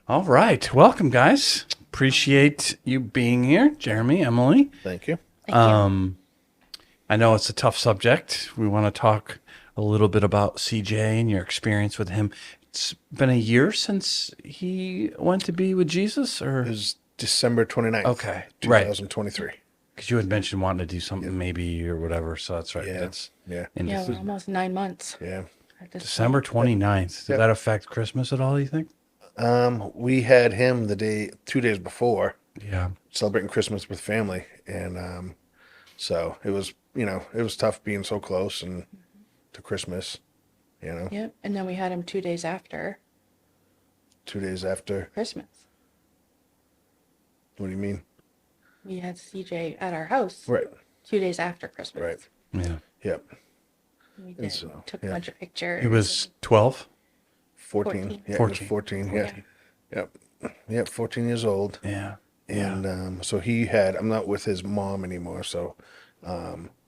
All right. Welcome, guys. Appreciate you being here, Jereme, Emily. Thank you. Thank you. I know it's a tough subject. We want to talk a little bit about CJ and your experience with him. It's been a year since he went to be with Jesus, It or was December 29th, okay, right? 2023. Because you had mentioned wanting to do something maybe or whatever. So that's right. Yeah. That's Yeah. in Yeah, we're almost 9 months Yeah. at this December point. 29th. Did Yep. that affect Christmas at all, you think? We had him 2 days before, Yeah. celebrating Christmas with family. And so it was, it was tough being so close and to Christmas. Yep. And then we had him 2 days after 2 days after. Christmas. What do you mean? We had CJ at our house Right. 2 days after Christmas. Right. Yeah. Yep. We And did. so, Took a yeah. bunch of pictures. He was 12? 14. 14. Yeah, 14. he was 14. Yeah. Yeah. Yep. Yep. 14 years old. Yeah. And so I'm not with his mom anymore. So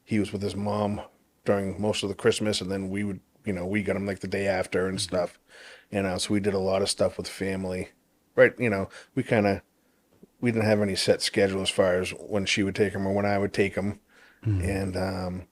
he was with his mom during most of the Christmas. And then we got him like the day after and stuff. So we did a lot of stuff with family. Right. We didn't have any set schedule as far as when she would take him or when I would take him. And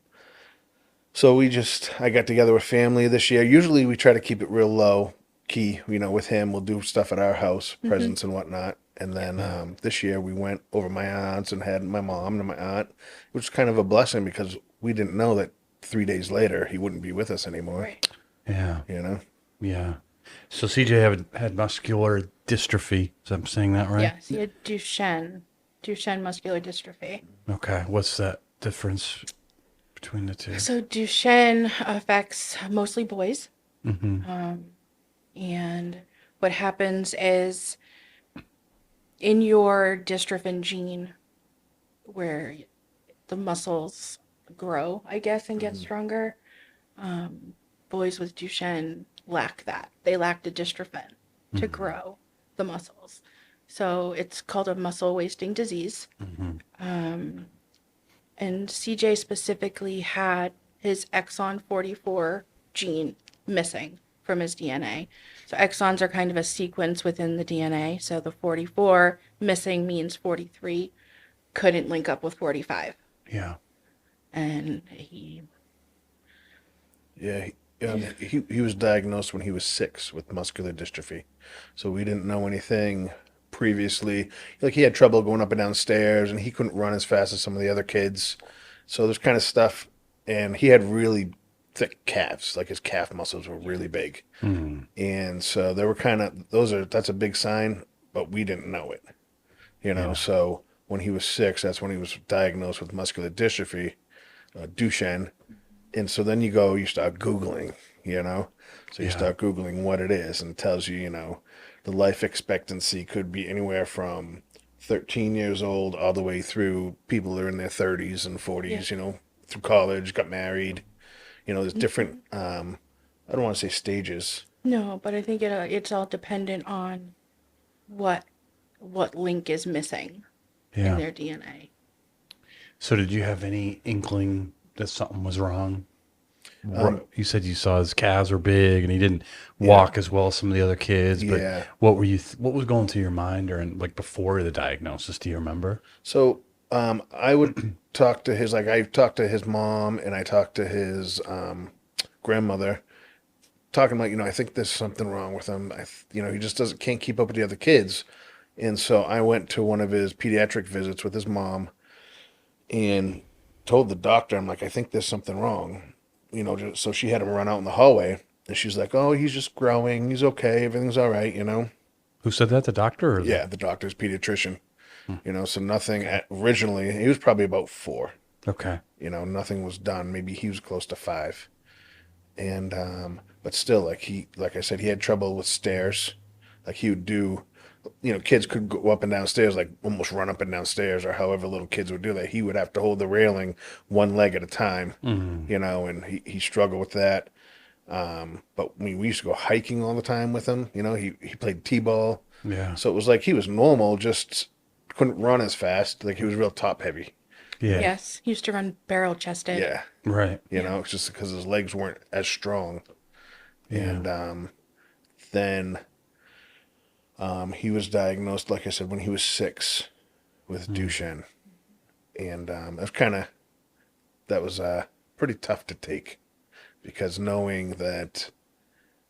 so I got together with family this year. Usually we try to keep it real low key, with him. We'll do stuff at our house, presents and whatnot. And then this year we went over my aunt's and had my mom and my aunt, which was kind of a blessing because we didn't know that 3 days later he wouldn't be with us anymore. Right. Yeah. Yeah. So CJ had muscular dystrophy. Is I'm saying that right? Yes, he had Duchenne muscular dystrophy. Okay. What's that difference between the two? So Duchenne affects mostly boys. Mm-hmm. And what happens is in your dystrophin gene, where the muscles grow, I guess, and get stronger, boys with Duchenne lack that. They lack the dystrophin to grow the muscles. So it's called a muscle wasting disease. And CJ specifically had his exon 44 gene missing from his DNA. So exons are kind of a sequence within the DNA. So the 44 missing means 43 couldn't link up with 45. Yeah. And Yeah. He was diagnosed when he was 6 with muscular dystrophy. So we didn't know anything previously. Like he had trouble going up and down stairs and he couldn't run as fast as some of the other kids. So there's kind of stuff. And he had really thick calves, like his calf muscles were really big. And so they were that's a big sign, but we didn't know it. So when he was 6, that's when he was diagnosed with muscular dystrophy, Duchenne. And so then you start Googling, so you start Googling what it is, and it tells you, the life expectancy could be anywhere from 13 years old all the way through people that are in their 30s and 40s, through college, got married. There's different, I don't want to say stages. no, but I think it's all dependent on what link is missing in Yeah. their DNA. So did you have any inkling that something was wrong? You said you saw his calves were big and he didn't walk as well as some of the other kids. But Yeah. what what was going through your mind during, like, before the diagnosis? Do you remember? So I would talk to I talked to his mom and I talked to his grandmother, talking about, I think there's something wrong with him. He just can't keep up with the other kids. And so I went to one of his pediatric visits with his mom and told the doctor, I'm like, I think there's something wrong. So she had him run out in the hallway and she's like, oh, he's just growing. He's okay. Everything's all right, Who said that? The doctor? Or Yeah, the doctor's pediatrician. So nothing originally, he was probably about 4. Okay. Nothing was done. Maybe he was close to 5. And, but still, like I said, he had trouble with stairs. Like he would do, kids could go up and down stairs, like almost run up and down stairs or however little kids would do that. He would have to hold the railing one leg at a time, and he struggled with that. But we used to go hiking all the time with him. He played t-ball. Yeah. So it was like he was normal, just couldn't run as fast. Like he was real top heavy. Yeah. Yes, he used to run barrel chested. Yeah. Right. It's just because his legs weren't as strong. Yeah. And then He was diagnosed, like I said, when he was 6 with Duchenne. And that was pretty tough to take, because knowing that,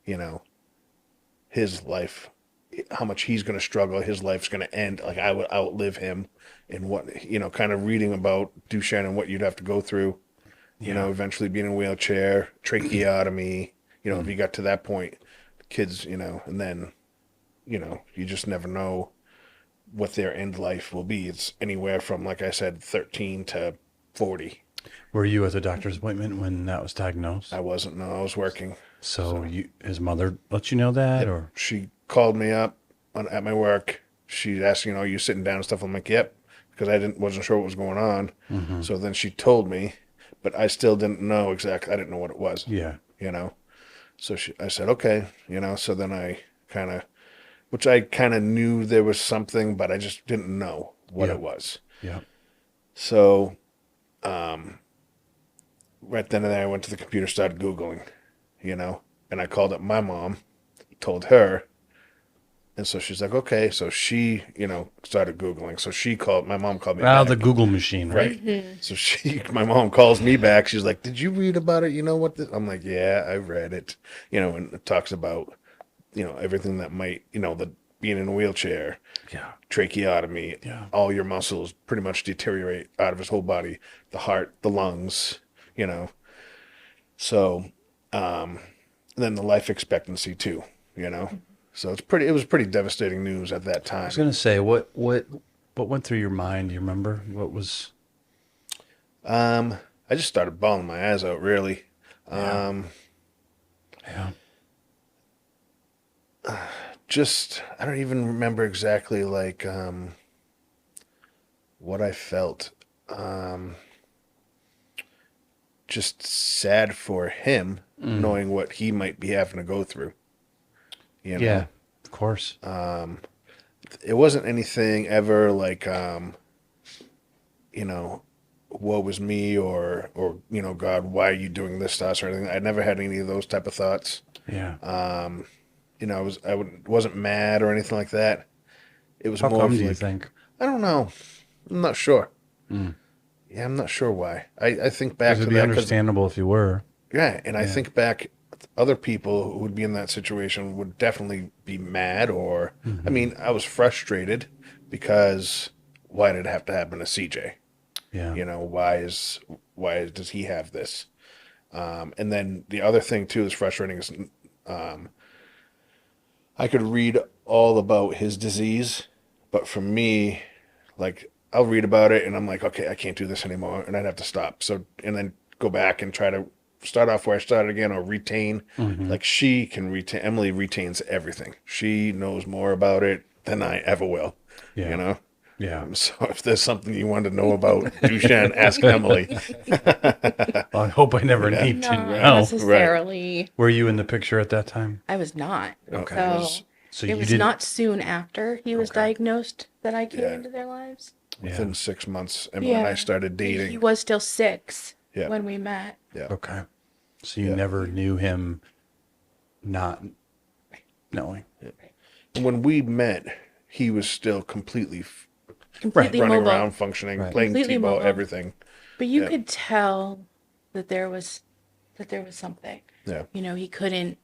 you know, his life, how much he's going to struggle, his life's going to end. Like, I would outlive him, and what, kind of reading about Duchenne and what you'd have to go through, eventually being in a wheelchair, tracheotomy, if you got to that point, kids, and then, you just never know what their end life will be. It's anywhere from, like I said, 13 to 40. Were you at the doctor's appointment when that was diagnosed? I wasn't, no, I was working. So his mother let you know that, or? She called me up at my work. She asked, are you sitting down and stuff? I'm like, yep, because I wasn't sure what was going on. Mm-hmm. So then she told me, but I still didn't know exactly. I didn't know what it was. Yeah. So I said, okay, so then I which I kind of knew there was something, but I just didn't know what it was. Yeah. So, right then and there, I went to the computer, started Googling, and I called up my mom, told her, and so she's like, okay. So she, started Googling. So my mom called me back. The Google machine, right? So my mom calls me back. She's like, did you read about it? You know what? I'm like, yeah, I read it, and it talks about, everything that might, the being in a wheelchair, tracheotomy, all your muscles pretty much deteriorate out of his whole body, the heart, the lungs, So, then the life expectancy too, So it was pretty devastating news at that time. I was gonna say, what went through your mind? Do you remember what was? I just started bawling my eyes out, really. Yeah. I don't even remember exactly what I felt. Just sad for him, knowing what he might be having to go through. Yeah, of course. It wasn't anything ever like, woe was me, or God, why are you doing this to us, or anything. I never had any of those type of thoughts. Yeah. I wasn't mad or anything like that. It was How more come of do you like, think? I don't know. I'm not sure. Yeah, I'm not sure why. I think back to It'd be that 'cause- understandable if you were. yeah, and I think back, other people who would be in that situation would definitely be mad, or I mean, I was frustrated because why did it have to happen to CJ? Yeah. Why does he have this? And then the other thing too that's frustrating is, I could read all about his disease, but for me, like, I'll read about it and I'm like, okay, I can't do this anymore, and I'd have to stop. So, and then go back and try to start off where I started again, or retain. Like, she can retain. Emily retains everything. She knows more about it than I ever will. Yeah. Yeah. So if there's something you want to know about Duchenne, ask Emily. Well, I hope I never need to Not know. necessarily. Were you in the picture at that time? I was not. Okay. So you it was didn't. not soon after he was diagnosed that I came Yeah. into their lives. Within 6 months, Emily and I started dating. He was still 6 Yeah. when we met. Yeah. Okay. So you never knew him not knowing. When we met, he was still completely Completely running mobile. around, functioning, playing Completely t-ball, mobile. everything. But you could tell that there was something. Yeah. He couldn't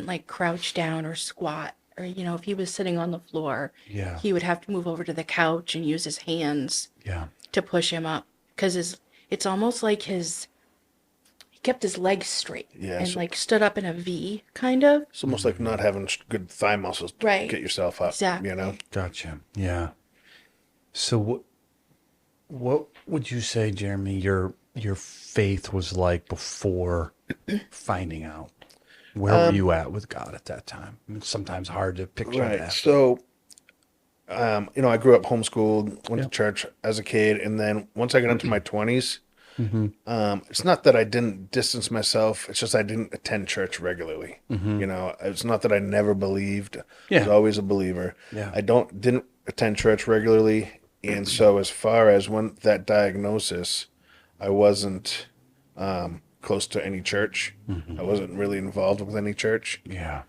like crouch down or squat, or if he was sitting on the floor, Yeah. he would have to move over to the couch and use his hands Yeah. to push him up, because it's almost like he kept his legs straight and so- like stood up in a V kind of. It's almost like not having good thigh muscles to Right. get yourself up. Exactly. Gotcha. Yeah. So what would you say, Jeremy, your faith was like before finding out? Where were you at with God at that time? It's sometimes hard to picture Right. that. So, I grew up homeschooled, went to church as a kid, and then once I got into my 20s, it's not that I didn't distance myself. It's just I didn't attend church regularly. It's not that I never believed. I was always a believer. Yeah. I didn't attend church regularly, and so as far as when that diagnosis, I wasn't close to any church. I wasn't really involved with any church. Yeah.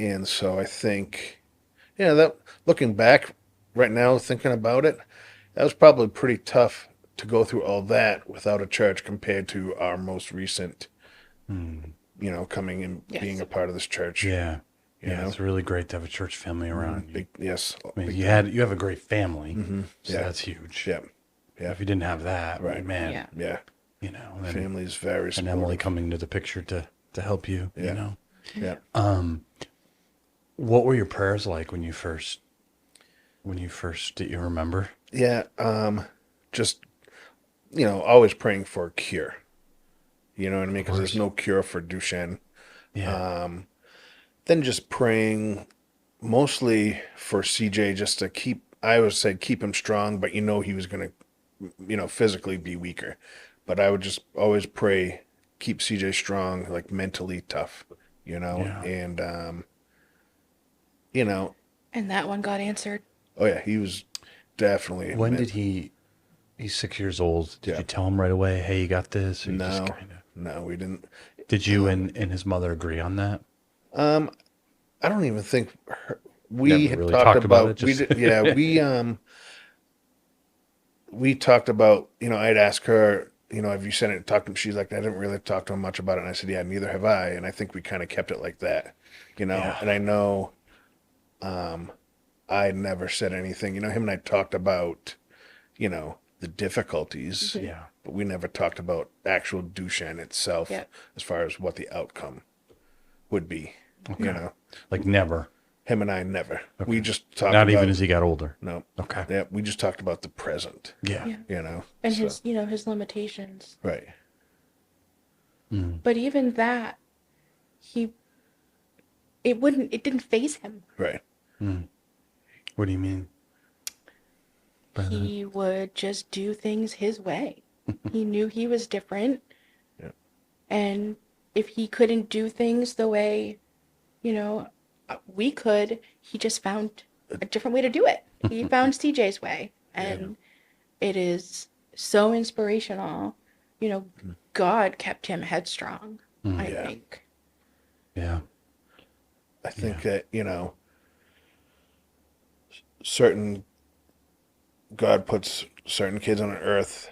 And so I think, yeah, that looking back right now, thinking about it, that was probably pretty tough to go through all that without a church compared to our most recent, coming and being Yes. a part of this church. Yeah. You Yeah. know? It's really great to have a church family around you. Big, yes. I mean, big you time. have a great family, so Yeah. that's huge. Yeah. Yeah. If you didn't have that, Right. man, Yeah. Yeah. then, Family is very and supportive. Emily coming to the picture to help you, Yeah. Yeah. What were your prayers like when you first, do you remember? Yeah. Just, always praying for a cure. You know what I mean? Because there's course. no cure for Duchenne. Yeah. Then just praying mostly for CJ just to I would say keep him strong, but he was going to, physically be weaker. But I would just always pray, keep CJ strong, like mentally tough, Yeah. and, And that one got answered. oh yeah, he was definitely. When did he's 6 years old. Did Yeah. you tell him right away, hey, you got this? Or you just No, kind of, no, we didn't. did you and his mother agree on that? I don't even think we Never had really talked talked about about. it, We just- did, yeah, we talked about. I'd ask her. Have you sent it? Talked to him? She's like, I didn't really talk to him much about it. And I said, yeah, neither have I. And I think we kind of kept it like that. Yeah. And I know, I never said anything. Him and I talked about, the difficulties. Yeah. But we never talked about actual Duchenne itself, Yep. as far as what the outcome would be. Okay. Like never. Him and I never. We just talked Not about, even as he got older. no. Okay. Yeah, we just talked about the present. Yeah. Yeah. And so- his limitations. right. But even that, it didn't faze him. Right. What do you mean? by that? He would just do things his way. He knew he was different. Yeah. And if he couldn't do things the way, we could, he just found a different way to do it. He found CJ's way. And it is so inspirational. God kept him headstrong, I Yeah. think. Yeah. I think that, certain God puts certain kids on earth,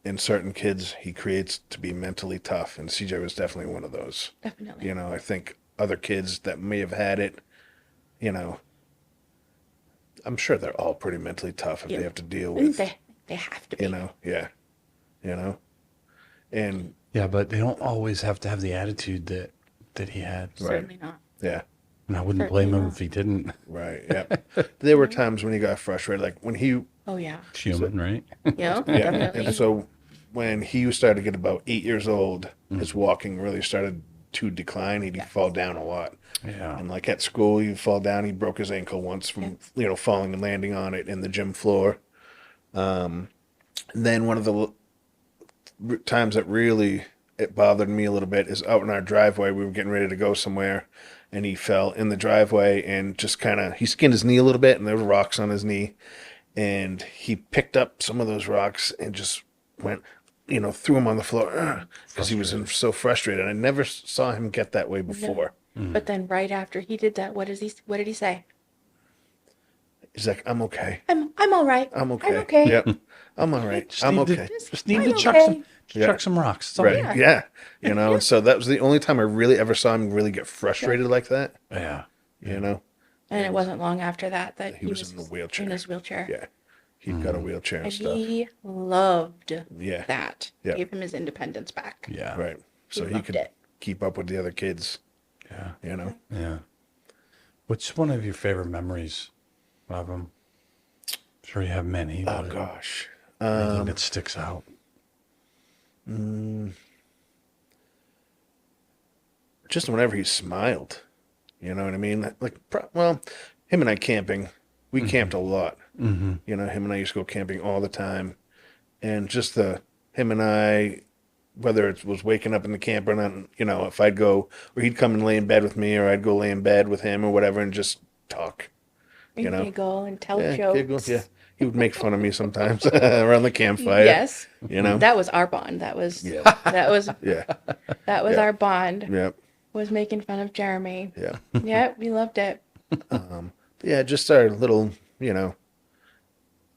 and certain kids he creates to be mentally tough, and CJ was definitely one of those. Definitely. I think other kids that may have had it, I'm sure they're all pretty mentally tough if Yeah. they have to deal And with, they have to be. yeah, and Yeah, but they don't always have to have the attitude that he had. Certainly not. yeah, And I wouldn't Certainly blame him not. if he didn't. right, yeah. There were times when he got frustrated, like when he, Oh, yeah. It's human, right? Yeah, yeah, definitely. and so when he started to get about 8 years old, his walking really started to decline. He'd fall down a lot. Yeah. And like at school, he'd fall down. He broke his ankle once from, falling and landing on it in the gym floor. And then one of the times that really it bothered me a little bit is out in our driveway. We were getting ready to go somewhere, and he fell in the driveway and just he skinned his knee a little bit, and there were rocks on his knee. And he picked up some of those rocks and just went, threw them on the floor because he was so frustrated. I never saw him get that way before. But then right after he did that, what did he say? He's like, I'm okay. I'm all right. I'm okay. I'm okay. Yep. I'm all right. I'm need to- okay. Just need I'm to chuck okay. chuck some rocks. It's all Right. right. Yeah. And so that was the only time I really ever saw him really get frustrated like that. Yeah. And it wasn't long after that He was in the wheelchair. In his wheelchair. Yeah. He'd got a wheelchair and And stuff. he loved Yeah. that. Yeah. Gave him his independence back. Yeah. Right. So he loved could it. keep up with the other kids, Yeah. Yeah. What's one of your favorite memories of him? I'm sure you have many, Oh, but gosh. anything that sticks out. Just whenever he smiled. You know what I mean? Like, well, him and I camping, we camped a lot. Mm-hmm. Him and I used to go camping all the time. And just him and I, whether it was waking up in the camper and, if I'd go, or he'd come and lay in bed with me, or I'd go lay in bed with him or whatever and just talk. And giggle and tell Yeah, jokes. giggle, yeah. He would make fun of me sometimes around the campfire. Yes. You know? That was our bond. That was Yeah. that was Yeah. that was Yeah. our bond. Yeah. was making fun of Jeremy. Yeah. Yeah, we loved it. Yeah, just our little,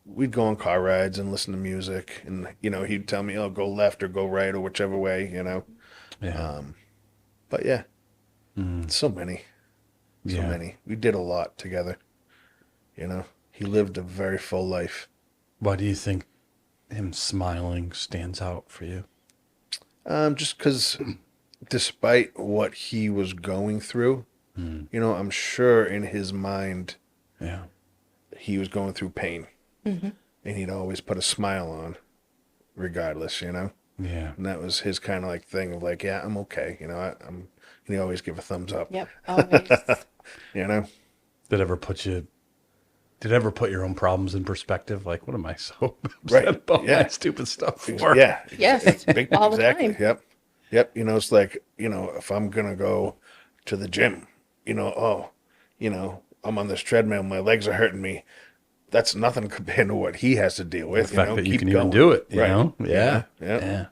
we'd go on car rides and listen to music, and he'd tell me, "Oh, go left or go right or whichever way." Yeah. But yeah, Mm. so many, so Yeah. many. We did a lot together. He lived a very full life. Why do you think him smiling stands out for you? Just because, despite what he was going through, Mm. I'm sure in his mind Yeah. he was going through pain, Mm-hmm. and he'd always put a smile on, regardless. Yeah. And that was his kind of like thing of like, yeah, I'm okay. I'm. And he always give a thumbs up. Yep, always. Did it ever put your own problems in perspective? Like, what am I so Right. upset about Yeah. my stupid stuff for? Yeah. Yes, all the exactly. time. Yep. Yep. It's like, if I'm going to go to the gym, I'm on this treadmill, my legs are hurting me. That's nothing compared to what he has to deal with. The fact that you Keep can going. even do it, you Right. know? Yeah. Yeah. Yeah.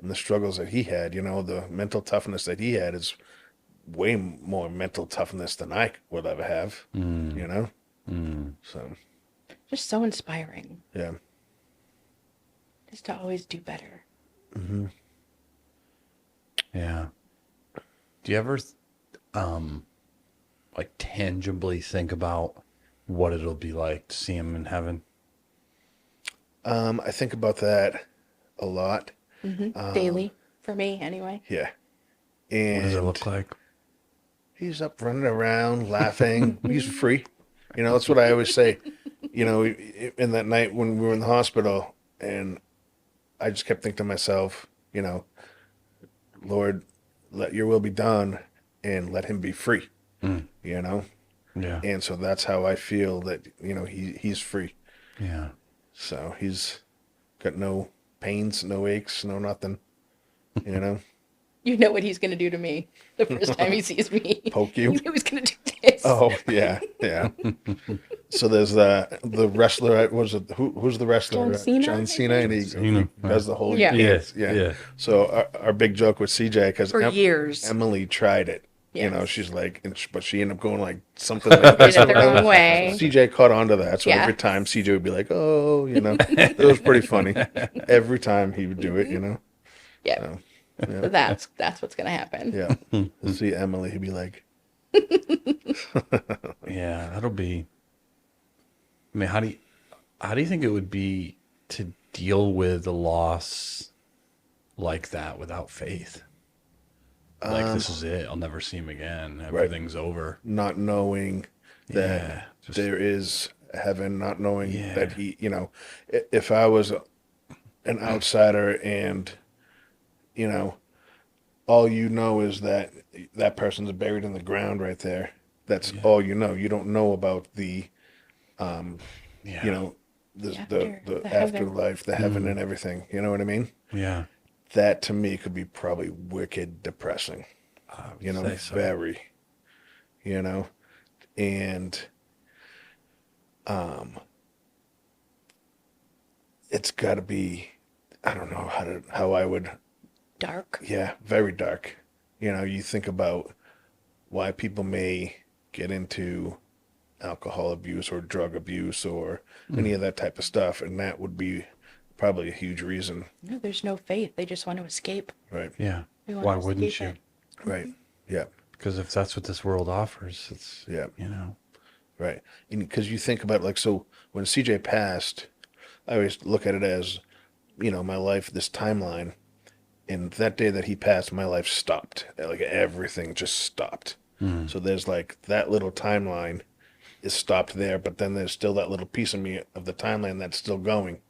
And the struggles that he had, the mental toughness that he had is way more mental toughness than I would ever have, So, Just so inspiring. yeah. Just to always do better. Yeah. Do you ever, like tangibly think about what it'll be like to see him in heaven? I think about that a lot. Daily, for me, anyway. Yeah. What does it And look like? he's up running around, laughing. He's free. That's what I always say. In that night when we were in the hospital, and I just kept thinking to myself, Lord, let your will be done and let him be free. Yeah. And so that's how I feel that, he's free. Yeah. So he's got no pains, no aches, no nothing, you know. You know what he's going to do to me the first time he sees me. Poke you? You know he's going to do this. Oh, yeah, yeah. So there's the wrestler, was it, who's the wrestler? John Cena, John I Cena, and he Cena, does the whole Yeah. dance. Yeah, Yeah. yeah. So our big joke with CJ, because For years. Emily tried it. Yes. She's like, but she ended up going like something like this. Did it the or whatever. wrong way. CJ caught on to that. So Yeah. every time CJ would be like, oh, it was pretty funny. Every time he would do it, Yeah. So, So that's what's going to happen. yeah. You'll see Emily, he'd be like, Yeah, that'll be. I mean, how do you think it would be to deal with a loss like that without faith? Like, this is it. I'll never see him again. Everything's over. not knowing that Yeah, just- there is heaven, not knowing Yeah. that he, if I was an outsider and, all is that that person's buried in the ground right there. That's all you know. You don't know about the, Yeah. the The heaven. afterlife, the heaven and everything. You know what I mean? Yeah. That to me could be probably wicked depressing. I would say so. Very, and it's got to be, I don't know how I would, Dark. yeah, very dark. You think about why people may get into alcohol abuse or drug abuse or any of that type of stuff, and that would be probably a huge reason, No, there's no faith. They just want to escape. right? Yeah. We want Why to wouldn't escape you? it. Right. Yeah. Because if that's what this world offers, it's, Yeah. Right. And because you think about like, so when CJ passed, I always look at it as, my life, this timeline. And that day that he passed, my life stopped. Like everything just stopped. So there's like that little timeline is stopped there, but then there's still that little piece of me of the timeline that's still going.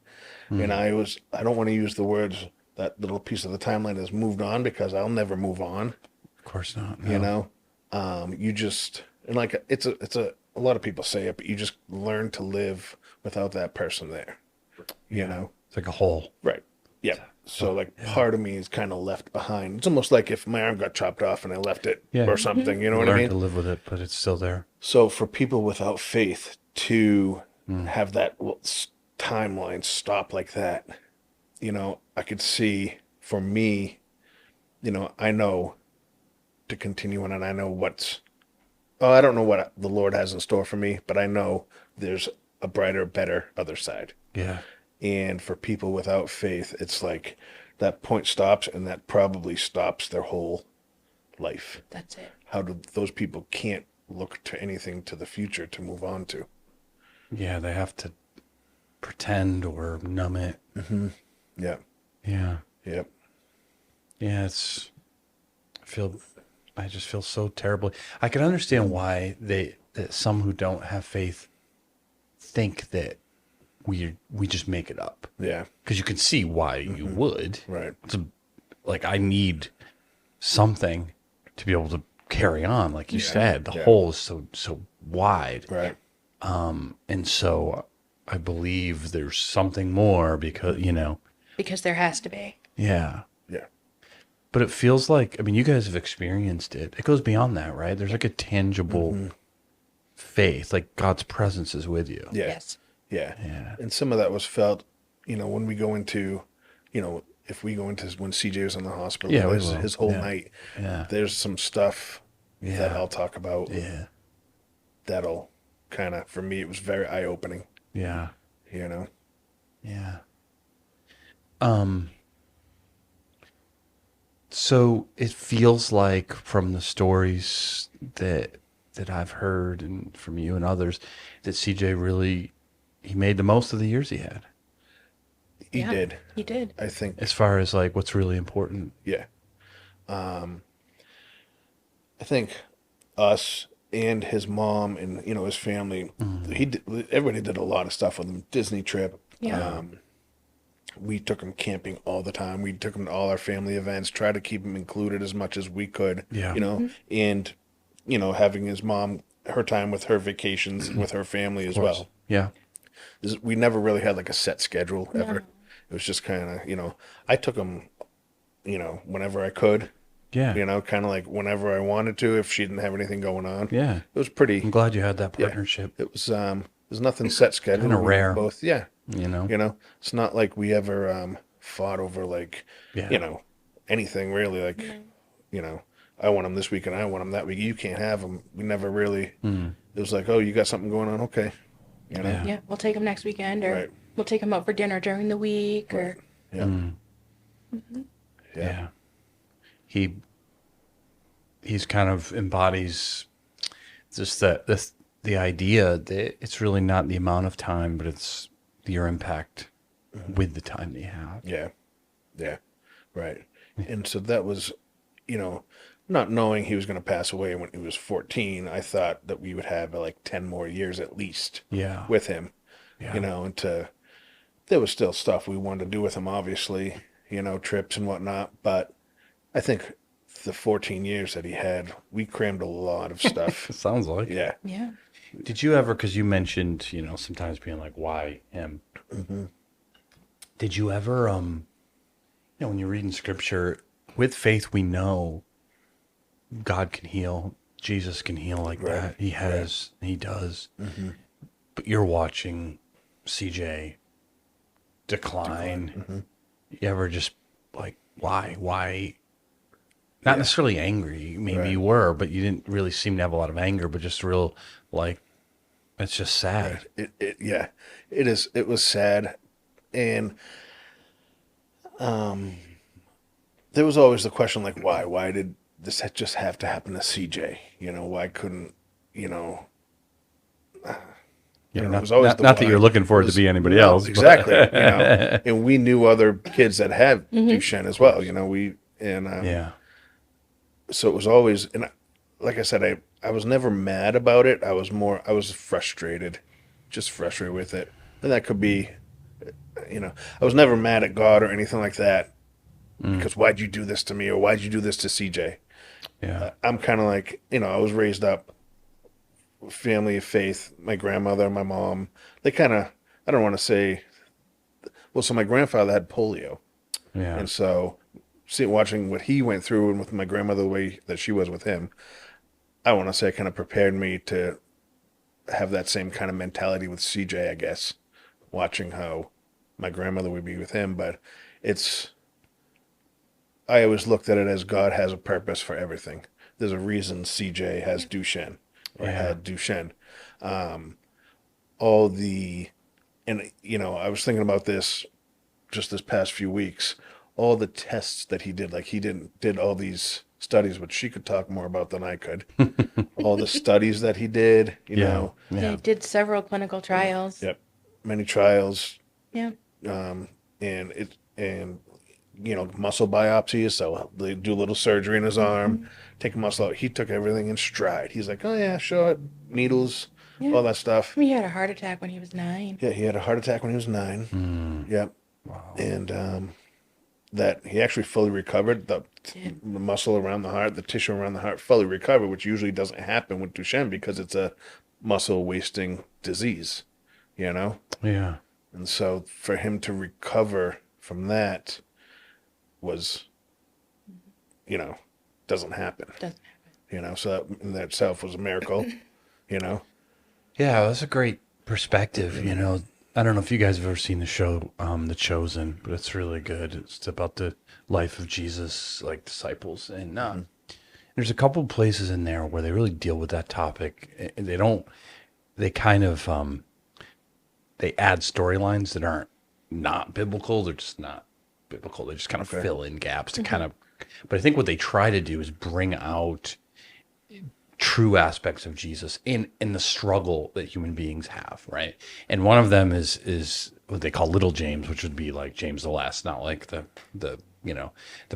And I don't want to use the words that little piece of the timeline has moved on, because I'll never move on. of course not. You No. know, you just, and like it's a lot of people say it, but you just learn to live without that person there. You know, It's like a hole. right? Yeah. So like part of me is kind of left behind. It's almost like if my arm got chopped off and I left it Yeah. or something. You know what I Learn mean? to live with it, but it's still there. So for people without faith to have that timeline stop like that, I could see for me, I know to continue on, and I know I don't know what the Lord has in store for me, but I know there's a brighter, better other side. Yeah. And for people without faith, it's like that point stops, and that probably stops their whole life. That's it. How do those people can't look to anything to the future to move on to? Yeah, they have to pretend or numb it. Yeah. Yeah. Yep. Yeah, I just feel so terribly. I can understand why that some who don't have faith think that we just make it up. Yeah. Because you can see why you would. Right. Like, I need something to be able to carry on. Like you said, the Yeah. hole is so wide. Right. And so I believe there's something more because, Because there has to be. yeah. Yeah. But it feels like, I mean, you guys have experienced it. It goes beyond that, right? There's like a tangible faith, like God's presence is with you. Yeah. Yes. Yeah. Yeah. And some of that was felt, when we go into, if we go into when CJ was in the hospital, Yeah, we his, will. his whole Yeah. night, Yeah. there's some stuff that Yeah. I'll talk about Yeah. that'll kind of, for me, it was very eye-opening, Yeah. you know? Yeah. So it feels like from the stories that I've heard and from you and others that CJ really he made the most of the years he had He Yeah. did. He did. I think, as far as like what's really important. yeah. I think us and his mom and, his family, everybody did a lot of stuff with him. Disney trip. Yeah. We took him camping all the time. We took him to all our family events, tried to keep him included as much as we could, Yeah. and, having his mom, her time with her vacations with her family as well. Yeah. We never really had like a set schedule ever. No. It was just kind of, I took him, whenever I could, Yeah. kind of like whenever I wanted to, if she didn't have anything going on. Yeah. It was pretty, I'm glad you had that Yeah. partnership. it was, there's nothing set schedule. Kinda We rare. Both. Yeah. It's not like we ever, fought over like, Yeah. anything really like, I want him this week and I want him that week. You can't have him. We never really, it was like, oh, you got something going on. Okay. Yeah. Yeah. We'll take him next weekend, or Right. we'll take him out for dinner during the week, or Yeah. Yeah. He's kind of embodies just the idea that it's really not the amount of time, but it's your impact with the time that you have. Yeah. Yeah. Right. And so that was, not knowing he was going to pass away when he was 14, I thought that we would have like 10 more years at least Yeah. with him, Yeah. and there was still stuff we wanted to do with him, obviously, trips and whatnot. But I think the 14 years that he had, we crammed a lot of stuff. It sounds like. Yeah. yeah. Did you ever, because you mentioned, sometimes being like, why him? Did you ever, when you're reading scripture, with faith, we know God can heal, Jesus can heal like Right. that. He has, he does. But you're watching CJ decline. You ever just like, why? Not necessarily angry. Maybe Right. you were, but you didn't really seem to have a lot of anger, but just real, like, it's just sad. Yeah, it is. It was sad. And, there was always the question, like, why? Why did this just have to happen to CJ? Why couldn't, Yeah, it not, was always not, the not that why. you're looking for it to was- be anybody no, else. but- exactly. And we knew other kids that had Duchenne as well. Yeah. So it was always, and like I said, I was never mad about it. I was frustrated, just frustrated with it. And that could be, I was never mad at God or anything like that. Because why'd you do this to me, or why'd you do this to CJ? Yeah. I'm kind of like, I was raised up, family of faith. My grandmother, my mom, they kind of, I don't want to say, well, so my grandfather had polio. Yeah. And so, watching what he went through and with my grandmother, the way that she was with him, I want to say it kind of prepared me to have that same kind of mentality with CJ, I guess, watching how my grandmother would be with him. But I always looked at it as God has a purpose for everything. there's a reason CJ has Duchenne or Yeah. had Duchenne. All the, and I was thinking about this just this past few weeks. All the tests that he did, like he did all these studies, which she could talk more about than I could. All the studies that he did, Yeah. They did several clinical trials. Yep, many trials, Yeah. and muscle biopsies. So they do a little surgery in his arm, take a muscle out. He took everything in stride. He's like, oh yeah, sure, needles, Yeah. all that stuff. He had a heart attack when he was 9. Yeah, he had a heart attack when he was 9. Yep. Wow. And that he actually fully recovered. The muscle around the heart, the tissue around the heart fully recovered, which usually doesn't happen with Duchenne because it's a muscle wasting disease, Yeah. And so for him to recover from that was, doesn't happen, Doesn't happen. So that in that itself was a miracle, Yeah, that's a great perspective. I don't know if you guys have ever seen the show, The Chosen, but it's really good. It's about the life of Jesus, like disciples, and there's a couple places in there where they really deal with that topic. And they add storylines that aren't not biblical. They're just not biblical. They just kind of fill in gaps to kind of. But I think what they try to do is bring out true aspects of Jesus in the struggle that human beings have, right? And one of them is what they call little James, which would be like James the Less, not like the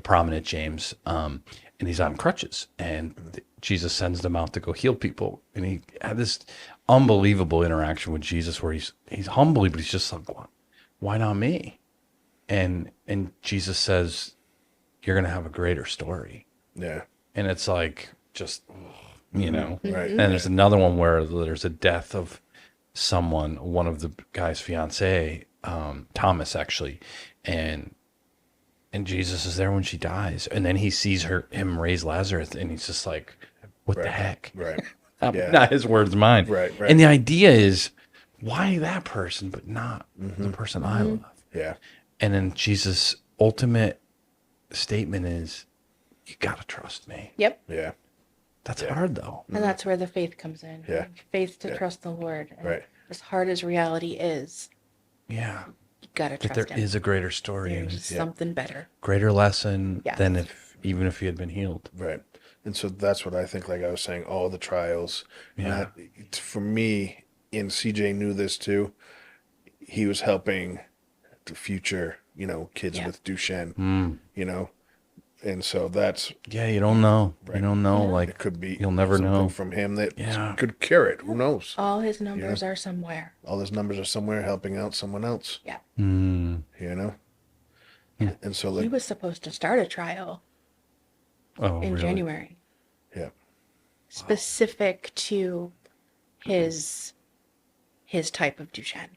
prominent James. And he's on crutches, and Jesus sends them out to go heal people. And he had this unbelievable interaction with Jesus where he's humbly, but he's just like, why not me? And Jesus says, you're gonna have a greater story. Yeah. And it's like just. Right. And there's another one where there's a death of someone, one of the guy's fiance, Thomas actually, and Jesus is there when she dies, and then he sees him raise Lazarus, and he's just like, "What the heck?" Right. Not his words, mine. Right. And the idea is, why that person, but not the person I love? Yeah. And then Jesus' ultimate statement is, "You gotta trust me." Yep. Yeah. That's hard though. And that's where the faith comes in. Yeah. Faith to trust the Lord. And Right. as hard as reality is, Yeah. you gotta That trust there him. is a greater story and There's something better. greater lesson Yes. than even if he had been healed. Right. And so that's what I think, like I was saying, all the trials. Yeah. For me, and CJ knew this too, he was helping the future, kids with Duchenne, and so that's, Yeah, you don't know. You don't know. Like it could be you'll never something know. from him that Yeah. could cure it. Who knows? All his numbers are somewhere. All his numbers are somewhere helping out someone else, Yeah. Mm. And so He like, was supposed to start a trial Oh, in really? January, yeah, specific to his type of Duchenne.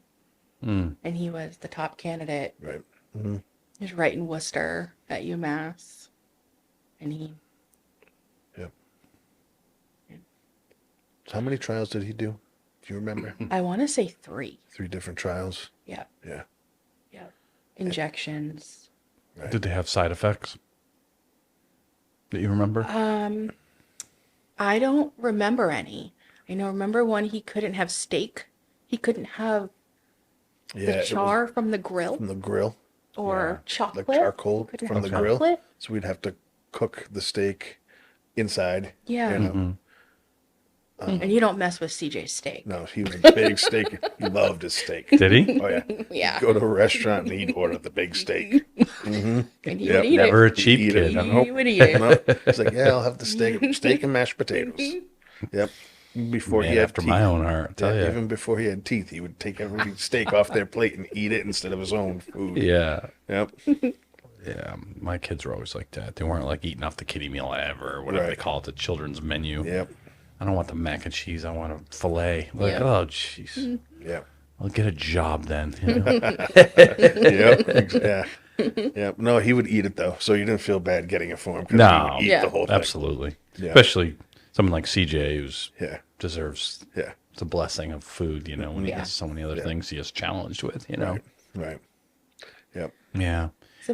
Mm. And he was the top candidate. right. He was right in Worcester at UMass. And he, Yep. So how many trials did he do? Do you remember? I want to say 3. 3 different trials. Yeah. Yeah. Yeah. Injections. Right. Did they have side effects that you remember? I don't remember any. Remember one he couldn't have steak. He couldn't have Yeah. the it was char from the grill from the grill, or chocolate. like charcoal He couldn't from have the grill. chocolate. So we'd have to cook the steak inside. Yeah. And you don't mess with CJ's steak. No, he was a big steak. He loved his steak. Did he? Oh yeah. Yeah. Go to a restaurant and he'd order the big steak. And he Yep. would eat Never it. a cheap Eat kid. it. He would eat it. No, he's like, yeah, I'll have the steak and mashed potatoes. Yep. Before Man he had after teeth. my own heart, I tell Yeah, ya. even before he had teeth, he would take every steak off their plate and eat it instead of his own food. Yeah. Yep. Yeah. My kids were always like that. They weren't like eating off the kiddie meal ever or whatever they Right. call it, the children's menu. Yep. I don't want the mac and cheese. I want a filet. Like, Yeah. oh, jeez. Yep. I'll get a job then. Yep. Yeah. Yep. No, he would eat it though, so you didn't feel bad getting it for him. 'Cause No. he would eat Yeah. the whole thing. Absolutely. Yeah. Especially someone like CJ who's Yeah. deserves Yeah. the blessing of food, when he Yeah. has so many other things he is challenged with, Right. Right. Yep. Yeah.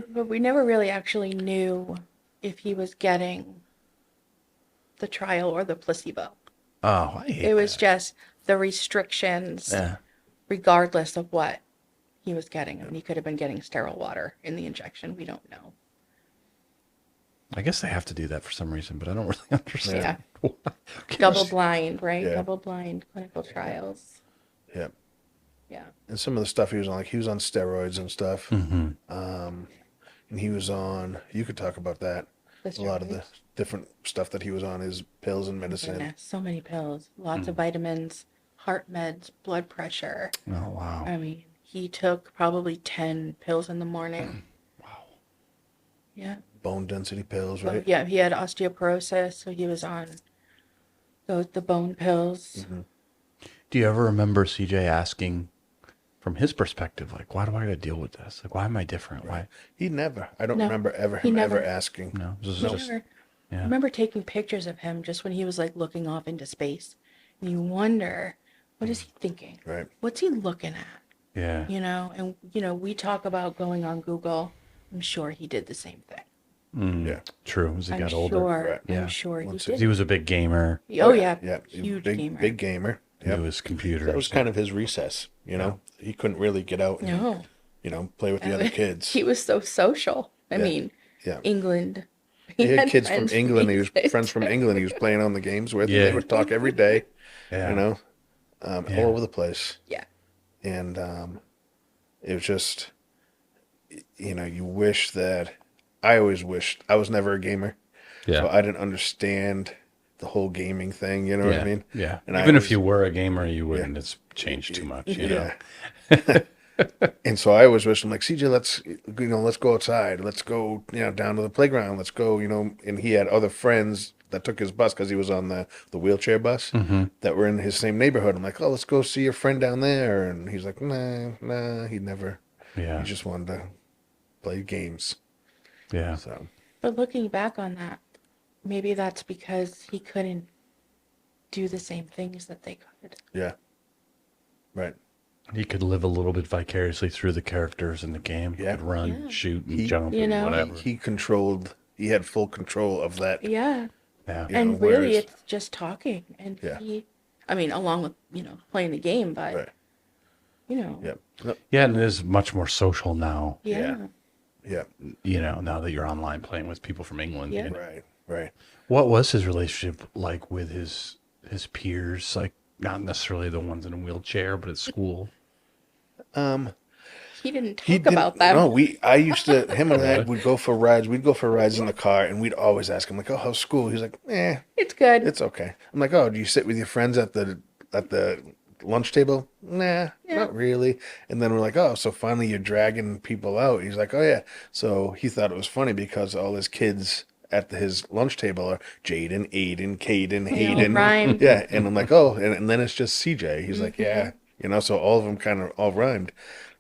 But we never really actually knew if he was getting the trial or the placebo. Oh, I hate It was that. just the restrictions, Yeah. regardless of what he was getting. I mean, he could have been getting sterile water in the injection. We don't know. I guess they have to do that for some reason, but I don't really understand. Yeah. Why. Okay. Double blind, right? Yeah. Double blind clinical trials. Yeah. Yeah. And some of the stuff he was on, like he was on steroids and stuff. Mm-hmm. And he was on, you could talk about that. The A lot of the steroids. different stuff that he was on, his pills and Oh, medicine. goodness, so many pills, lots of vitamins, heart meds, blood pressure. Oh, wow. I mean, he took probably 10 pills in the morning. Wow. Yeah. Bone density pills, Well, right? yeah, he had osteoporosis, so he was on the bone pills. Do you ever remember CJ asking from his perspective, like, why do I got to deal with this? Like, why am I different? Why? He never, I don't No, remember he him never. ever asking. No, this is He just, never- I yeah. remember taking pictures of him just when he was like looking off into space. And you wonder, what is he thinking? Right. What's he looking at? Yeah. You know, and we talk about going on Google. I'm sure he did the same thing. Yeah. True. As he I'm got older. sure. Right. Yeah. I'm sure he Once did. He was a big gamer. Oh yeah, Yeah. huge big, gamer. Big gamer. Knew Yep. his computers. That was kind of his recess, you know? He couldn't really get out and, No, play with the other kids. he was so social. I Yeah. mean, Yeah. England. He had kids from friends England. He was visits. friends from England. He was playing on the games with. Yeah. And they would talk every day, Yeah. all Yeah. over the place. Yeah. And it was just, you wish that, I always wished, I was never a gamer. Yeah. So I didn't understand the whole gaming thing, you know what I mean? Yeah. And I Even if was- you were a gamer, you wouldn't. It's changed too much. You know? Yeah. And so I always wish, I'm like, CJ, let's go outside. Let's go, down to the playground. Let's go, and he had other friends that took his bus because he was on the wheelchair bus that were in his same neighborhood. I'm like, oh, let's go see your friend down there. And he's like, nah, he never, Yeah. he just wanted to play games. Yeah. So, But looking back on that, maybe that's because he couldn't do the same things that they could. yeah. Right. He could live a little bit vicariously through the characters in the game. Yeah. He could run, Yeah. shoot, and He- jump, You and know? whatever. He had full control of that. Yeah. Yeah. Yeah. And really, whereas- it's just talking. And Yeah. along with, playing the game, but, Right. Yeah. No, Yeah, and it is much more social now. yeah. yeah. Now that you're online playing with people from England. Yeah. Right. Right. What was his relationship like with his peers? Like, not necessarily the ones in a wheelchair, but at school. He didn't talk He didn't- about them. No, him and I would go for rides. We'd go for rides in the car, and we'd always ask him, like, "Oh, how's school?" He's like, It's good. it's okay." I'm like, "Oh, do you sit with your friends at the lunch table?" Nah, Yeah. not really. And then we're like, "Oh, so finally you're dragging people out." He's like, "Oh yeah." So he thought it was funny because all his kids at his lunch table are Jaden, Aiden, Caden, They all Hayden. rhyme. Yeah, and I'm like, "Oh," and then it's just CJ. He's like, "Yeah," so all of them kind of all rhymed.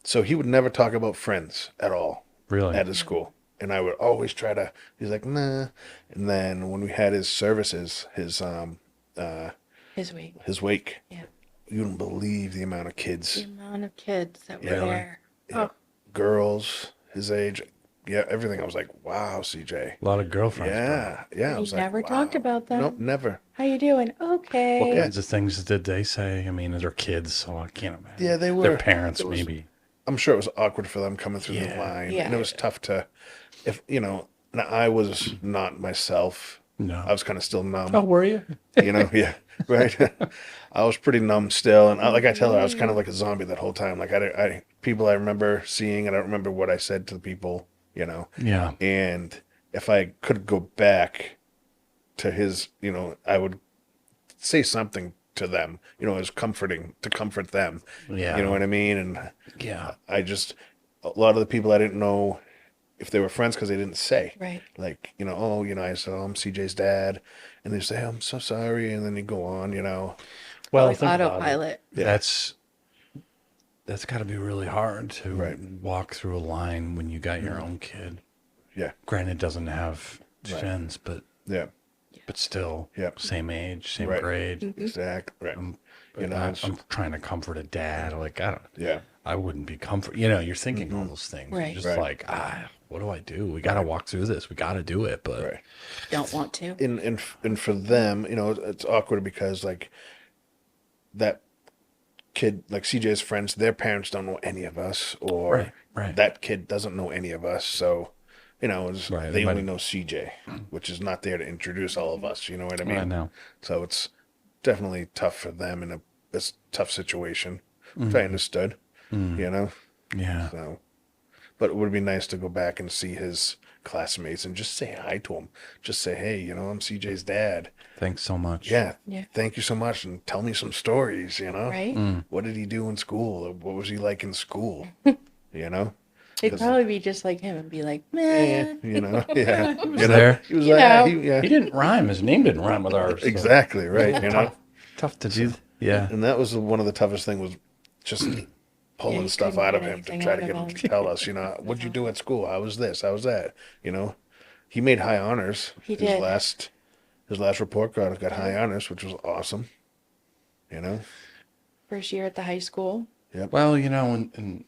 So he would never talk about friends at all Really? at his school. And I would always try to, he's like, nah. And then when we had his services, his His week. wake, Yeah. you wouldn't believe the amount of The kids, amount of kids that were Really? there. Yeah. Oh, girls, his age, everything. I was like, wow, CJ. A lot of girlfriends. Yeah. I he was like, never talked wow. about them. Nope, never. How you doing? Okay. What kinds of things did they say? I mean, they're kids, so I can't imagine. Yeah, they were. Their parents, it was- maybe. I'm sure it was awkward for them coming through the Yeah. line. Yeah. And it was tough to, now I was not myself. No. I was kind of still numb. Oh, were you? Yeah, right. I was pretty numb still, and like I tell her, I was kind of like a zombie that whole time. Like people I remember seeing, and I don't remember what I said to the people, Yeah. And if I could go back to his, I would say something to them, as comforting to comfort them. Yeah. You know what I mean? And Yeah. a lot of the people I didn't know if they were friends because they didn't say. Right. Like, I said, oh, I'm CJ's dad. And they say, I'm so sorry. And then you go on, Well, Like think about it. autopilot. Yeah. That's got to be really hard to Right. walk through a line when you got your own kid. Yeah. Granted, doesn't have Duchenne's, but Yeah. still, Yeah. same age, same Right. grade. Mm-hmm. Exactly. Right. You know, I'm trying to comfort a dad. Like, yeah, I wouldn't be comfort. You know, you're thinking all those things. You're Right. just Right. like, what do I do? We got to walk through this. We got to do it. But right. Don't want to. And for them, you know, it's awkward because like that kid, like CJ's friends, their parents don't know any of us, or Right. that kid doesn't know any of us. So, you know, Right, they it only might- know CJ, which is not there to introduce all of us. You know what I mean? I know. So it's definitely tough for them in a tough situation, which Mm-hmm. I understood. You know, Yeah. so. But it would be nice to go back and see his classmates and just say hi to him. Just say, hey, you know, I'm CJ's dad. Thanks so much. Yeah. Yeah. Thank you so much. And tell me some stories, you know? Right? Mm. What did he do in school? What was he like in school? You know? They'd probably be just like him and be like, man. You know? Yeah. He was there. He was You there. know. Yeah. He didn't rhyme. His name didn't rhyme with ours. so Exactly. Right. You know? Tough to do. Yeah. And that was one of the toughest things was just pulling you stuff couldn't out of get him to anything try out to of get him him. to tell us, you know, what'd you do at school? How was this? How was that? You know? He made high honors. He did. His last report card got high honors, which was awesome. You know? First year at the high school. Well, you know, in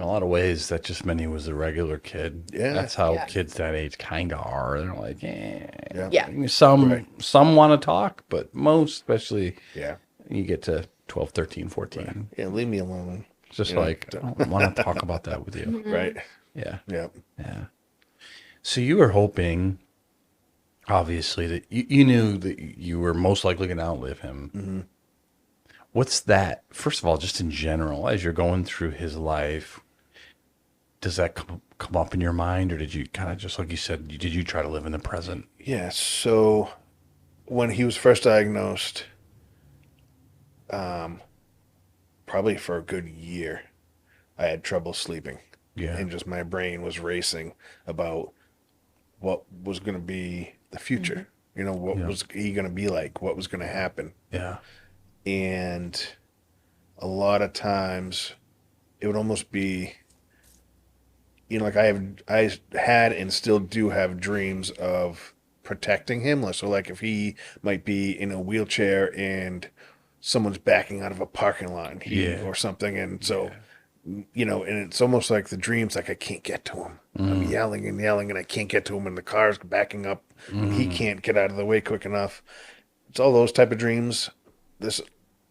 a lot of ways, that just meant he was a regular kid. Yeah. That's how Yeah. kids that age kind of are. They're like, Yeah. Yeah. Some want to talk, but most, especially, Yeah. you get to 12, 13, 14. Yeah, leave me alone. It's just You know, like, I don't want to talk about that with you. Right. Yeah. Yeah. Yeah. So you were hoping, obviously, that you knew that you were most likely going to outlive him. Mm-hmm. What's that? First of all, just in general, as you're going through his life, does that come up in your mind, or did you kind of just like you said, did you try to live in the present? Yeah. So when he was first diagnosed, probably for a good year, I had trouble sleeping. Yeah. And just my brain was racing about what was going to be the future. You know, what Yeah. was he going to be like? What was going to happen? Yeah. And a lot of times it would almost be, you know, like I had and still do have dreams of protecting him. So like if he might be in a wheelchair and someone's backing out of a parking lot and Yeah. or something, and so you know, and it's almost like the dreams, like I can't get to him. I'm yelling and yelling and I can't get to him, and the car's backing up and he can't get out of the way quick enough. It's all those type of dreams. There's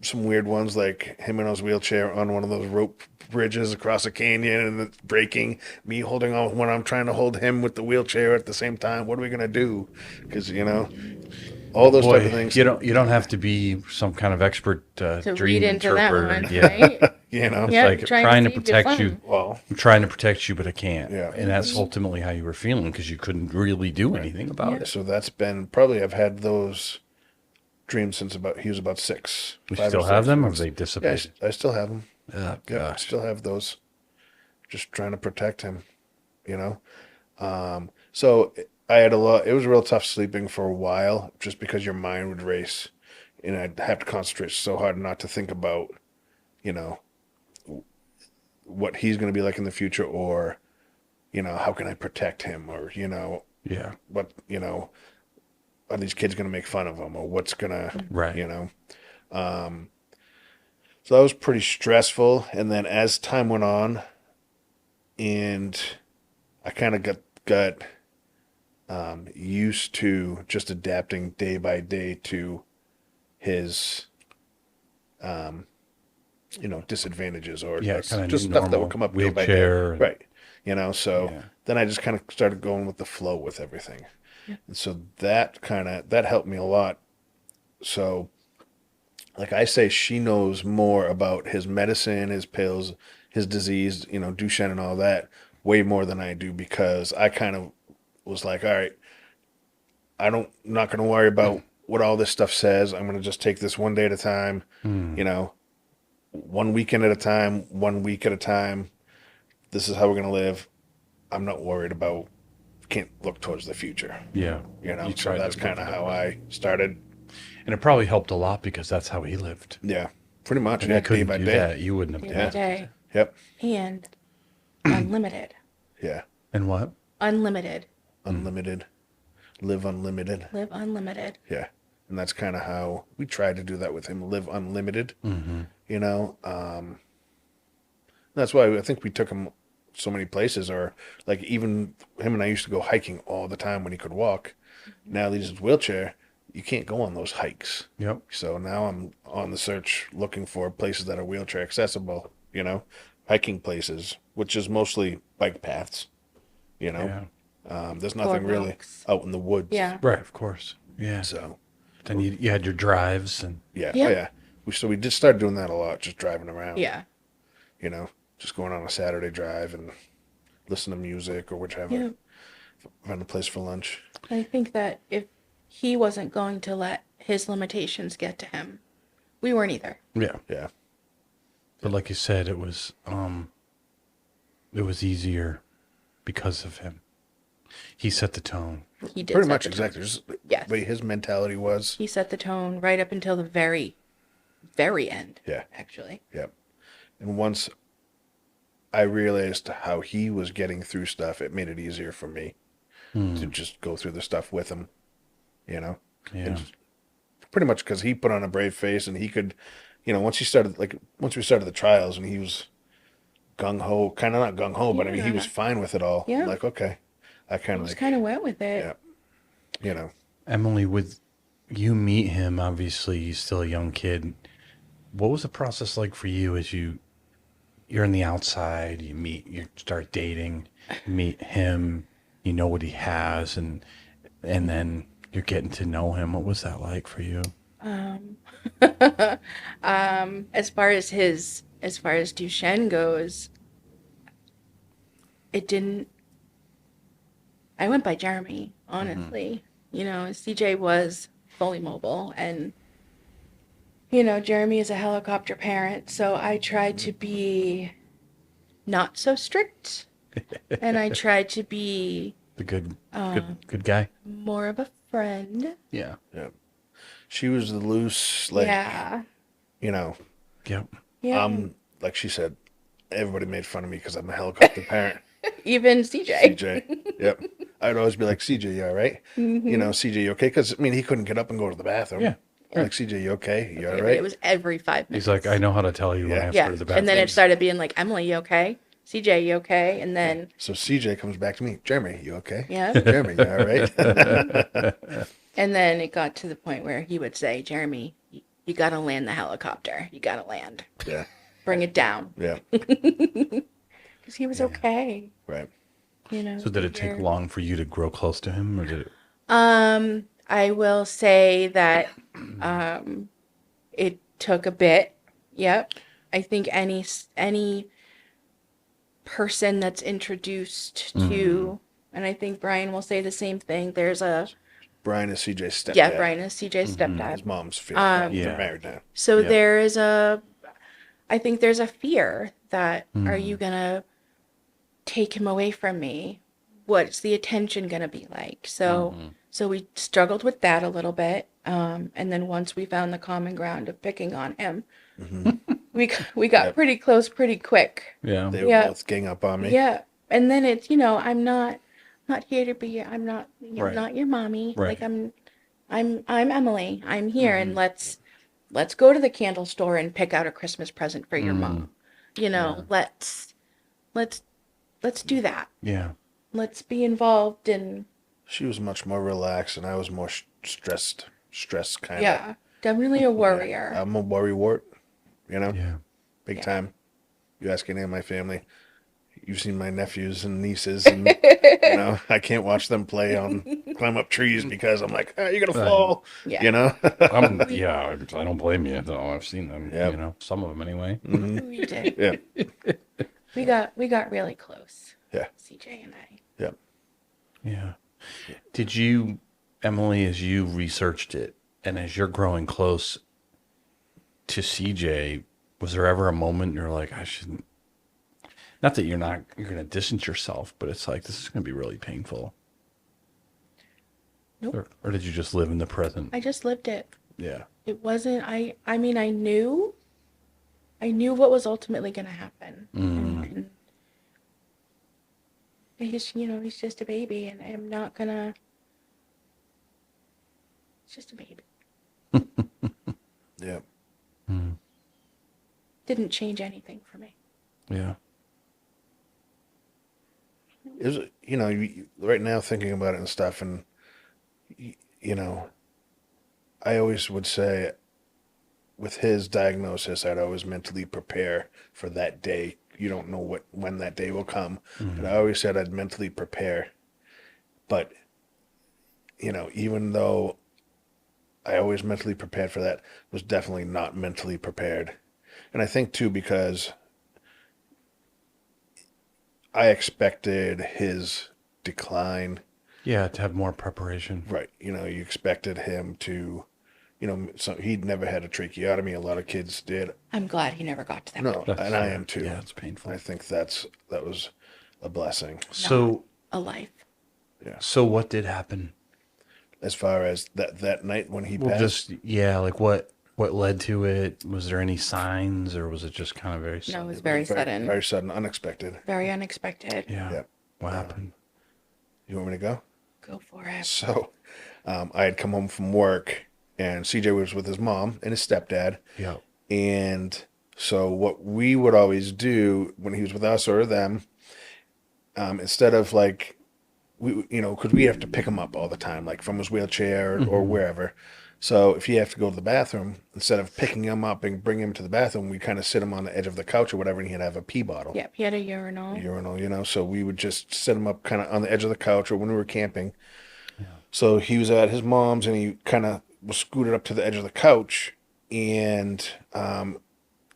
some weird ones like him in his wheelchair on one of those rope bridges across a canyon and it's breaking. Me holding on when I'm trying to hold him with the wheelchair at the same time. What are we gonna do? Because you know, all those type of things. you don't have to be some kind of expert To dream read into that interpreter. one. Yeah. Right? You know, Yeah, Like trying to save your protect you. son. well, I'm trying to protect you, but I can't. Yeah. And that's ultimately how you were feeling because you couldn't really do anything about it. so that's been probably I've had those dreams since he was about 6. You 5 or still have 6. them, or have they Yeah, dissipated? I still have them. Oh, Yeah, I gosh. still have those. Just trying to protect him, you know. So I had a lot. It was real tough sleeping for a while, just because your mind would race, and I'd have to concentrate so hard not to think about, you know, what he's going to be like in the future, or, you know, how can I protect him, or you know, Yeah. what, you know, are these kids going to make fun of him, or what's going to, Right. you know. So that was pretty stressful. And then as time went on, and I kind of got used to just adapting day by day to his, you know, disadvantages or Yeah, kinda just new stuff that normal, would come up day by day. wheelchair and- Right. You know, so Yeah. then I just kind of started going with the flow with everything. And so that helped me a lot. So, like I say, she knows more about his medicine, his pills, his disease, you know, Duchenne and all that, way more than I do, because I kind of was like, all right, not going to worry about what all this stuff says. I'm going to just take this one day at a time, you know, one weekend at a time, 1 week at a time. This is how we're going to live. I'm not worried about, can't look towards the future, Yeah. you know. So tried that's to kind of live how that way. I started. And it probably helped a lot because that's how he lived. Yeah, pretty much. If Yeah, you day couldn't by do day. that, you wouldn't have Day done by it. day. Yep. And unlimited. Yeah. And what? Unlimited. Unlimited. Live unlimited. Live unlimited. Yeah. And that's kind of how we tried to do that with him, live unlimited, you know. That's why I think we took him so many places, or like even him and I used to go hiking all the time when he could walk. Now that he's in his wheelchair, you can't go on those hikes. Yep. So now I'm on the search looking for places that are wheelchair accessible, you know, hiking places, which is mostly bike paths, you know. Yeah. There's nothing really Boardwalks. out in the woods. Yeah. Right. Of course. Yeah. So, Then you had your drives and yeah. Yeah. Oh, yeah. So we did start doing that a lot, just driving around. Yeah. You know, just going on a Saturday drive and listen to music or whichever. Yeah. Find a place for lunch. I think that if he wasn't going to let his limitations get to him, we weren't either. yeah. Yeah. But like you said, it was easier because of him. He set the tone. He did Pretty set much the tone. exactly. Just the Yes. way his mentality was. He set the tone right up until the very, very end. Yeah. Actually. Yep. And once I realized how he was getting through stuff, it made it easier for me to just go through the stuff with him, you know? Yeah. And just, pretty much because he put on a brave face and he could, you know, once we started the trials and he was gung-ho, kind of not gung-ho, but I mean, he was fine with it all. Yeah. Like, okay. I I kind of just like, kind of went with it. yeah, you know. Emily, with you meet him, obviously he's still a young kid. What was the process like for you as you're on the outside, you start dating, meet him, you know what he has, and then you're getting to know him. What was that like for you? As far as Duchenne goes, it didn't. I went by Jeremy, honestly. You know, CJ was fully mobile, and you know, Jeremy is a helicopter parent, so I tried to be not so strict, and I tried to be The good guy. more of a friend. Yeah. Yeah. She was the loose, like, Yeah, you know, Yep. yeah. like she said, everybody made fun of me because I'm a helicopter parent. Even CJ. CJ. Yep. I'd always be like, CJ, you all right? You know, CJ, you okay? Because, I mean, he couldn't get up and go to the bathroom. Yeah. Like, CJ, you okay? You all But right? it was every 5 minutes. He's like, I know how to tell you when I have to Yeah, go to the bathroom. and then it started being like, Emily, you okay? CJ, you okay? And then, So CJ comes back to me, Jeremy, you okay? yeah. Jeremy, you all right? And then it got to the point where he would say, Jeremy, you got to land the helicopter. You got to land. Yeah. Bring it down. Yeah. Because he was okay. Right. You know. So did it take long for you to grow close to him, or did it? I will say that it took a bit. Yep. I think any person that's introduced to, and I think Brian will say the same thing. There's a Brian is CJ's stepdad. yeah, Brian is CJ's stepdad. His mom's fiance. Yeah. They're married now. So Yeah. there is I think there's a fear that are you gonna take him away from me? What's the attention gonna be like? So we struggled with that a little bit, and then once we found the common ground of picking on him, we got pretty close pretty quick. Yeah. They would Yeah. both gang up on me. Yeah, and then it's I'm not here to be. I'm not Right. not your mommy. Right. Like I'm Emily. I'm here, and let's go to the candle store and pick out a Christmas present for your mom. Let's do that. Yeah. Let's be involved in She was much more relaxed, and I was more stressed kind of. yeah, definitely a warrior. I'm a worrywart, you know, Yeah. big time. You ask any of my family, you've seen my nephews and nieces, and you know, I can't watch them climb up trees because I'm like, oh, you're gonna fall. Yeah. You know. Yeah, I don't blame you. Though I've seen them. Yep. You know, some of them anyway. We did. Yeah. We got really close. Yeah. CJ and I. Yeah. Yeah. Did you, Emily, as you researched it and as you're growing close to CJ, was there ever a moment you're like, I shouldn't? Not that you're going to distance yourself, but it's like, this is going to be really painful. Nope. Or did you just live in the present? I just lived it. Yeah. It wasn't. I mean, I knew what was ultimately going to happen. And he's just a baby, and I'm not gonna. It's just a baby. Yeah. Didn't change anything for me. Yeah. Is right now thinking about it and stuff, and I always would say with his diagnosis, I'd always mentally prepare for that day. You don't know when that day will come, but I always said I'd mentally prepare. But even though I always mentally prepared for that, was definitely not mentally prepared. And I think too because I expected his decline. Yeah, to have more preparation. Right. You expected him to, so he'd never had a tracheotomy. A lot of kids did. I'm glad he never got to that No, point. That's- and I am too. yeah, it's painful. I think that was a blessing. So, A life. so what did happen? As far as that night when he Well, passed, like what led to it? Was there any signs, or was it just kind of very No, it sudden? was very sudden. very sudden, unexpected. Very unexpected. Yeah. Yep. What happened? You want me to go? Go for it. So, I had come home from work, and CJ was with his mom and his stepdad. Yeah. And so, what we would always do when he was with us or them, instead of like, because we have to pick him up all the time, like from his wheelchair or wherever. So, if he have to go to the bathroom, instead of picking him up and bring him to the bathroom, we kind of sit him on the edge of the couch or whatever, and he'd have a pee bottle. Yep, he had a urinal. So we would just set him up kind of on the edge of the couch or when we were camping. Yeah. So he was at his mom's and he kind of was scooted up to the edge of the couch and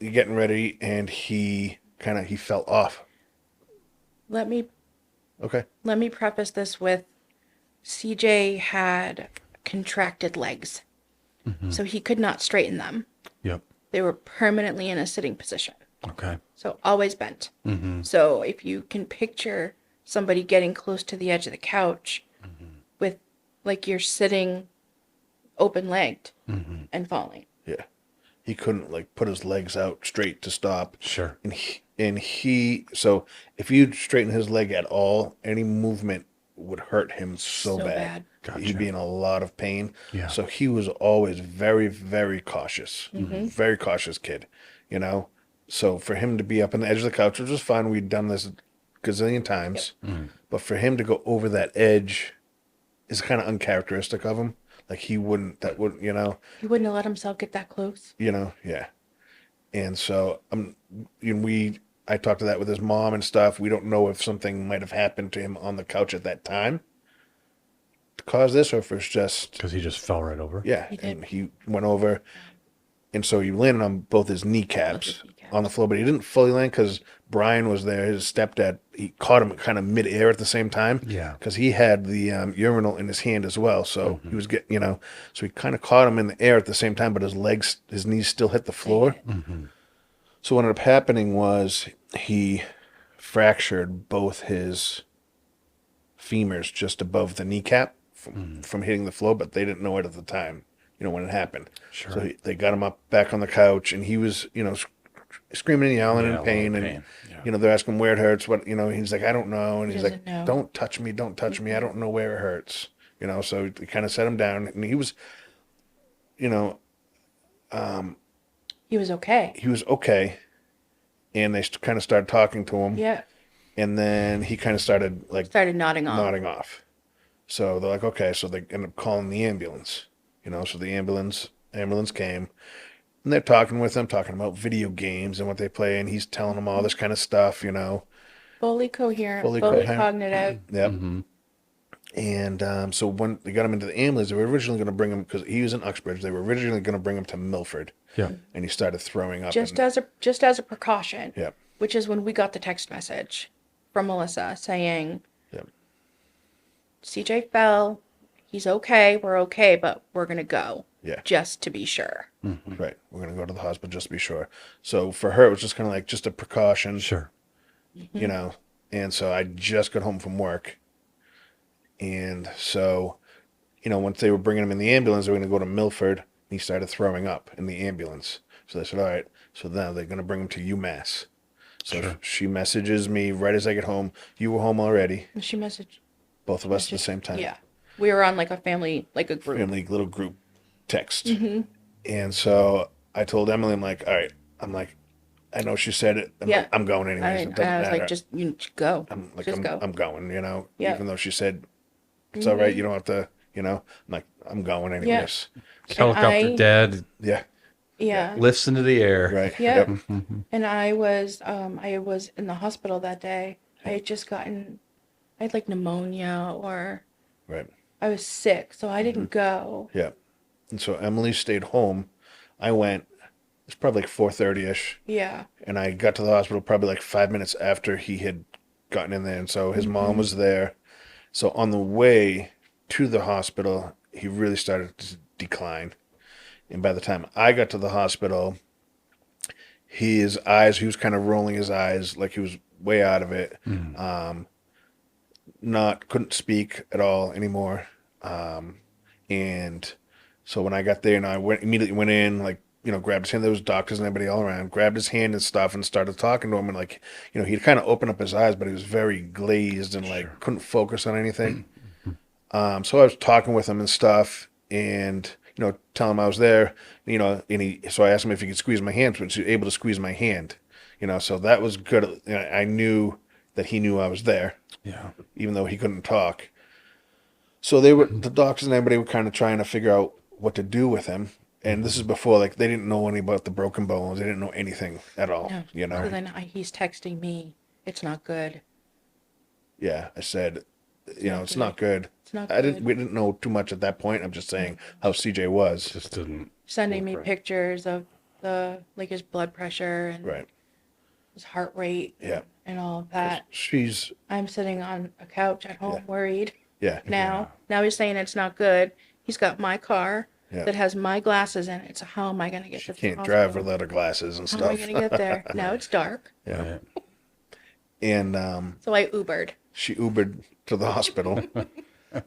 getting ready, and he fell off. Let me Okay. preface this with CJ had contracted legs. So he could not straighten them. Yep. They were permanently in a sitting position. Okay. So always bent. So if you can picture somebody getting close to the edge of the couch with like you're sitting open-legged and falling. Yeah. He couldn't like put his legs out straight to stop. Sure. And so if you straighten his leg at all, any movement would hurt him so bad. Gotcha. He'd be in a lot of pain. Yeah. So he was always very, very cautious. Very cautious kid, So for him to be up on the edge of the couch, which was fine, we'd done this a gazillion times. But for him to go over that edge is kind of uncharacteristic of him. Like he wouldn't, He wouldn't have let himself get that close. yeah. And so I talked to that with his mom and stuff. We don't know if something might have happened to him on the couch at that time to cause this, or if it's just Because he just fell right over. yeah. He did. And he went over, and so he landed on both his kneecaps on the floor, but he didn't fully land because Brian was there. His stepdad, he caught him kind of midair at the same time. Yeah. Because he had the urinal in his hand as well, so he was getting, so he kind of caught him in the air at the same time, but his knees still hit the floor. So what ended up happening was he fractured both his femurs just above the kneecap from hitting the floor, but they didn't know it at the time, when it happened. Sure. So they got him up back on the couch, and he was, screaming and yelling Yeah, a in lot pain, of and pain. you know, they're asking where it hurts. What, he's like, I don't know. And He he's like, doesn't know. don't touch me. Don't touch me. I don't know where it hurts. So we kind of set him down, and he was, He was okay. he was okay. And they kind of started talking to him. Yeah. And then he kind of started Started nodding off. nodding off. So they're like, okay. So they end up calling the ambulance, so the ambulance came, and they're talking with him, talking about video games and what they play. And he's telling them all this kind of stuff, Fully coherent, Fully fully coherent. cognitive. Yep. And so when they got him into the ambulance, they were originally going to bring him, because he was in Uxbridge, they were originally going to bring him to Milford. Yeah. And he started throwing up. Just as a precaution. Yep. Which is when we got the text message from Melissa saying, Yep. CJ fell, he's okay, we're okay, but we're gonna go. Yeah. Just to be sure. Right. We're going to go to the hospital just to be sure. So for her, it was just kind of like just a precaution. Sure. And so I just got home from work. And so, once they were bringing him in the ambulance, they were going to go to Milford, and he started throwing up in the ambulance. So they said, all right, so now they're going to bring him to UMass. So Sure. she messages me right as I get home. You were home already. And she messaged. Both of us at the same time. Yeah. We were on like a family, like a group. Family little group. text. And so I told Emily, I'm like, all right, I'm like, I know she said it. I'm, Yeah. like, I'm going anyways. It doesn't I was matter. like, just you go. I'm like, Just go. I'm going, Yeah. even though she said, it's all right. You don't have to, I'm like, I'm going anyways. Helicopter dad Yeah. Yeah. lifts into the air. Right. Yep. And I was in the hospital that day. I had just gotten, I had like pneumonia or Right. I was sick, so I didn't go. Yeah. And so Emily stayed home. I went, it's probably like 4:30ish. Yeah. And I got to the hospital probably like 5 minutes after he had gotten in there. And so his mom was there. So on the way to the hospital, he really started to decline. And by the time I got to the hospital, his eyes, he was kind of rolling his eyes like he was way out of it. Couldn't speak at all anymore. And so when I got there and I immediately went in, like, grabbed his hand. There was doctors and everybody all around. Grabbed his hand and stuff and started talking to him. And like, he'd kind of opened up his eyes, but he was very glazed and like couldn't focus on anything. So I was talking with him and stuff, and telling him I was there. So I asked him if he could squeeze my hand, which he was able to squeeze my hand. So that was good. I knew that he knew I was there. Yeah. Even though he couldn't talk. So the doctors and everybody were kind of trying to figure out what to do with him. And this is before, like, they didn't know any about the broken bones. They didn't know anything at all, No. So then he's texting me, it's not good. Yeah, I said, it's not good. It's not We didn't know too much at that point. I'm just saying how CJ was. Just didn't. Sending me pictures of his blood pressure and Right. his heart rate Yeah. and all of that. She's, I'm sitting on a couch at home worried yeah. now. Now he's saying it's not good. He's got my car Yeah. that has my glasses in it. So how am I going to get She to the can't hospital? drive without her glasses and How am I stuff. going to get there? Now it's dark. Yeah. Right. And So I Ubered. she Ubered to the hospital. I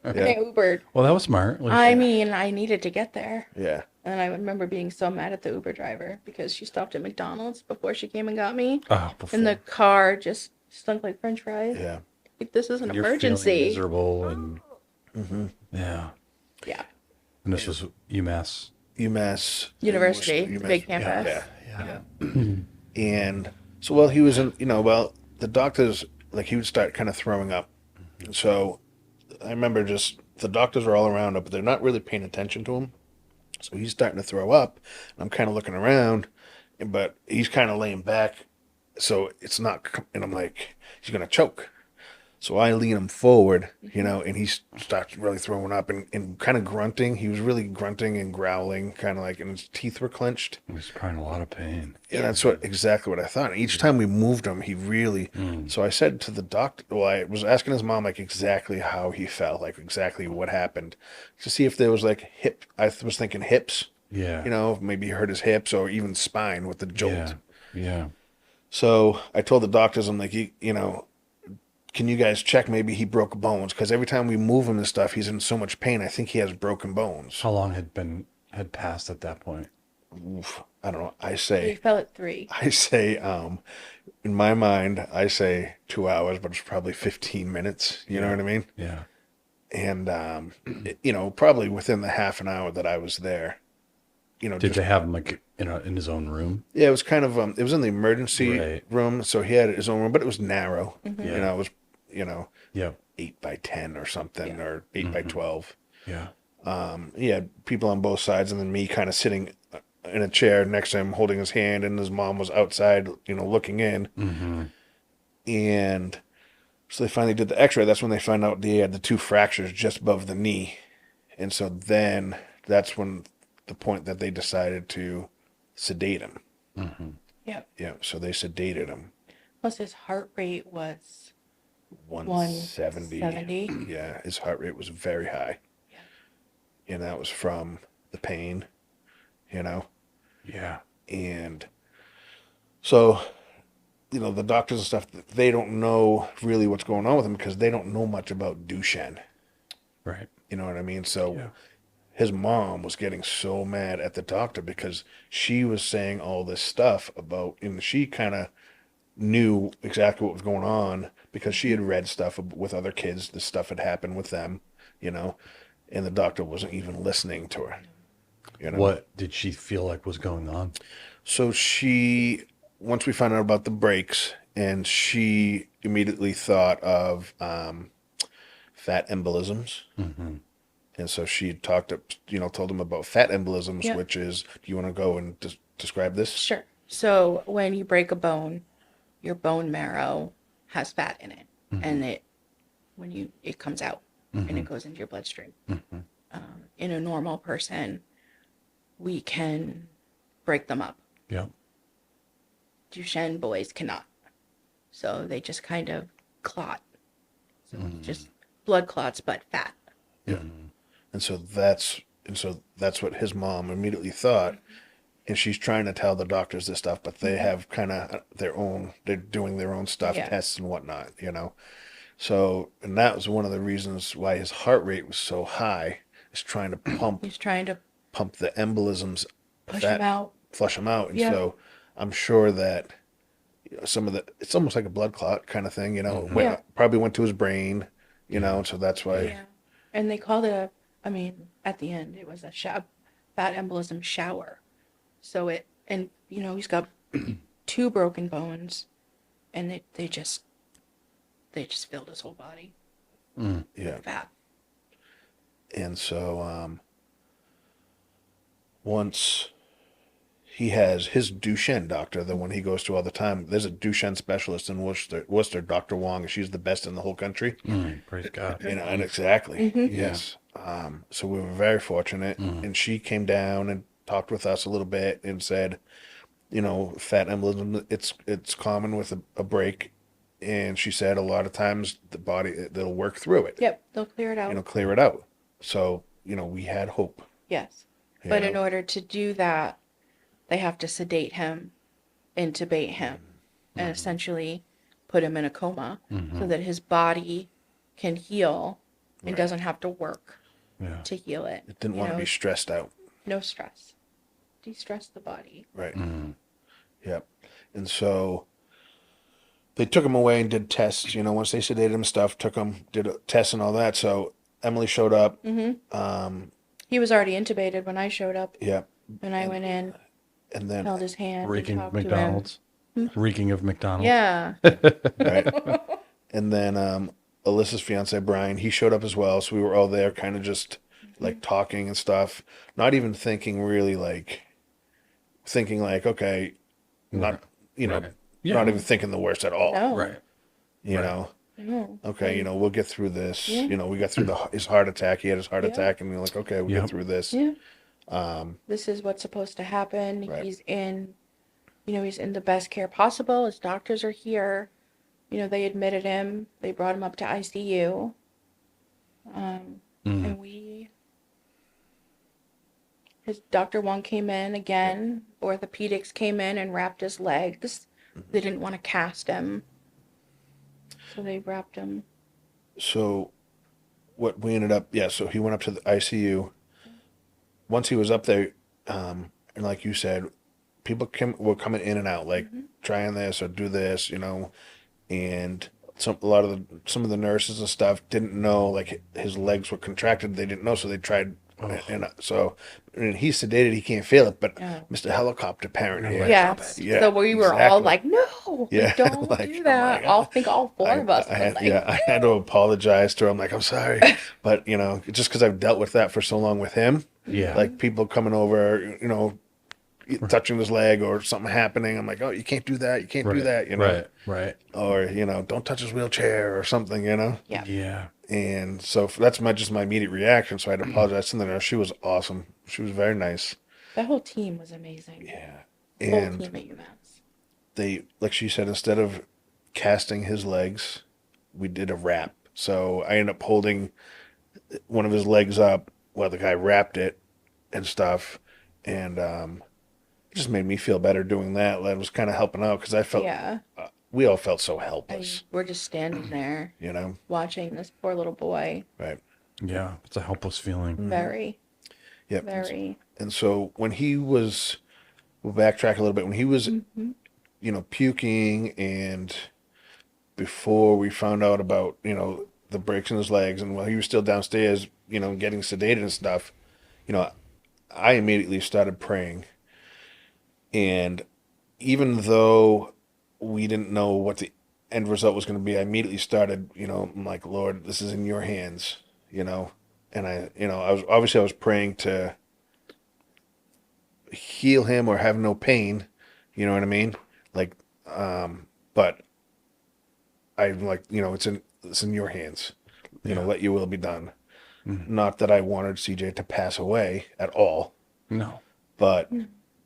Yeah. Ubered. Well, that was smart. Like, I mean, I needed to get there. Yeah. And I remember being so mad at the Uber driver because she stopped at McDonald's before she came and got me. before. And the car just stunk like French fries. Yeah. Like, this is an You're feeling emergency. miserable and yeah. Yeah. And this was UMass. UMass University, UMass, big campus. Yeah. And so while he was in, the doctors, like, he would start kind of throwing up. So I remember just the doctors are all around him, but they're not really paying attention to him. So he's starting to throw up. And I'm kind of looking around, but he's kind of laying back. So it's not, and I'm like, he's going to choke. So I lean him forward, and he starts really throwing up and kind of grunting. He was really grunting and growling, kind of like, and his teeth were clenched. He was probably in a lot of pain. And that's exactly what I thought. And each time we moved him, he really. So I said to the doctor, well, I was asking his mom, like, exactly how he felt, like, exactly what happened, to see if there was, like, hip. I was thinking hips. Yeah. Maybe he hurt his hips or even spine with the jolt. Yeah. Yeah. So I told the doctors, I'm like, can you guys check? Maybe he broke bones, because every time we move him and stuff, he's in so much pain. I think he has broken bones. How long had passed at that point? Oof, I don't know. I He say, fell at 3. in my mind, I say 2 hours, but it's probably 15 minutes. You know what I mean? Yeah. And, probably within the half an hour that I was there, Did they have him like in his own room? yeah, it was kind of, it was in the emergency Right. room. So he had his own room, but it was narrow. Yeah. It was, Yeah. 8 by 10 or something, or 8 by 12. Yeah. He had people on both sides, and then me kind of sitting in a chair next to him, holding his hand, and his mom was outside, looking in. And so they finally did the x-ray. That's when they found out he had the 2 fractures just above the knee. And so then that's when the point that they decided to sedate him. Yep. Yeah, so they sedated him. Plus his heart rate was 170. 170. Yeah, his heart rate was very high. Yeah. And that was from the pain, Yeah. And so, the doctors and stuff, they don't know really what's going on with him because they don't know much about Duchenne. Right. You know what I mean? So Yeah. his mom was getting so mad at the doctor because she was saying all this stuff about, and she kind of knew exactly what was going on because she had read stuff with other kids. This stuff had happened with them, and the doctor wasn't even listening to her. You know. What did she feel like was going on? So once we found out about the breaks, and she immediately thought of fat embolisms. Mm-hmm. And so she told him about fat embolisms, Yeah. which is, do you want to go and describe this? Sure. So when you break a bone, your bone marrow has fat in it, and it comes out and it goes into your bloodstream. In a normal person, we can break them up. Yeah. Duchenne boys cannot, so they just kind of clot. So just blood clots, but fat. Yeah. And so that's what his mom immediately thought. And she's trying to tell the doctors this stuff, but they have kind of they're doing their own stuff, Yeah. tests and whatnot, you know. So, and that was one of the reasons why his heart rate was so high, is trying to He's trying to pump the embolisms, push him out. flush them out. And Yeah. so I'm sure that it's almost like a blood clot kind of thing, you know. Yeah. Probably went to his brain, you know, so that's why. Yeah. And they called it at the end, it was a fat embolism shower. So he's got 2 broken bones, and they just filled his whole body Yeah. with fat. And so once he has his Duchenne doctor, the one he goes to all the time, there's a Duchenne specialist in Worcester, Dr. Wong, and she's the best in the whole country. Praise God. You know, and exactly. Yes. So we were very fortunate. And she came down and talked with us a little bit and said, you know, fat embolism, it's common with a break. And she said a lot of times the body, they'll work through it. Yep, they'll clear it out. You know, clear it out. So, you know, we had hope. Yes. you But know. in order to do that, they have to sedate him, intubate him, and essentially put him in a coma so that his body can heal and doesn't have to work Yeah. to heal it. It didn't You want to know, be stressed out. no stress. De-stress the body. Right. Yep. And so they took him away and did tests. You know, once they sedated him and stuff, took him, did a test and all that. So Emily showed up. He was already intubated when I showed up, Yep. and I went in, And then, held his hand, and Reeking of talked to him. McDonald's. Reeking of McDonald's. Yeah. right. And then Alyssa's fiance, Brian, he showed up as well. So we were all there kind of just like talking and stuff. Not even thinking really okay, not, you know, Right. Yeah. not even thinking the worst at all. No. Right. You know, No. okay, you know, we'll get through this. Yeah. You know, we got through his heart attack. He had his heart Yeah. attack, and we were like, okay, we'll Yep. get through this. Yeah. This is what's supposed to happen. Right. He's in the best care possible. His doctors are here. You know, they admitted him. They brought him up to ICU. And his Dr. Wong came in again. Orthopedics came in and wrapped his legs. They didn't want to cast him. So they wrapped him. So what we ended up, so he went up to the ICU. Once he was up there, and like you said, people were coming in and out, like trying this or do this, you know, and some of the nurses and stuff didn't know, like his legs were contracted. They didn't know, so they tried. And he's sedated, he can't feel it, but Mr. Helicopter Parent here. Yeah. Yeah, So we were all exactly. like, no, Yeah, don't like, do oh that. my God. I think all 4 of us. I were had, like, I had to apologize to her. I'm like, I'm sorry, but you know, just because I've dealt with that for so long with him, Yeah. like people coming over, you know, touching his leg or something happening. I'm like, oh, you can't do that. You can't do that. You know, Right. or you know, don't touch his wheelchair or something. You know, Yeah. Yeah. and so that's my immediate reaction. So I had to apologize to the nurse. She was awesome. She was very nice. That whole team was amazing. Yeah, The whole and team at UMass. they, like she said, instead of casting his legs, we did a wrap. So I ended up holding one of his legs up while the guy wrapped it and stuff. And it just made me feel better doing that. That was kind of helping out because I felt, we all felt so helpless, We're just standing there you know? watching this poor little boy. Right. Yeah. It's a helpless feeling. Very, Yep. very. And so when he was, we'll backtrack a little bit, when he was, you know, puking, and before we found out about, you know, the breaks in his legs, and while he was still downstairs, you know, getting sedated and stuff, you know, I immediately started praying. And even though we didn't know what the end result was going to be, I immediately started, I'm like, Lord, this is in your hands, you know. And I was praying to heal him or have no pain, you know what I mean? Like, but I'm like, it's in your hands, Yeah. let your will be done. Not that I wanted CJ to pass away at all, No. but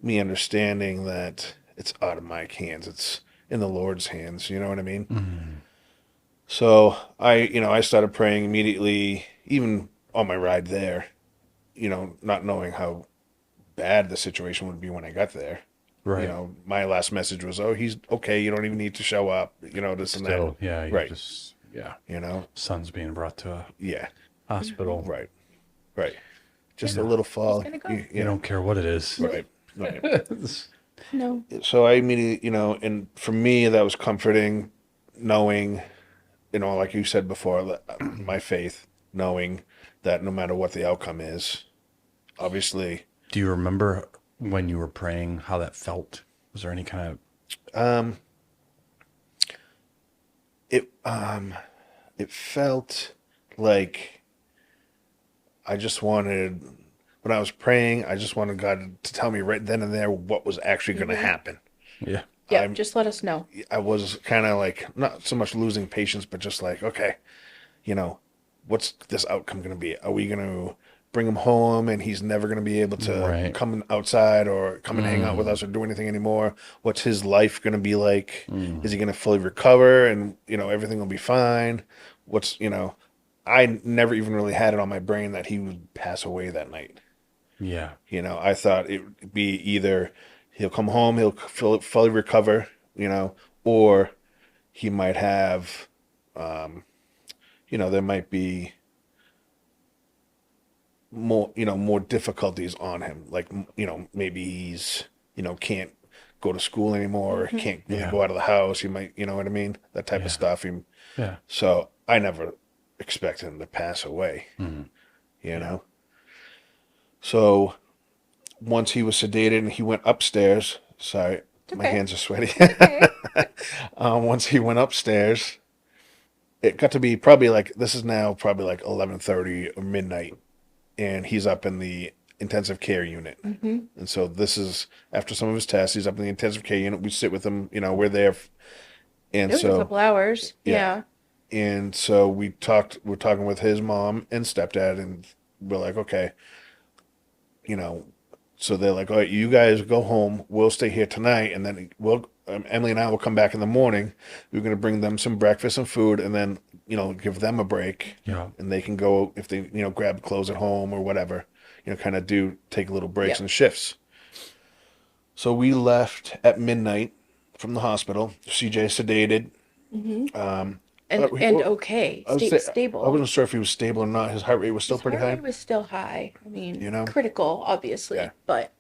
me understanding that it's out of my hands, it's in the Lord's hands, you know what I mean? So I started praying immediately, even on my ride there, not knowing how bad the situation would be when I got there. Right. My last message was, "Oh, he's okay. You don't even need to show up." This and that. Still, yeah, you Right. just, yeah. You know. Son's being brought to a Yeah. hospital. Right. Right. Just Yeah. a little fall. gonna go. You You don't care what it is. Right. Right. No. So I immediately, and for me, that was comforting, knowing, like you said before, my faith, knowing that no matter what the outcome is, obviously, Do you remember when you were praying how that felt? Was there any kind of it felt like I just wanted, when I was praying, I just wanted God to tell me right then and there what was actually going to happen. yeah. Yeah, just let us know. I was kind of like, not so much losing patience, but just like, okay, what's this outcome going to be? Are we going to bring him home and he's never going to be able to Right. come outside or come and hang out with us or do anything anymore? What's his life going to be like? Is he going to fully recover and, everything will be fine? I never even really had it on my brain that he would pass away that night. Yeah. I thought it would be either he'll come home, he'll fully recover, or he might have, there might be more difficulties on him. Like, maybe he's, can't go to school anymore, or can't really Yeah. go out of the house. He might, you know what I mean? That type of stuff. Yeah. So I never expected him to pass away, you know? So once he was sedated and he went upstairs, sorry, my okay. hands are sweaty. Okay. Once he went upstairs, it got to be probably like, this is now probably like 11:30 or midnight, and he's up in the intensive care unit. And so this is after some of his tests, he's up in the intensive care unit. We sit with him, we're there. And It was a couple hours. Yeah. And so we're talking with his mom and stepdad, and we're like, okay, so they're like, all right, you guys go home. We'll stay here tonight. And then Emily and I will come back in the morning. We're going to bring them some breakfast and food, and then, give them a break. Yeah. And they can go, if they, grab clothes at home or whatever, kind of take little breaks Yeah. and shifts. So we left at midnight from the hospital. CJ sedated. And okay. I would say, Stable. I wasn't sure if he was stable or not. His heart rate was still pretty Heart high. rate was still high. I mean, know? critical, obviously, Yeah. but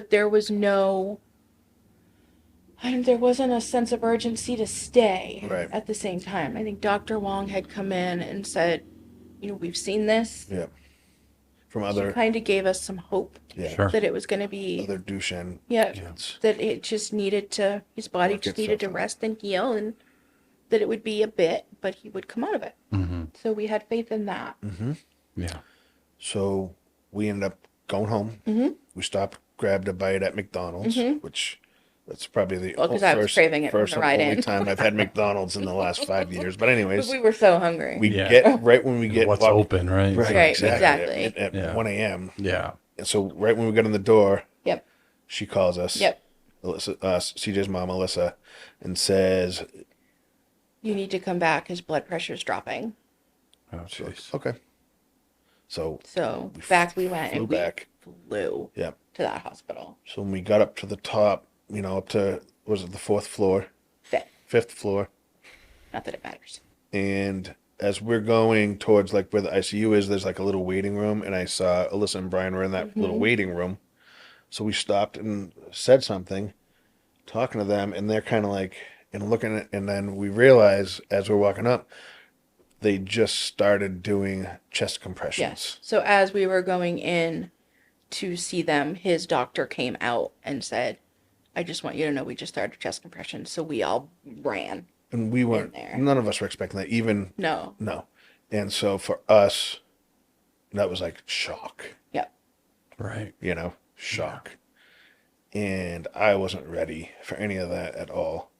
there was no. There wasn't a sense of urgency to stay. Right. At the same time, I think Dr. Wong had come in and said, we've seen this. Yeah. From She other kind of gave us some hope Sure. that it was going to be. other Duchenne Yeah. kids. That it just needed to. His body Work just needed to itself out. rest and heal, and that it would be a bit, but he would come out of it. So we had faith in that. Yeah. So we ended up going home. We stopped, grabbed a bite at McDonald's, which that's probably the Well, 'cause I was craving it from first the and ride only in. time I've had McDonald's in the last 5 years. But anyways, We were so hungry. we Yeah. get right when we get What's walk- open, right? Right, exactly. exactly. At Yeah. 1 a.m. Yeah. And so right when we got in the door, Yep. she calls us. Yep. Alyssa, CJ's mom, Alyssa, and says, You need to come back. His blood pressure's dropping. Oh, jeez. okay. So So back we went, flew and we back. flew Yep. to that hospital. So when we got up to the top, up to, was it the 4th floor? Fifth floor. Not that it matters. And as we're going towards like where the ICU is, there's like a little waiting room, and I saw Alyssa and Brian were in that little waiting room. So we stopped and said something, talking to them, and they're kind of like, and looking at, and then we realize as we're walking up, they just started doing chest compressions. Yes. So as we were going in to see them, his doctor came out and said, I just want you to know we just started chest compression. So we all ran. And we weren't, there. none of us were expecting that, even, No. no. And so for us, that was like shock, Yep. Right. shock. And I wasn't ready for any of that at all.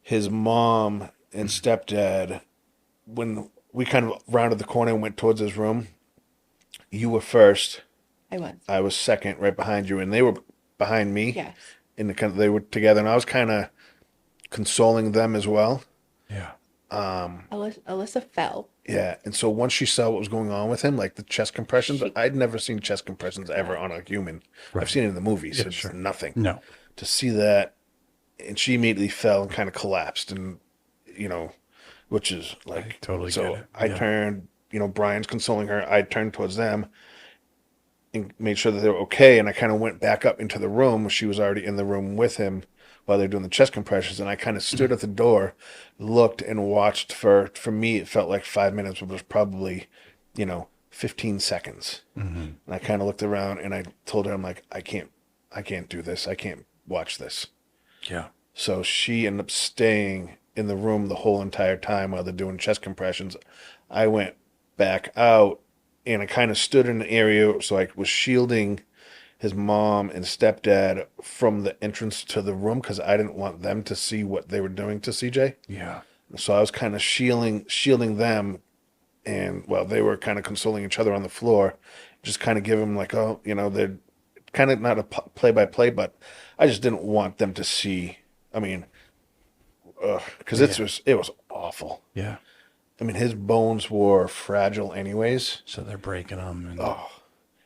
His mom and stepdad, when we kind of rounded the corner and went towards his room, you were first. I was. I was second, right behind you, and they were behind me. Yes. And they were together, and I was kind of consoling them as well. Yeah. Alyssa fell. Yeah, and so once she saw what was going on with him, like the chest compressions, I'd never seen chest compressions ever on a human. Right. I've seen it in the movies. Yeah, It's sure. nothing. No. To see that, and she immediately fell and kind of collapsed, and which is like I totally so. get it. I Yeah. turned, Brian's consoling her. I turned towards them and made sure that they were okay, and I kind of went back up into the room. She was already in the room with him while they're doing the chest compressions, and I kind of stood at the door, looked and watched for me it felt like 5 minutes, but it was probably 15 seconds. And I kind of looked around and I told her, I'm like, I can't do this, I can't watch this. Yeah. So she ended up staying in the room the whole entire time while they're doing chest compressions. I went back out and I kind of stood in an area, so I was shielding his mom and stepdad from the entrance to the room because I didn't want them to see what they were doing to CJ. Yeah. So I was kind of shielding them, and they were kind of consoling each other on the floor, just kind of give them like, they're kind of not a play by play, but I just didn't want them to see. I mean, because it was awful. Yeah. I mean, his bones were fragile anyways. So they're breaking them, and,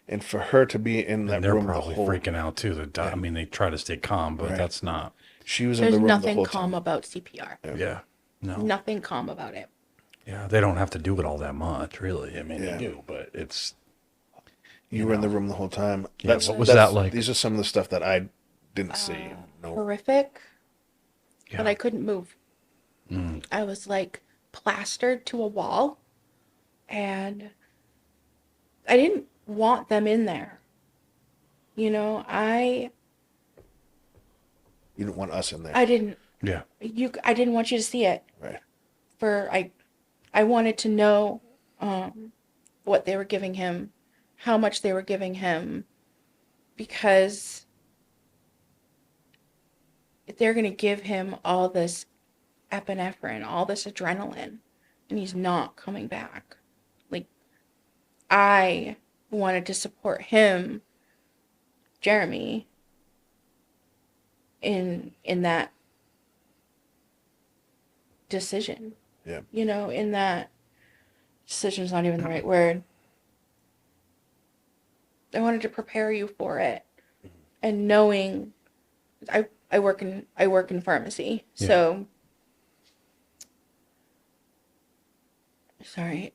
And for her to be in that and they're room probably freaking out too. I mean, they try to stay calm, but Right. that's not. she was in There's the room the nothing whole calm time. about CPR. Yeah. No. Nothing calm about it. Yeah. They don't have to do it all that much, really. I mean, Yeah. they do, but it's. You were in the room the whole time. Yeah, what was that like? These are some of the stuff that I didn't see. No. Horrific. Yeah. But I couldn't move. I was like plastered to a wall, and I didn't want them in there. I You didn't want us in there. didn't. Yeah. I didn't want you to see it. Right. I wanted to know what they were giving him, how much they were giving him, because if they're going to give him all this epinephrine, all this adrenaline, and he's not coming back. Like, I wanted to support him, Jereme, in that decision. Yeah. In that decision's not even the right word. I wanted to prepare you for it, and knowing I work in pharmacy, Yeah. so sorry.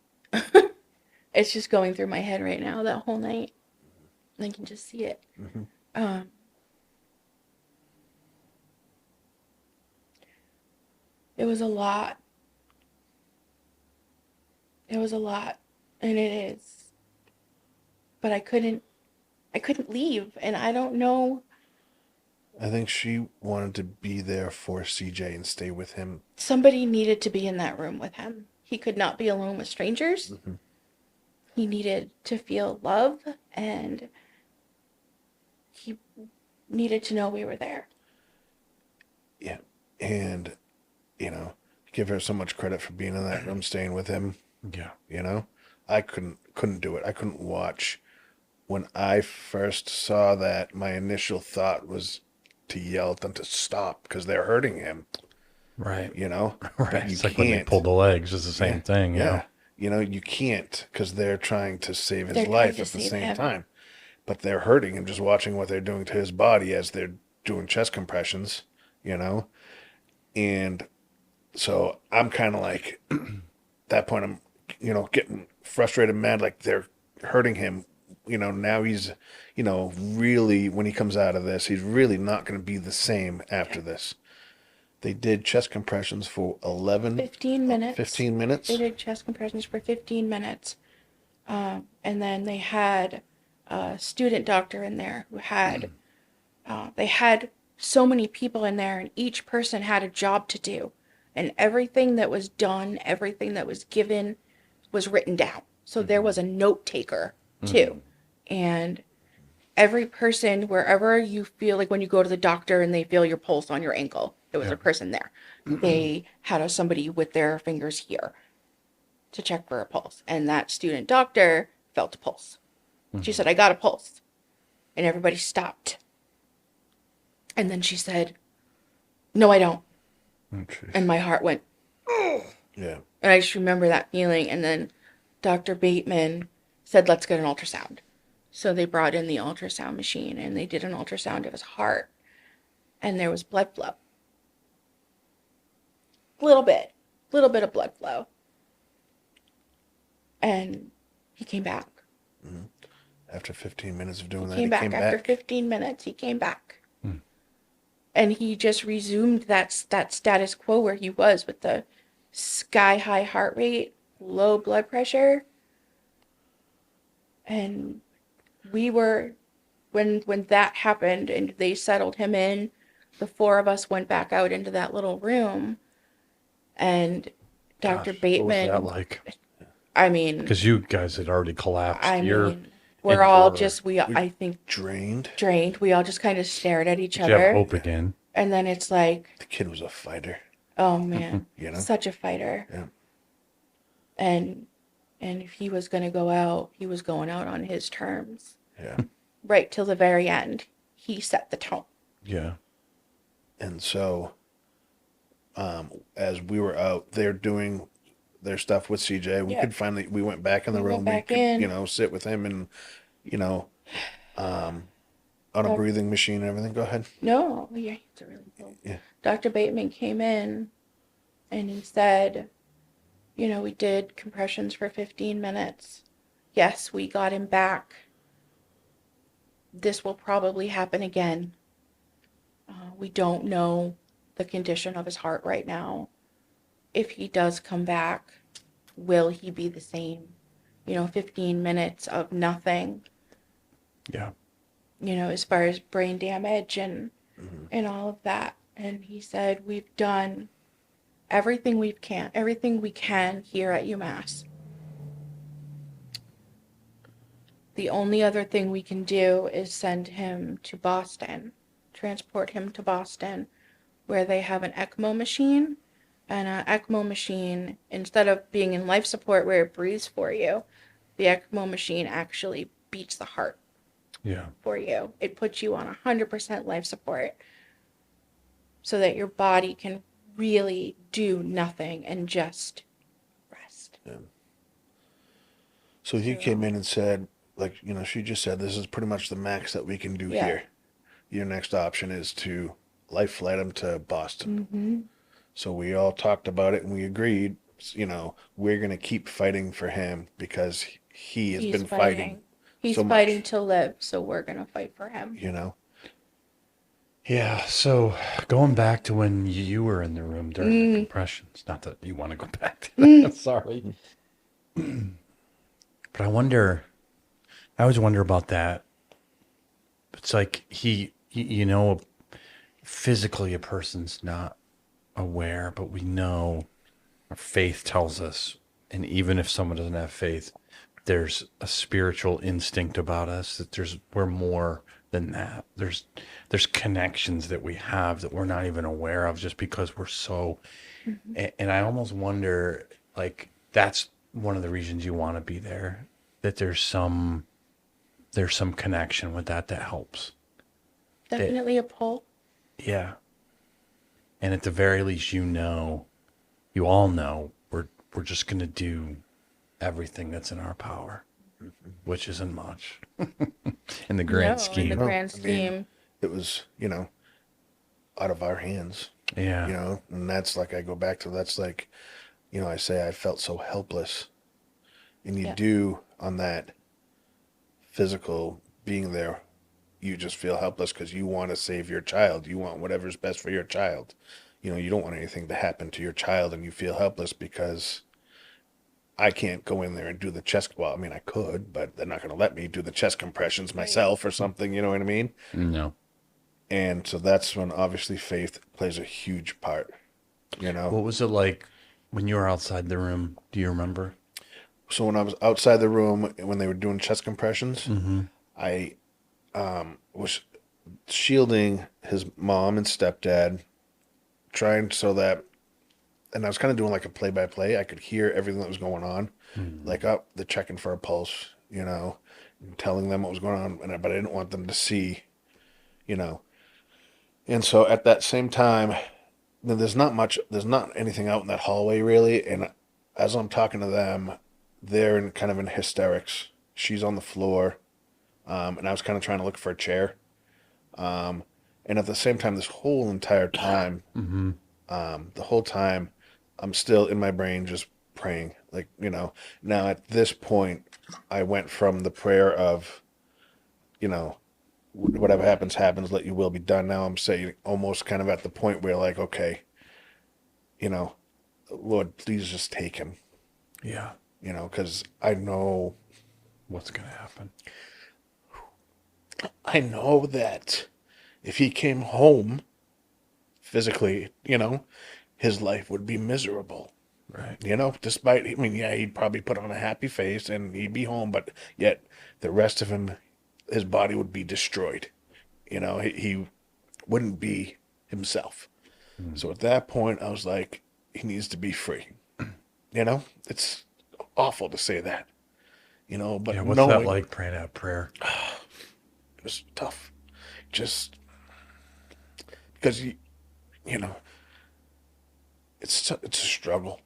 It's just going through my head right now that whole night. I can just see it. It was a lot. It was a lot, and it is. But I couldn't leave, and I don't know. I think she wanted to be there for CJ and stay with him. Somebody needed to be in that room with him. He could not be alone with strangers. He needed to feel love, and he needed to know we were there. Yeah. And, give her so much credit for being in that room, staying with him. Yeah. I couldn't do it. I couldn't watch. When I first saw that, my initial thought was to yell at them to stop because they're hurting him, Right. But Right. you It's like when they can't. pull the legs, it's the same thing. Yeah. You can't because they're trying to save his They're trying life to at the save same him. time. But they're hurting him just watching what they're doing to his body as they're doing chest compressions, And so I'm kind of like, at that point, I'm, getting frustrated, mad, like they're hurting him. Now he's, really, when he comes out of this, he's really not going to be the same after this. They did chest compressions for 15 minutes. 15 minutes? They did chest compressions for 15 minutes. And then they had a student doctor in there who had, they had so many people in there, and each person had a job to do. And everything that was done, everything that was given was written down. So there was a note taker too. And every person, wherever you feel like when you go to the doctor and they feel your pulse on your ankle, there was a person there. They had somebody with their fingers here to check for a pulse. And that student doctor felt a pulse. She said, I got a pulse. And everybody stopped. And then she said, no, I don't. Oh, jeez. And my heart went, Yeah. and I just remember that feeling. And then Dr. Bateman said, let's get an ultrasound. So they brought in the ultrasound machine and they did an ultrasound of his heart. And there was blood flow. Little bit of blood flow. And he came back. After 15 minutes of doing that, Came back. After 15 minutes, he came back. And he just resumed that status quo where he was with the sky high heart rate, low blood pressure. And we were, when that happened and they settled him in, the four of us went back out into that little room. And Dr. Gosh, Bateman, what was that like? I mean, Because you guys had already collapsed. we're all just, I think, Drained. drained. We all just kind of stared at each Did you have other. hope again? And then it's like, The kid was a fighter. oh man, You know? such a fighter. Yeah. And if he was going to go out, he was going out on his terms. Yeah. Right till the very end, he set the tone. Yeah. And so, as we were out there doing their stuff with CJ, we went back in the We room. went back we could, in. sit with him and, on a breathing machine and everything. Go ahead. No, yeah, it's a really cool. Yeah. Dr. Bateman came in and he said, we did compressions for 15 minutes. Yes, we got him back. This will probably happen again. We don't know the condition of his heart right now. If he does come back, will he be the same? 15 minutes of nothing, Yeah. as far as brain damage and all of that. And he said, we've done everything we can here at UMass. The only other thing we can do is send him to Boston, transport him to Boston, where they have an ECMO machine. And an ECMO machine, instead of being in life support where it breathes for you, the ECMO machine actually beats the heart Yeah. for you. It puts you on 100% life support so that your body can really do nothing and just rest. So he came in and said, she just said, this is pretty much the max that we can do Yeah. here. Your next option is to life flight him to Boston. Mm-hmm. So we all talked about it and we agreed, we're going to keep fighting for him because he has been fighting. He's so much. fighting to live, so we're going to fight for him. Yeah. So going back to when you were in the room during the compressions, not that you want to go back to that. Sorry. But I always wonder about that. It's like physically a person's not aware, but we know our faith tells us, and even if someone doesn't have faith, there's a spiritual instinct about us that we're more than that. There's connections that we have that we're not even aware of just because we're so, and I almost wonder, like, that's one of the reasons you want to be there, that there's some connection with that helps. Definitely a pull. Yeah. And at the very least, you all know, we're just going to do everything that's in our power, which isn't much in the grand scheme. In the grand scheme. It was, out of our hands. Yeah. And that's like, I go back to, that's like, I say I felt so helpless. And you do on that physical being there, you just feel helpless because you want to save your child. You want whatever's best for your child. You don't want anything to happen to your child, and you feel helpless because I can't go in there and do the chest. Well, I mean, I could, but they're not going to let me do the chest compressions myself or something. You know what I mean? No. And so that's when obviously faith plays a huge part. You know. What was it like when you were outside the room? Do you remember? So when I was outside the room when they were doing chest compressions, I was shielding his mom and stepdad, trying so that, and I was kind of doing like a play-by-play. I could hear everything that was going on, like, oh, they're checking for a pulse, you know, and telling them what was going on, but I didn't want them to see, you know. And so at that same time, there's not anything out in that hallway really, and as I'm talking to them, they're kind of in hysterics. She's on the floor, and I was kind of trying to look for a chair. And at the same time, this whole entire time, the whole time, I'm still in my brain just praying. Like, you know, now at this point, I went from the prayer of, you know, whatever happens, happens, let your will be done. Now I'm saying almost kind of at the point where, like, okay, you know, Lord, please just take him, Yeah. you know, because I know What's going to happen? I know that if he came home physically, you know, his life would be miserable. Right. You know, despite, I mean, yeah, he'd probably put on a happy face and he'd be home, but yet the rest of him, his body would be destroyed. You know, he wouldn't be himself. So at that point, I was like, he needs to be free. You know, it's awful to say that, you know, but Yeah, what's knowing that like, praying that prayer? it was tough. Just because, you know, it's a struggle.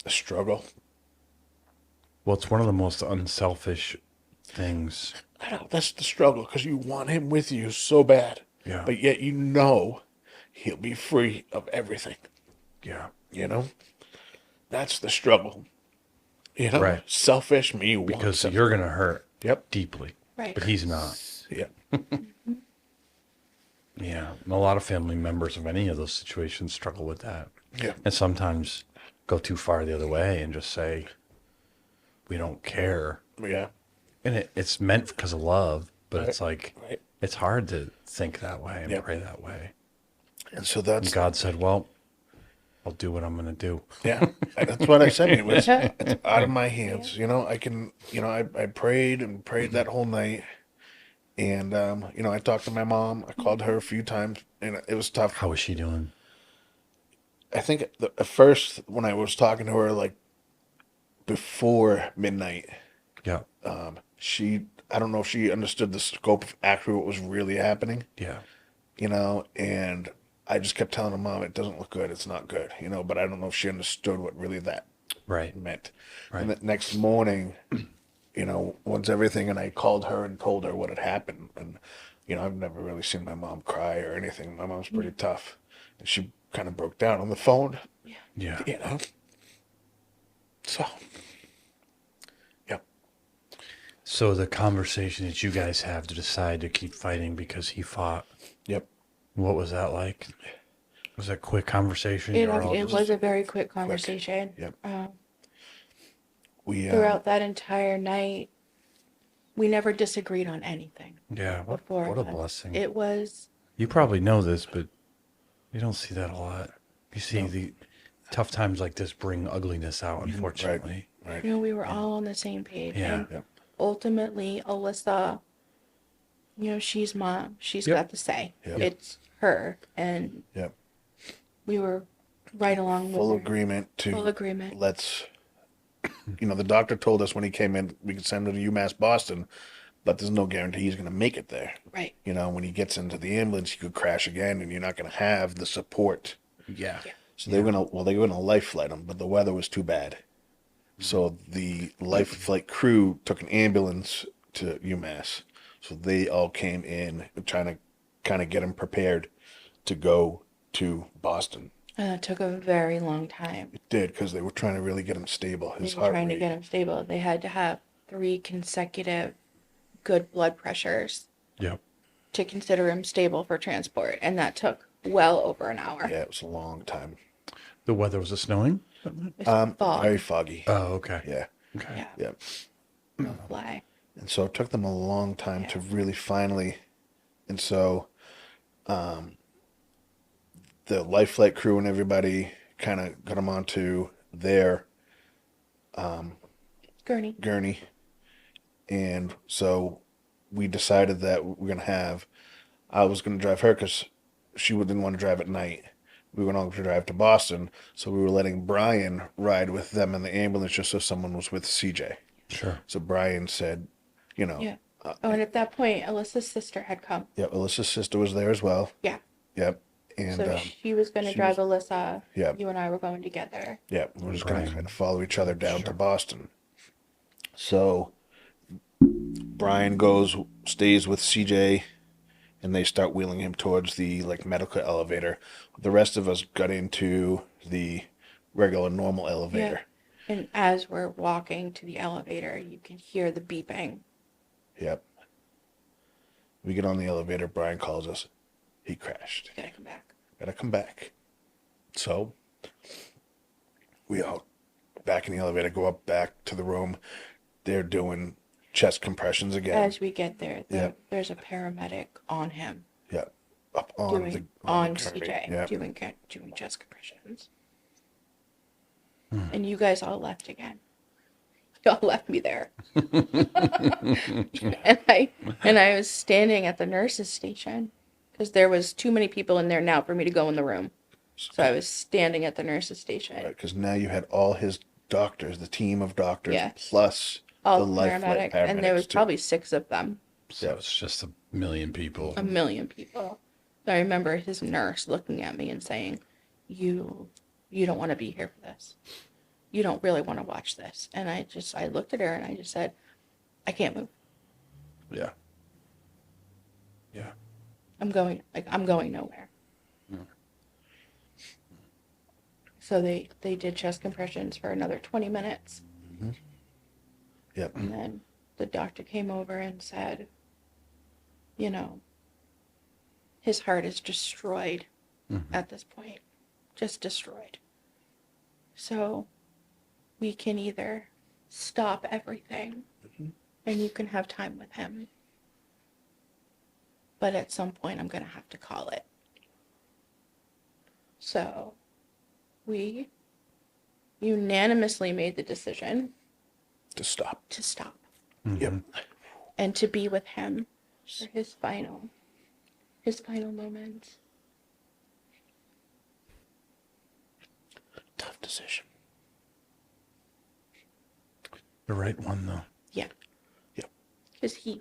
A struggle. Well, it's one of the most unselfish things. I know that's the struggle because you want him with you so bad, Yeah. but yet you know he'll be free of everything. Yeah. You know, that's the struggle. You know, Right. selfish me Because wants you're going to hurt Yep. deeply. Right. But he's not. Yeah. Yeah. And a lot of family members of any of those situations struggle with that. Yeah. And sometimes go too far the other way and just say, we don't care. Yeah. And it's meant because of love, but it's like, Right. it's hard to think that way and Yeah. pray that way. And so And that's God said, well, I'll do what I'm going to do. yeah. That's what I said. It was it's out of my hands. You know, I can. You know, I prayed and prayed that whole night. And, you know, I talked to my mom. I called her a few times, and it was tough. How is she doing? I think at first, when I was talking to her, like, before midnight, Yeah. I don't know if she understood the scope of actually what was really happening, Yeah. you know, and I just kept telling her, Mom, it doesn't look good. It's not good, you know, but I don't know if she understood what really that Right. meant. Right. And the next morning, you know, once everything, and I called her and told her what had happened. And, you know, I've never really seen my mom cry or anything. My mom's pretty tough. And she kind of broke down on the phone, Yeah. you know. So, yeah. So the conversation that you guys have to decide to keep fighting because he fought, Yep. what was that like? Was that a quick conversation? It, You were all it just- was a very quick conversation. Yep. Um, We, throughout that entire night, we never disagreed on anything. Yeah. What a that. blessing. It was, You probably know this, but you don't see that a lot. You see the tough times like this bring ugliness out, unfortunately. right. you know, we were all on the same page. Yeah. And Yep. ultimately, Alyssa, you know, she's mom. She's Yep. got the say. Yep. It's her. And Yep. we were right along Full with her. agreement to Full agreement. let's, you know, the doctor told us when he came in, we could send him to UMass Boston, but there's no guarantee he's going to make it there. Right. You know, when he gets into the ambulance, he could crash again, and you're not going to have the support. Yeah. So they were gonna life flight him, but the weather was too bad. So the life flight crew took an ambulance to UMass. So they all came in trying to kind of get him prepared to go to Boston. And it took a very long time. It did because they were trying to really get him stable. They His were heart trying to rate. get him stable. They had to have 3 consecutive good blood pressures Yep. to consider him stable for transport. And that took well over an hour. Yeah, it was a long time. The weather was it snowing? It's fog. Very foggy. Oh, okay. Yeah. Okay. Yeah, Yeah. no fly. And so it took them a long time to Yeah. really finally, and so the life flight crew and everybody kind of got them onto their Gurney. gurney. And so we decided that we're going to have, I was going to drive her because she didn't want to drive at night. We were going to drive to Boston. So we were letting Brian ride with them in the ambulance just so someone was with CJ. Sure. So Brian said, you know, Yeah. Oh, and at that point, Alyssa's sister had come. yeah, Alyssa's sister was there as well. Yeah. Yep. And So she was going to she drive Alyssa. Yeah. You and I were going together. yeah, we're just going to Brian. kind of follow each other down to Sure. Boston. So Brian stays with CJ, and they start wheeling him towards the like medical elevator. The rest of us got into the regular normal elevator. And as we're walking to the elevator, you can hear the beeping. Yep. We get on the elevator. Brian calls us. He crashed. Gotta come back. Gotta come back. So we all back in the elevator, go up back to the room. They're doing chest compressions again. As we get there, Yeah. there's a paramedic on him Yeah. Up on doing on on the gurney. CJ Yeah. doing chest compressions. And you guys all left again. Y'all left me there. and I was standing at the nurse's station because there was too many people in there now for me to go in the room. So I was standing at the nurse's station. Because now you had all his doctors, the team of doctors, Yes. plus All the the life flight paramedic, and there was paramedics, too. probably 6 of them. So it's just a million people. A million people. I remember his nurse looking at me and saying, you don't want to be here for this. You don't really want to watch this. And I looked at her and I just said, I can't move. Yeah. Yeah. I'm going nowhere. So they did chest compressions for another 20 minutes. Yep. And then the doctor came over and said, his heart is destroyed at this point. Just destroyed. So we can either stop everything and you can have time with him. But at some point I'm going to have to call it. So we unanimously made the decision To stop. to stop Yep. and to be with him for his final moments. Tough decision. The right one, though. Yeah. Yep. Because he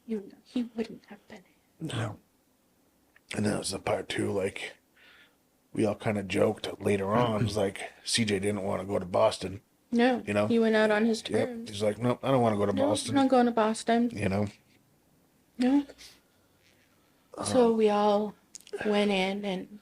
wouldn't have been. No. And that was the part too, like, we all kind of joked later on, it's like, CJ didn't want to go to Boston. No. You know? He went out on his Yep. terms. He's like, nope, I don't want to go to No, Boston. I'm not going to Boston. You know? No. So we all went in and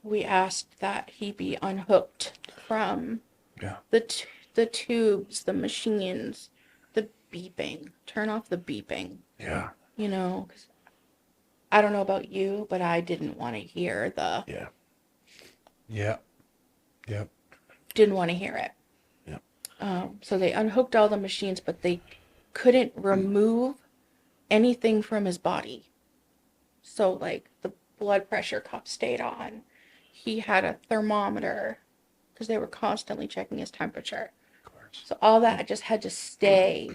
we asked that he be unhooked from Yeah. the tubes, the machines, the beeping. Turn off the beeping. Yeah. 'Cause I don't know about you, but I didn't want to hear Yeah. Yeah. Yep. didn't want to hear it. Yep. So they unhooked all the machines, but they couldn't remove anything from his body. So, like, the blood pressure cuff stayed on. He had a thermometer because they were constantly checking his temperature. Of course. So all that just had to stay,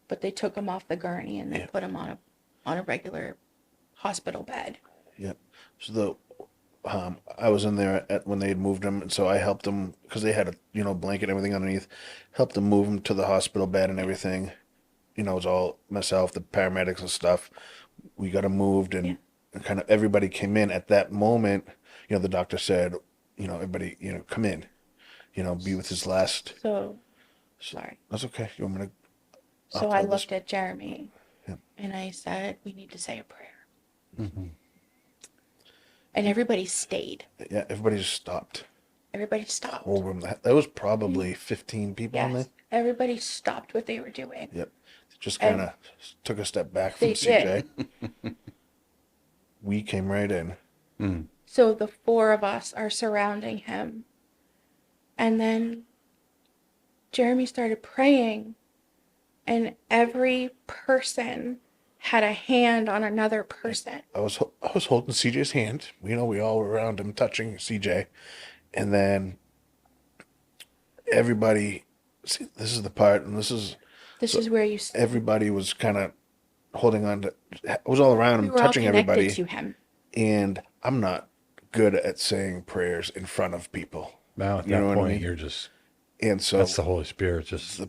but they took him off the gurney and they put him on a regular hospital bed. Yep. So I was in there when they had moved him, and so I helped them because they had a blanket and everything underneath. Helped them move him to the hospital bed and everything. It was all myself, the paramedics and stuff. We got him moved, and kind of everybody came in at that moment. The doctor said, everybody, come in, be with his last. So, sorry. That's okay. You want me to? So I looked at Jereme Yeah. and I said, we need to say a prayer. And everybody stayed. Yeah, everybody just stopped. Everybody stopped. Whole room. That was probably 15 people in there. Yes. Everybody stopped what they were doing. Yep. Just And kind of took a step back from they CJ. did. We came right in. So the 4 of us are surrounding him. And then Jereme started praying, and every person had a hand on another person. I was holding CJ's hand. We all were around him, touching CJ, and then everybody. See, this is the part, and this is Where everybody was kind of holding on to. It was all around him, we were all touching connected everybody. to him. And I'm not good at saying prayers in front of people. Now at You that know what I point, mean? you're just, And so that's the Holy Spirit. Just,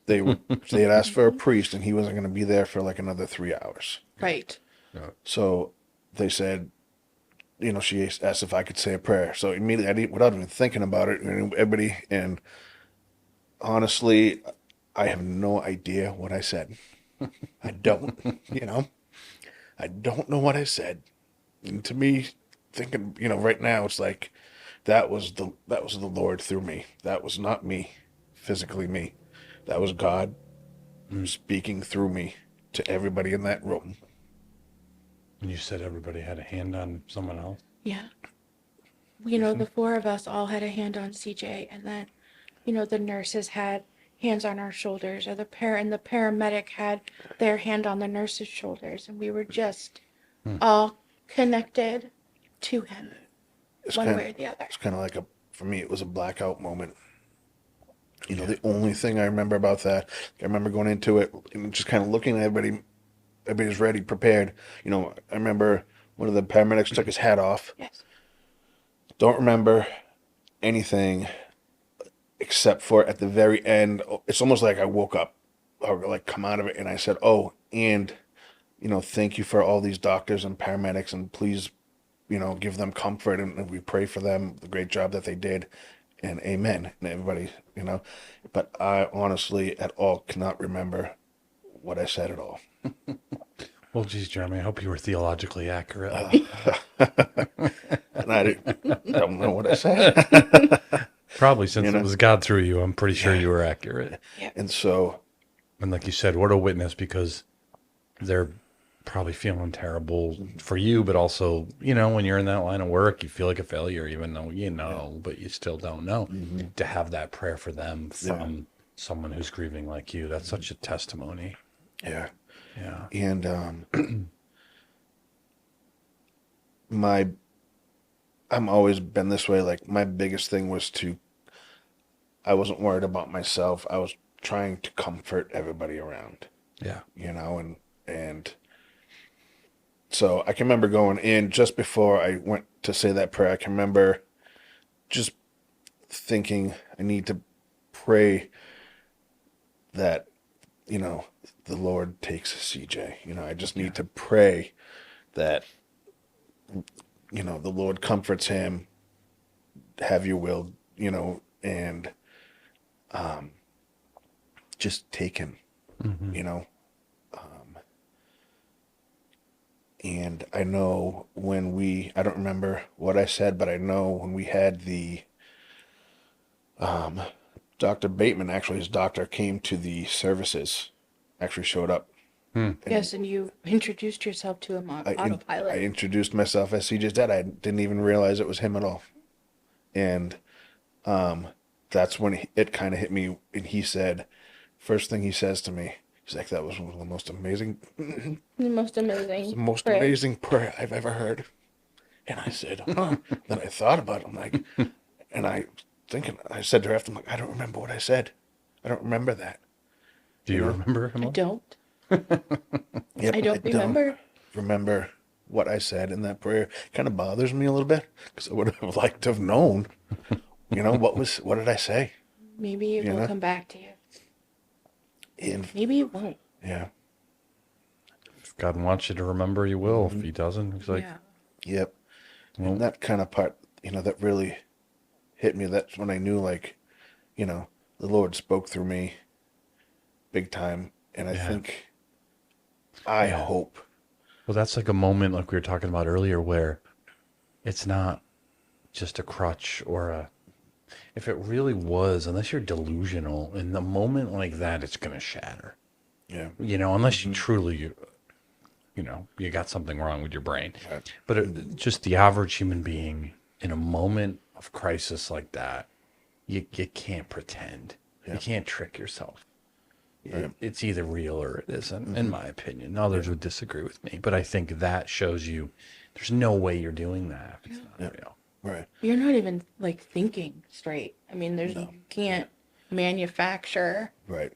they had asked for a priest, and he wasn't going to be there for like another 3 hours. Right. So they said, she asked if I could say a prayer. So immediately, without even thinking about it, everybody, and honestly, I have no idea what I said. I don't, I don't know what I said. And to me, thinking, right now, it's like that was the Lord through me. That was not me, physically me. That was God speaking through me to everybody in that room. and you said everybody had a hand on someone else. Yeah. The four of us all had a hand on CJ, and then, the nurses had hands on our shoulders, or the paramedic had their hand on the nurse's shoulders, and we were just all connected to him, one way or the other. It's kind of like for me, it was a blackout moment. The only thing I remember about that, I remember going into it and just kind of looking at everybody. Everybody's ready, prepared. I remember one of the paramedics took his hat off. Yes. Don't remember anything except for at the very end. It's almost like I woke up or like come out of it and I said, oh, and, thank you for all these doctors and paramedics, and please, give them comfort, and we pray for them, the great job that they did, and amen. And everybody, but I honestly at all cannot remember what I said at all. Well, geez, Jeremy, I hope you were theologically accurate. And I don't know what I said. Probably, since it was God through you, I'm pretty sure you were accurate. Yeah. And so, And like you said, what a witness, because they're probably feeling terrible for you, but also, when you're in that line of work, you feel like a failure, even though but you still don't know. To have that prayer for them from someone who's grieving like you, that's such a testimony. yeah. Yeah. And I'm always been this way. Like, my biggest thing was I wasn't worried about myself. I was trying to comfort everybody around, Yeah. and so I can remember going in just before I went to say that prayer. I can remember just thinking I need to pray that, the Lord takes CJ. I just need to pray that, the Lord comforts him, have your will, and just take him, and I know I don't remember what I said, but I know when we had the Dr. Bateman, actually his doctor came to the services, actually showed up. Yes, and you introduced yourself to him on autopilot. I introduced myself as CJ's dad. I didn't even realize it was him at all. And that's when it kind of hit me. And he said, first thing he says to me, he's like, that was one of the most amazing, amazing prayer I've ever heard. And I said, huh. Then I thought about it. I'm like, and I said to her after, I'm like, I don't remember what I said. I don't remember that. Do you remember him? I don't. Yep, I don't remember. Don't remember what I said in that prayer. It kind of bothers me a little bit because I would have liked to have known, what did I say? Maybe it will come back to you. And Maybe it won't. yeah. If God wants you to remember, you will. If he doesn't, he's like, Yep. And that kind of part, that really hit me. That's when I knew, like, the Lord spoke through me big time. And I think, I hope. Well, that's like a moment like we were talking about earlier where it's not just a crutch or if it really was, unless you're delusional, in the moment like that, it's going to shatter. Yeah. Unless you truly, you got something wrong with your brain. Right. But just the average human being in a moment of crisis like that, you can't pretend. Yeah. You can't trick yourself. Right. It's either real or it isn't, in my opinion. Others would disagree with me, but I think that shows you there's no way you're doing that if it's not real. Right. You're not even like thinking straight. I mean, you can't manufacture. Right.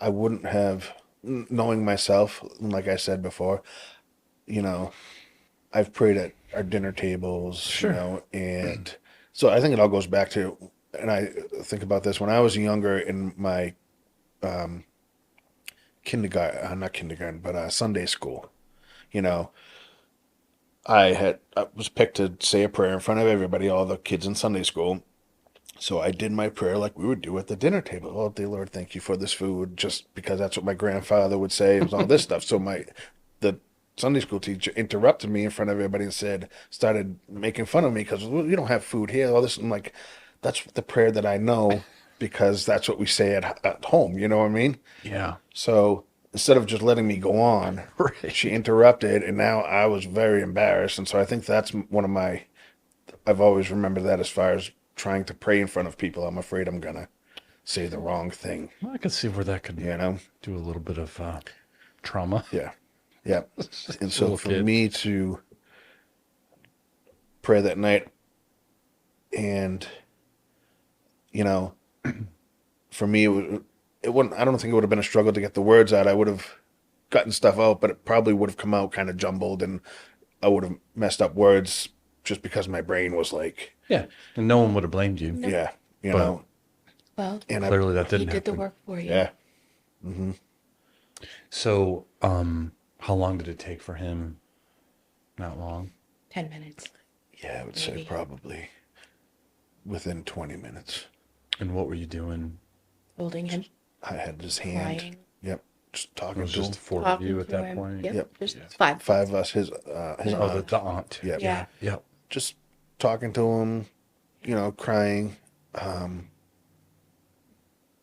I wouldn't have, knowing myself, like I said before, you know, I've prayed at our dinner tables, Sure. you know, and so I think it all goes back to, and I think about this when I was younger in my kindergarten, not kindergarten, but Sunday school, you know, I was picked to say a prayer in front of everybody, all the kids in Sunday school. So I did my prayer like we would do at the dinner table. Oh, dear Lord, thank you for this food, just because that's what my grandfather would say. It was all this stuff. So the Sunday school teacher interrupted me in front of everybody and started making fun of me because we don't have food here. All this, I'm like, that's the prayer that I know because that's what we say at home. You know what I mean? Yeah. So instead of just letting me go on, Right. she interrupted, and now I was very embarrassed. And so I think that's one of my. I've always remembered that as far as trying to pray in front of people. I'm afraid I'm gonna say the wrong thing. Well, I can see where that could You know? do a little bit of trauma. Yeah. Yeah. And so Little for kid. me to pray that night and, you know, for me, it wouldn't, I don't think it would have been a struggle to get the words out. I would have gotten stuff out, but it probably would have come out kind of jumbled and I would have messed up words just because my brain was like, Yeah. And no one would have blamed you. yeah, you But- know, Well, and Clearly that he didn't did the happen. work for you. yeah. So, how long did it take for him? Not long. 10 minutes. Yeah, I would say Maybe. probably within 20 minutes. And what were you doing? Holding him, I had his hand. crying, Yep. Just It talking was to him. just the four of talking you at to that him. point. Yep. Yep. Just Yeah. five. Five of us, his Oh, aunt. the aunt. Yep. Yeah. Yep. Just talking to him, you know, crying,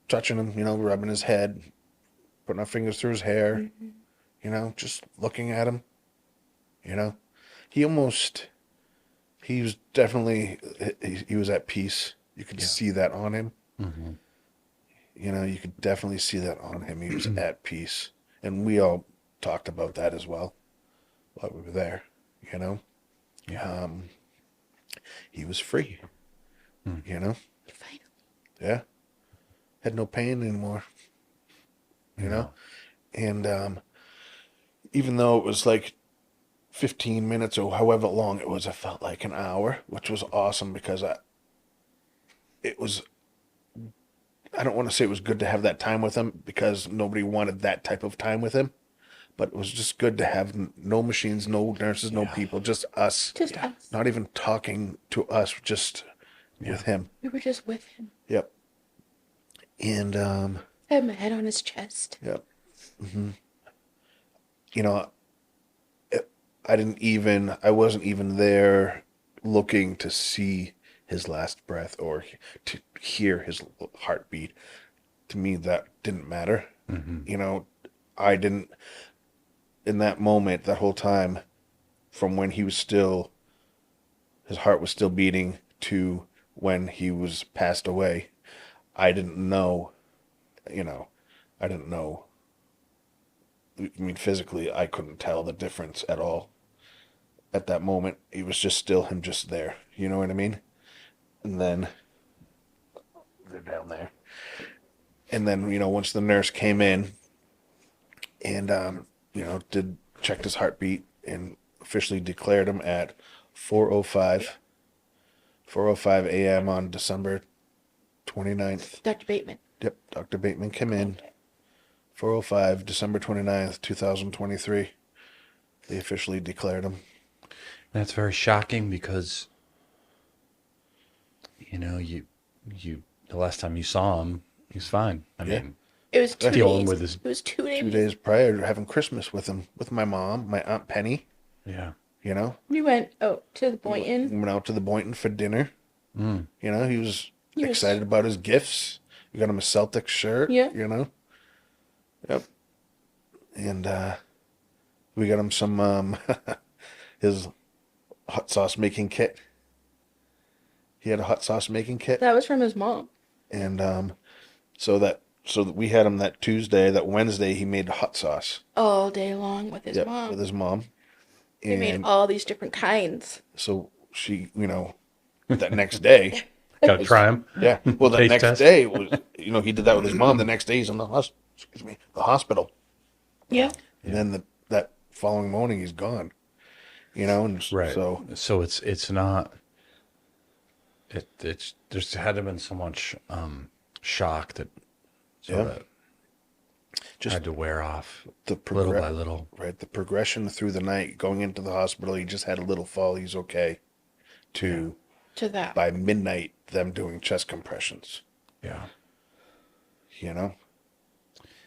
touching him, you know, rubbing his head, putting our fingers through his hair, you know, just looking at him, you know. He was definitely, he was at peace. You could see that on him. Mm-hmm. You know, you could definitely see that on him. He was at peace. And we all talked about that as well while we were there, you know. Yeah. He was free, you know. Finally. Yeah. Had no pain anymore, you know. And even though it was like 15 minutes or however long it was, it felt like an hour, which was awesome because I don't want to say it was good to have that time with him because nobody wanted that type of time with him, but it was just good to have no machines, no nurses, no people, just us. Just us. Not even talking to us, just with him. We were just with him. Yep. And I had my head on his chest. yep. You know, I wasn't even there looking to see his last breath or to hear his heartbeat. To me, that didn't matter. You know, I didn't, in that moment, that whole time, from when his heart was still beating to when he was passed away, I didn't know, you know, I didn't know. I mean, physically, I couldn't tell the difference at all. At that moment, he was just still him just there. You know what I mean? And then they're down there. And then, you know, once the nurse came in and, you know, checked his heartbeat and officially declared him at 4:05 a.m. on December 29th. Dr. Bateman. Yep, Dr. Bateman came in. 4:05, December 29th, 2023. They officially declared him. That's very shocking because, you know, you the last time you saw him, he was fine. I Yeah. mean, It was 2 Dealing days. with his- It was 2 days. 2 days prior to having Christmas with him, with my mom, my Aunt Penny, yeah. you know. We went to the Boynton. Went out to the Boynton for dinner. Mm. You know, he was He was- excited about his gifts. We got him a Celtics shirt. Yeah. You know. Yep. And we got him some his hot sauce making kit. He had a hot sauce making kit, That was from his mom. and so that we had him that Tuesday. That Wednesday, he made hot sauce. All day long with his Yep, mom. with his mom. He made And all these different kinds. so she, that next day, Got to try them. yeah. Well, that Taste next test. day was, he did that with his mom. The next day, he's in the the hospital. Yeah. And then that following morning, he's gone. And Right. so So it's not. It's there's had to been so much shock that sort Yeah. of just had to wear off the little by little. right, the progression through the night, going into the hospital, he just had a little fall. He's okay. To To that. by midnight, them doing chest compressions. Yeah. You know.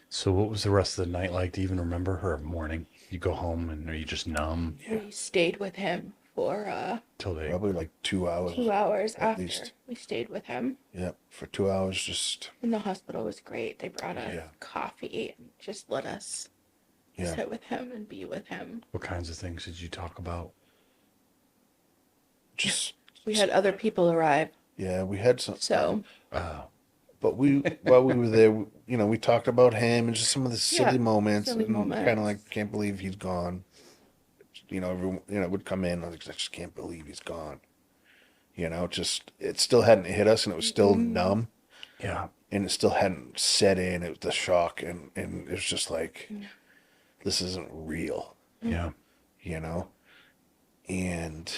So what was the rest of the night like? Do you even remember her morning? You go home and are you just numb We stayed with him for till they? Probably like 2 hours. 2 hours At after. least. We stayed with him. Yeah, for 2 hours, just And the hospital was great. They brought us Yeah. coffee and just let us yeah. sit with him and be with him. What kinds of things did you talk about? Just We had other people arrive. yeah, we had some. So, But while we were there, we talked about him and just some of the silly Yeah, moments, silly and moments. kind of like, can't believe he's gone. Everyone, would come in. I was like, I just can't believe he's gone. Just it still hadn't hit us, and it was still numb, Yeah. and it still hadn't set in. It was the shock, and it was just like, this isn't real, Yeah. And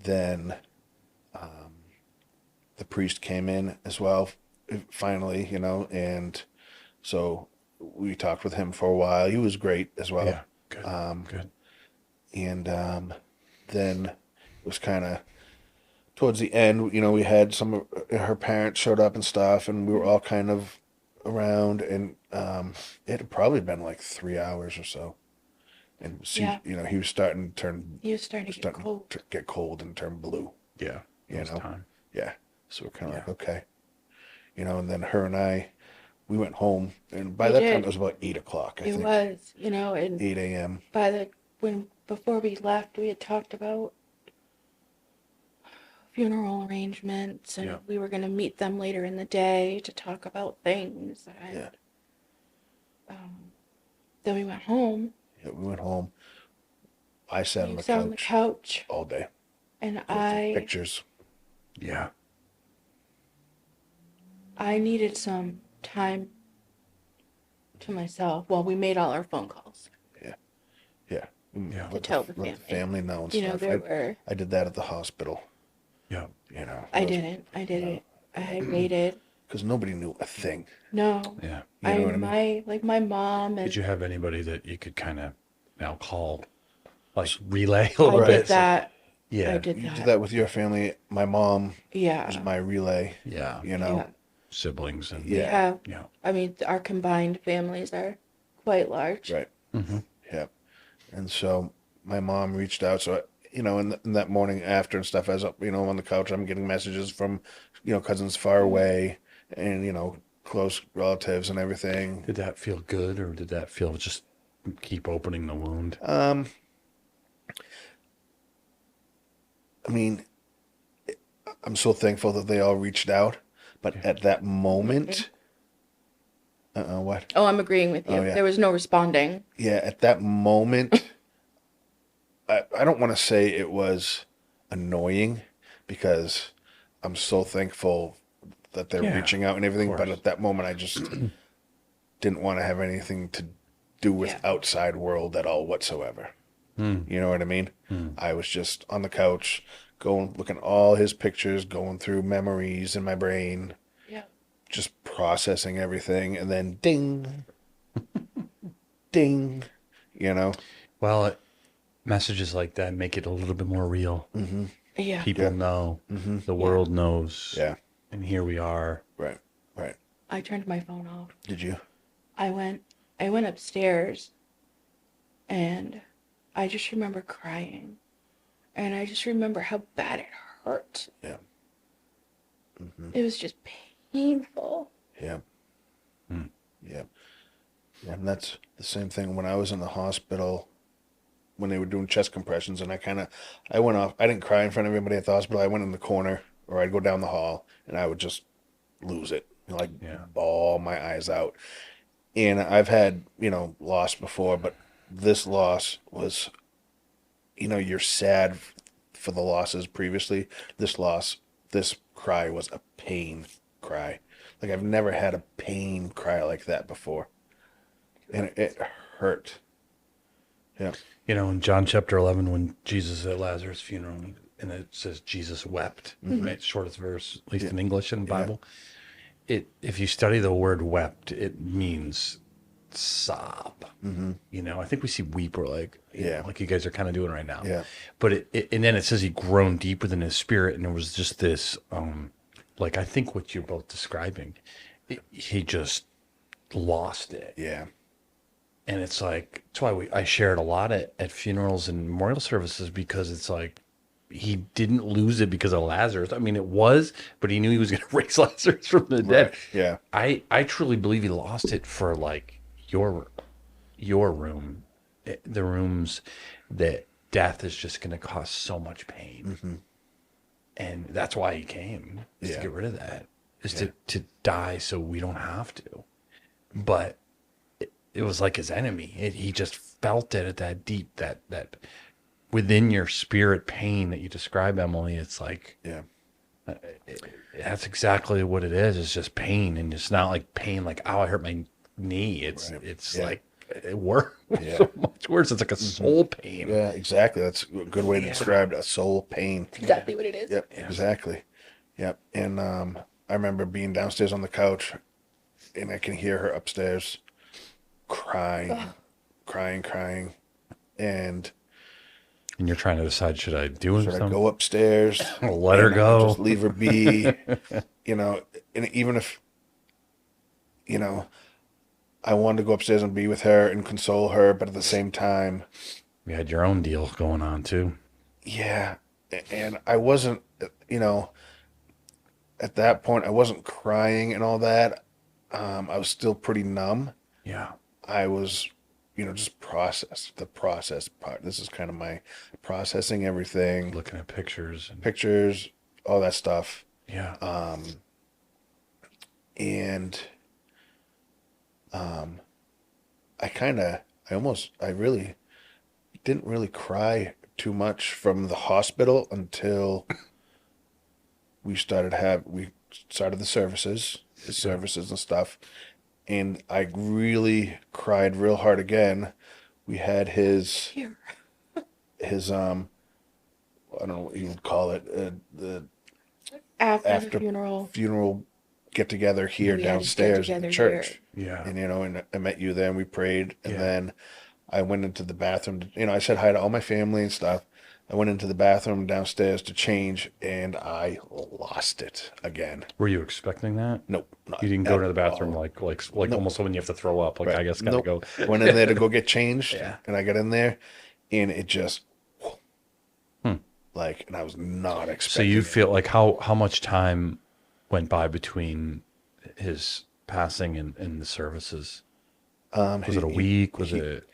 then the priest came in as well, finally, and so we talked with him for a while. He was great as well. Yeah. Good. Good. And then it was kind of towards the end, we had some of her parents showed up and stuff, and we were all kind of around, and it had probably been like 3 hours or so. And Yeah. he was starting to turn, he was starting to get cold. to get cold and turn blue. Yeah. It was time. Yeah. So we're kind of Yeah. like, okay. And then her and I, we went home, and by We that did. time it was about 8 o'clock, I It think. was, and 8 a.m. before we left, we had talked about funeral arrangements, and Yeah. we were going to meet them later in the day to talk about things. And Yeah. then we went home. Yeah, we went home. I sat on We the sat on the couch couch, all day. and Going through I pictures. Yeah. needed some time to myself while we made all our phone calls. Yeah. Yeah. Let tell the let family. know and You know, stuff. there were. I did that at the hospital. Yeah. I didn't. I didn't. I waited. Because nobody knew a thing. No. Yeah. You know what I mean? My mom and Did you have anybody that you could kind of now call, like relay a I little did bit? that. Yeah. I did You that. did that with your family. My mom was Yeah. my relay. Yeah. Yeah. Siblings and Yeah. Yeah. yeah. I mean, our combined families are quite large. Right. Mm-hmm. Yeah. And so my mom reached out. So, in that morning after and stuff, as on the couch, I'm getting messages from, cousins far away and, close relatives and everything. Did that feel good, or did that feel just keep opening the wound? I mean, I'm so thankful that they all reached out, but at that moment, what? Oh, I'm agreeing with you. Oh, yeah. There was no responding. Yeah, at that moment, I don't want to say it was annoying because I'm so thankful that they're Yeah, reaching out and everything. But course. at that moment, I just didn't want to have anything to do with Yeah. outside world at all whatsoever. Mm. You know what I mean? I was just on the couch, looking at all his pictures, going through memories in my brain, Yeah. just processing everything, and then ding, ding, Well, messages like that make it a little bit more real. Yeah. People know, the world knows. Yeah, And here we are. right. I turned my phone off. Did you? I went upstairs, and I just remember crying, and I just remember how bad it hurt. Yeah. It was just painful. Yeah. Yeah. And that's the same thing when I was in the hospital when they were doing chest compressions, and I went off. I didn't cry in front of everybody at the hospital. I went in the corner or I'd go down the hall and I would just lose it, like Yeah. bawl my eyes out. And I've had, loss before, but this loss was, you're sad for the losses previously. This cry was a pain cry. Like I've never had a pain cry like that before. And it hurt. Yeah. In John chapter 11, when Jesus is at Lazarus' funeral, and it says Jesus wept, right? Shortest verse, at least in English in the Bible. If you study the word wept, it means sob. I think we see weep or like you guys are kind of doing right now. Yeah. But and then it says he groaned deep within his spirit, and it was just this like I think what you're both describing. He just lost it. Yeah. And it's like that's why I share it a lot at funerals and memorial services, because it's like he didn't lose it because of Lazarus. I mean, it was, but he knew he was going to raise Lazarus from the dead. Yeah. I truly believe he lost it for like your room, the rooms that death is just going to cause so much pain, and that's why he came, is to get rid of that, is to die so we don't have to. But it was like his enemy. He just felt it at that deep, that within your spirit pain that you describe, Emily. It's like, that's exactly what it is. It's just pain, and it's not like pain like, oh, I hurt my knee. It's like it works so much worse. It's like a soul pain. Yeah, exactly. That's a good way to describe it. A soul pain. Exactly what it is. Yep, exactly. Yep. And I remember being downstairs on the couch, and I can hear her upstairs crying, and you're trying to decide, should I do should I something? go upstairs, Let her go, just leave her be, and even if, I wanted to go upstairs and be with her and console her, but at the same time, you had your own deal going on too. yeah, and I wasn't, at that point, I wasn't crying and all that. I was still pretty numb. Yeah. I was, just the process part. This is kind of my processing everything, Looking at pictures. all that stuff. Yeah. And I really didn't really cry too much from the hospital until we started the services and stuff. And I really cried real hard again. We had his I don't know what you would call it, the After the funeral, get together here We had a downstairs in get-together the church. here. Yeah. And I met you there and we prayed, and Yeah. then I went into the bathroom. I said hi to all my family and stuff. I went into the bathroom downstairs to change, and I lost it again. Were you expecting that? Nope. Not You didn't go to the at bathroom all. like almost when you have to throw up. Like, Right. I guess gotta Nope. go. Went in there to go get changed, Yeah. and I got in there, and it just, Hmm. and I was not So expecting you it. feel like how much time went by between his passing and the services? Was it a week? Was it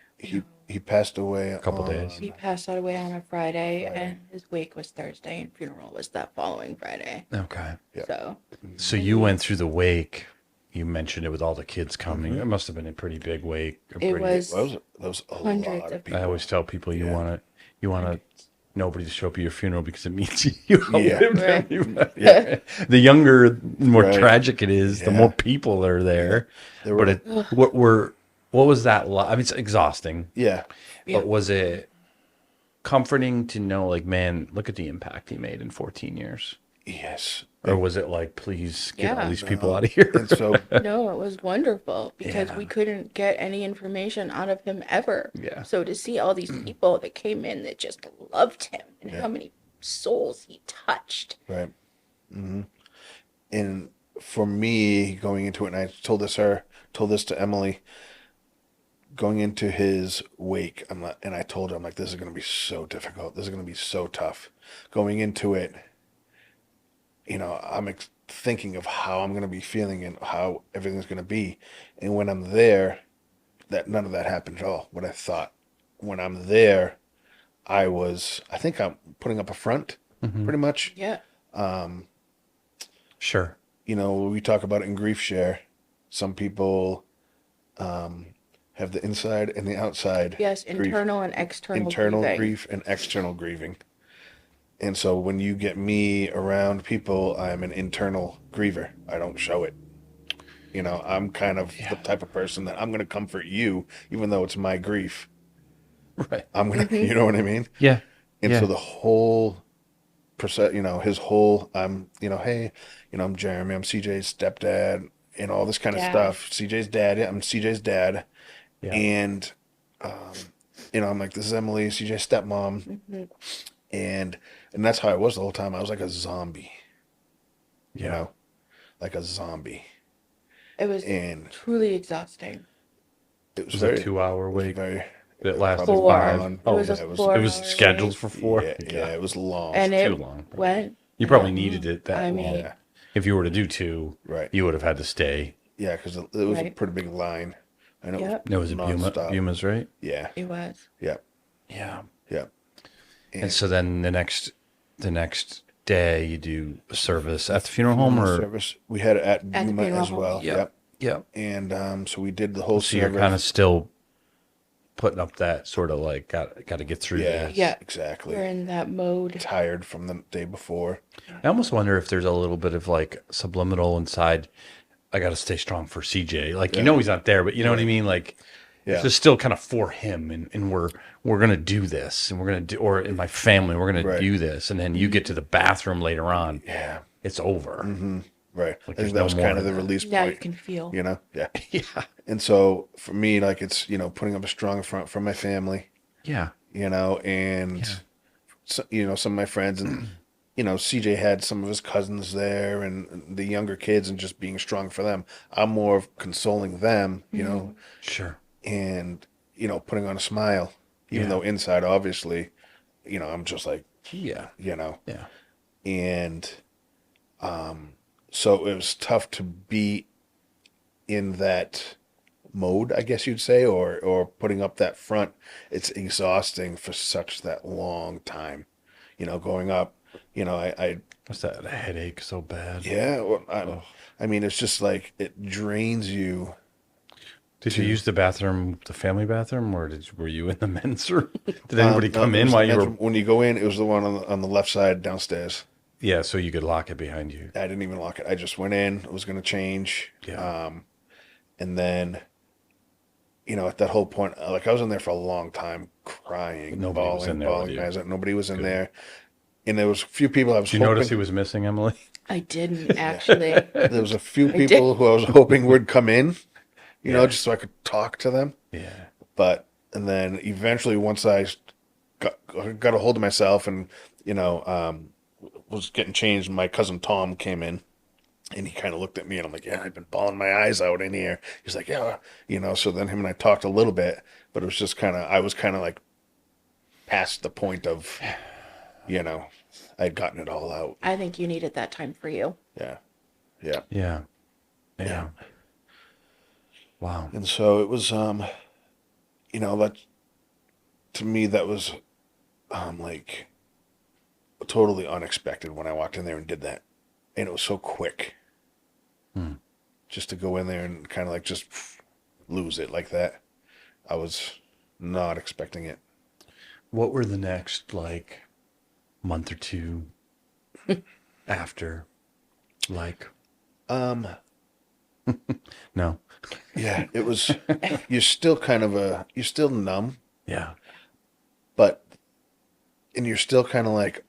He passed away a couple days? He passed away on a Friday, and his wake was Thursday, and funeral was that following Friday. Okay. Yeah. So So you went through the wake. You mentioned it with all the kids coming. It must have been a pretty big wake. it was That was a hundreds lot of of people. I always tell people you Yeah. want nobody to show up at your funeral because it means you Yeah. outlived Right. them. Yeah. The younger, the more Right. tragic it is, the Yeah. more people are there. There But were- what was that like? I mean, it's exhausting. Yeah. But was it comforting to know, like, man, look at the impact he made in 14 years? Yes. Or was it like, please get all Yeah. these people out of here? And so, no, it was wonderful because Yeah. we couldn't get any information out of him ever. Yeah. So to see all these people that came in that just loved him and how many souls he touched. right. And for me, going into it, and I told this to Emily, going into his wake, and I told her, I'm like, this is going to be so difficult. This is going to be so tough. Going into it, I'm thinking of how I'm going to be feeling and how everything's going to be. And when I'm there, none of that happened at all. What I thought when I'm there, I think I'm putting up a front, pretty much. Yeah. Sure. You know, we talk about it in grief share. Some people have the inside and the outside Yes, grief, internal and external internal grieving. grief and external grieving. And so when you get me around people, I'm an internal griever. I don't show it. You know, I'm kind of the type of person that I'm going to comfort you, even though it's my grief. Right. I'm going to, you know what I mean? Yeah. And Yeah. so the whole you know, his whole, you know, hey, you know, I'm Jeremy, I'm CJ's stepdad, and all this kind of Dad. stuff. CJ's dad, yeah, I'm CJ's dad. Yeah. And, you know, I'm like, this is Emily, CJ's stepmom. Mm-hmm. And that's how I was the whole time. I was like a zombie, you Yeah. know, like a zombie. It was And truly exhausting. it was Was very, a 2 hour it was wait very, that lasted probably 5. long. It Oh, was a yeah, it was, 4 it was hour scheduled wait. for 4. yeah, it was long. And Too it long. went. You probably needed it that I long. mean, Yeah, If you were to do 2, right. you would have had to stay. Yeah, because it was a Right. pretty big line. I know Yep. It was a nonstop. Buma's, right? Yeah, It was. yeah, Yeah. yeah. And so then the next day you do a service at the funeral home, or service. We had it at At the Yuma funeral as home. well. Yep. Yep. Yep. And so we did the whole So you're service. kind of still putting up that sort of like got to get through Yeah, this. Yeah. exactly. We're in that mode. Tired from the day before. I almost wonder if there's a little bit of like subliminal inside. I got to stay strong for CJ. Like, you know, he's not there, but you know what I mean? Like, Yeah. it's just still kind of for him. And we're going to do this, and we're going to do, or in my family, we're going to Right. do this. And then you get to the bathroom later on. Yeah. It's over. Right. I there's think no that was more kind of of the that. release Now you point. can feel. You know? Yeah. Yeah. And so for me, like, it's, you know, putting up a strong front for my family, Yeah. you know, and, so, you know, some of my friends, and, you know, CJ had some of his cousins there and the younger kids, and just being strong for them. I'm more of consoling them, you know, Sure. and, you know, putting on a smile, even though inside, obviously, you know, I'm just like, Yeah. you know, Yeah. and so it was tough to be in that mode, I guess you'd say, or putting up that front. It's exhausting for such that long time, you know, going up, you know, I What's that? A headache so bad. yeah, well, I mean, it's just like it drains you. Did you use the bathroom, the family bathroom, or were you in the men's room? Did anybody No, come it in was while the you were? men's- when you go in, it was the one on the left side downstairs. Yeah, so you could lock it behind you. I didn't even lock it. I just went in. I was going to change. Yeah. And then, you know, at that whole point, like, I was in there for a long time, crying, Nobody was in there with bawling. you. Guys, nobody was in there. And there was a few people I was Did you hoping. notice he was missing, Emily? I didn't actually. There was a few did. people who I was hoping would come in, you know, just so I could talk to them. Yeah. But, and then eventually, once I got a hold of myself and, you know, was getting changed, my cousin Tom came in. And he kind of looked at me, and I'm like, yeah, I've been bawling my eyes out in here. He's like, yeah, you know, so then him and I talked a little bit, but it was just kind of, I was kind of like past the point of, you know, I'd gotten it all out. I think you needed that time for you. Yeah. Yeah. Yeah. Yeah. Wow. And so it was, you know, that, to me, that was, like, totally unexpected when I walked in there and did that. And it was so quick. Just to go in there and kind of like just lose it like that. I was not expecting it. What were the next like month or two after like? No. Yeah, it was, you're still kind of you're still numb, Yeah. but, and you're still kind of like,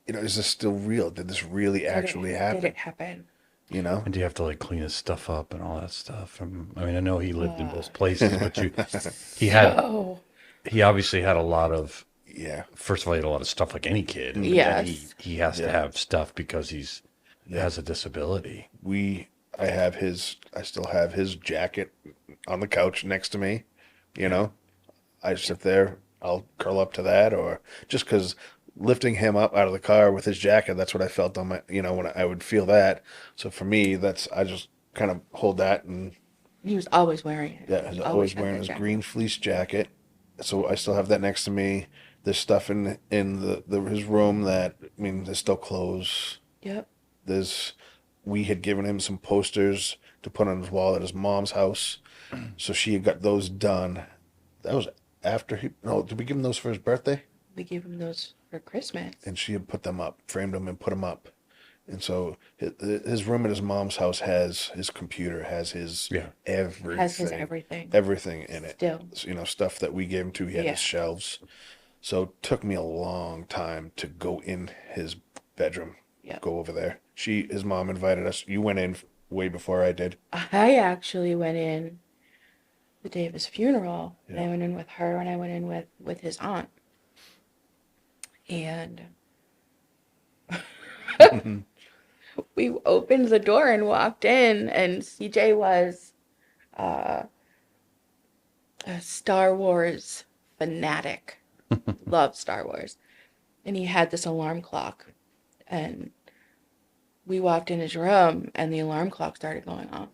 you know, is this still real? Did this really actually happen? Did it happen? You know? And do you have to like clean his stuff up and all that stuff? I mean, I know he lived in both places, but he obviously had a lot of. Yeah. First of all, he had a lot of stuff like any kid. But then Yes. he has to have stuff because he has a disability. I still have his jacket on the couch next to me, you know? I sit there, I'll curl up to that, or just because lifting him up out of the car with his jacket, that's what I felt on my, you know, when I would feel that. So for me, I just kind of hold that, and He was always wearing it. yeah, he's always had wearing that his jacket. green fleece jacket. So I still have that next to me. There's stuff in his room that, I mean, there's still clothes. Yep. we had given him some posters to put on his wall at his mom's house. So she had got those done. That was after did we give him those for his birthday? We gave him those for Christmas. And she had put them up, framed them and put them up. And so his room at his mom's house has his computer, has his everything. Has his everything. Everything in it. Still. You know, stuff that we gave him to. He had his shelves. So it took me a long time to go in his bedroom, go over there. His mom invited us. You went in way before I did. I actually went in the day of his funeral. And I went in with her and I went in with his aunt. And we opened the door and walked in, and CJ was a Star Wars fanatic. Loved Star Wars. And he had this alarm clock. And we walked in his room and the alarm clock started going off.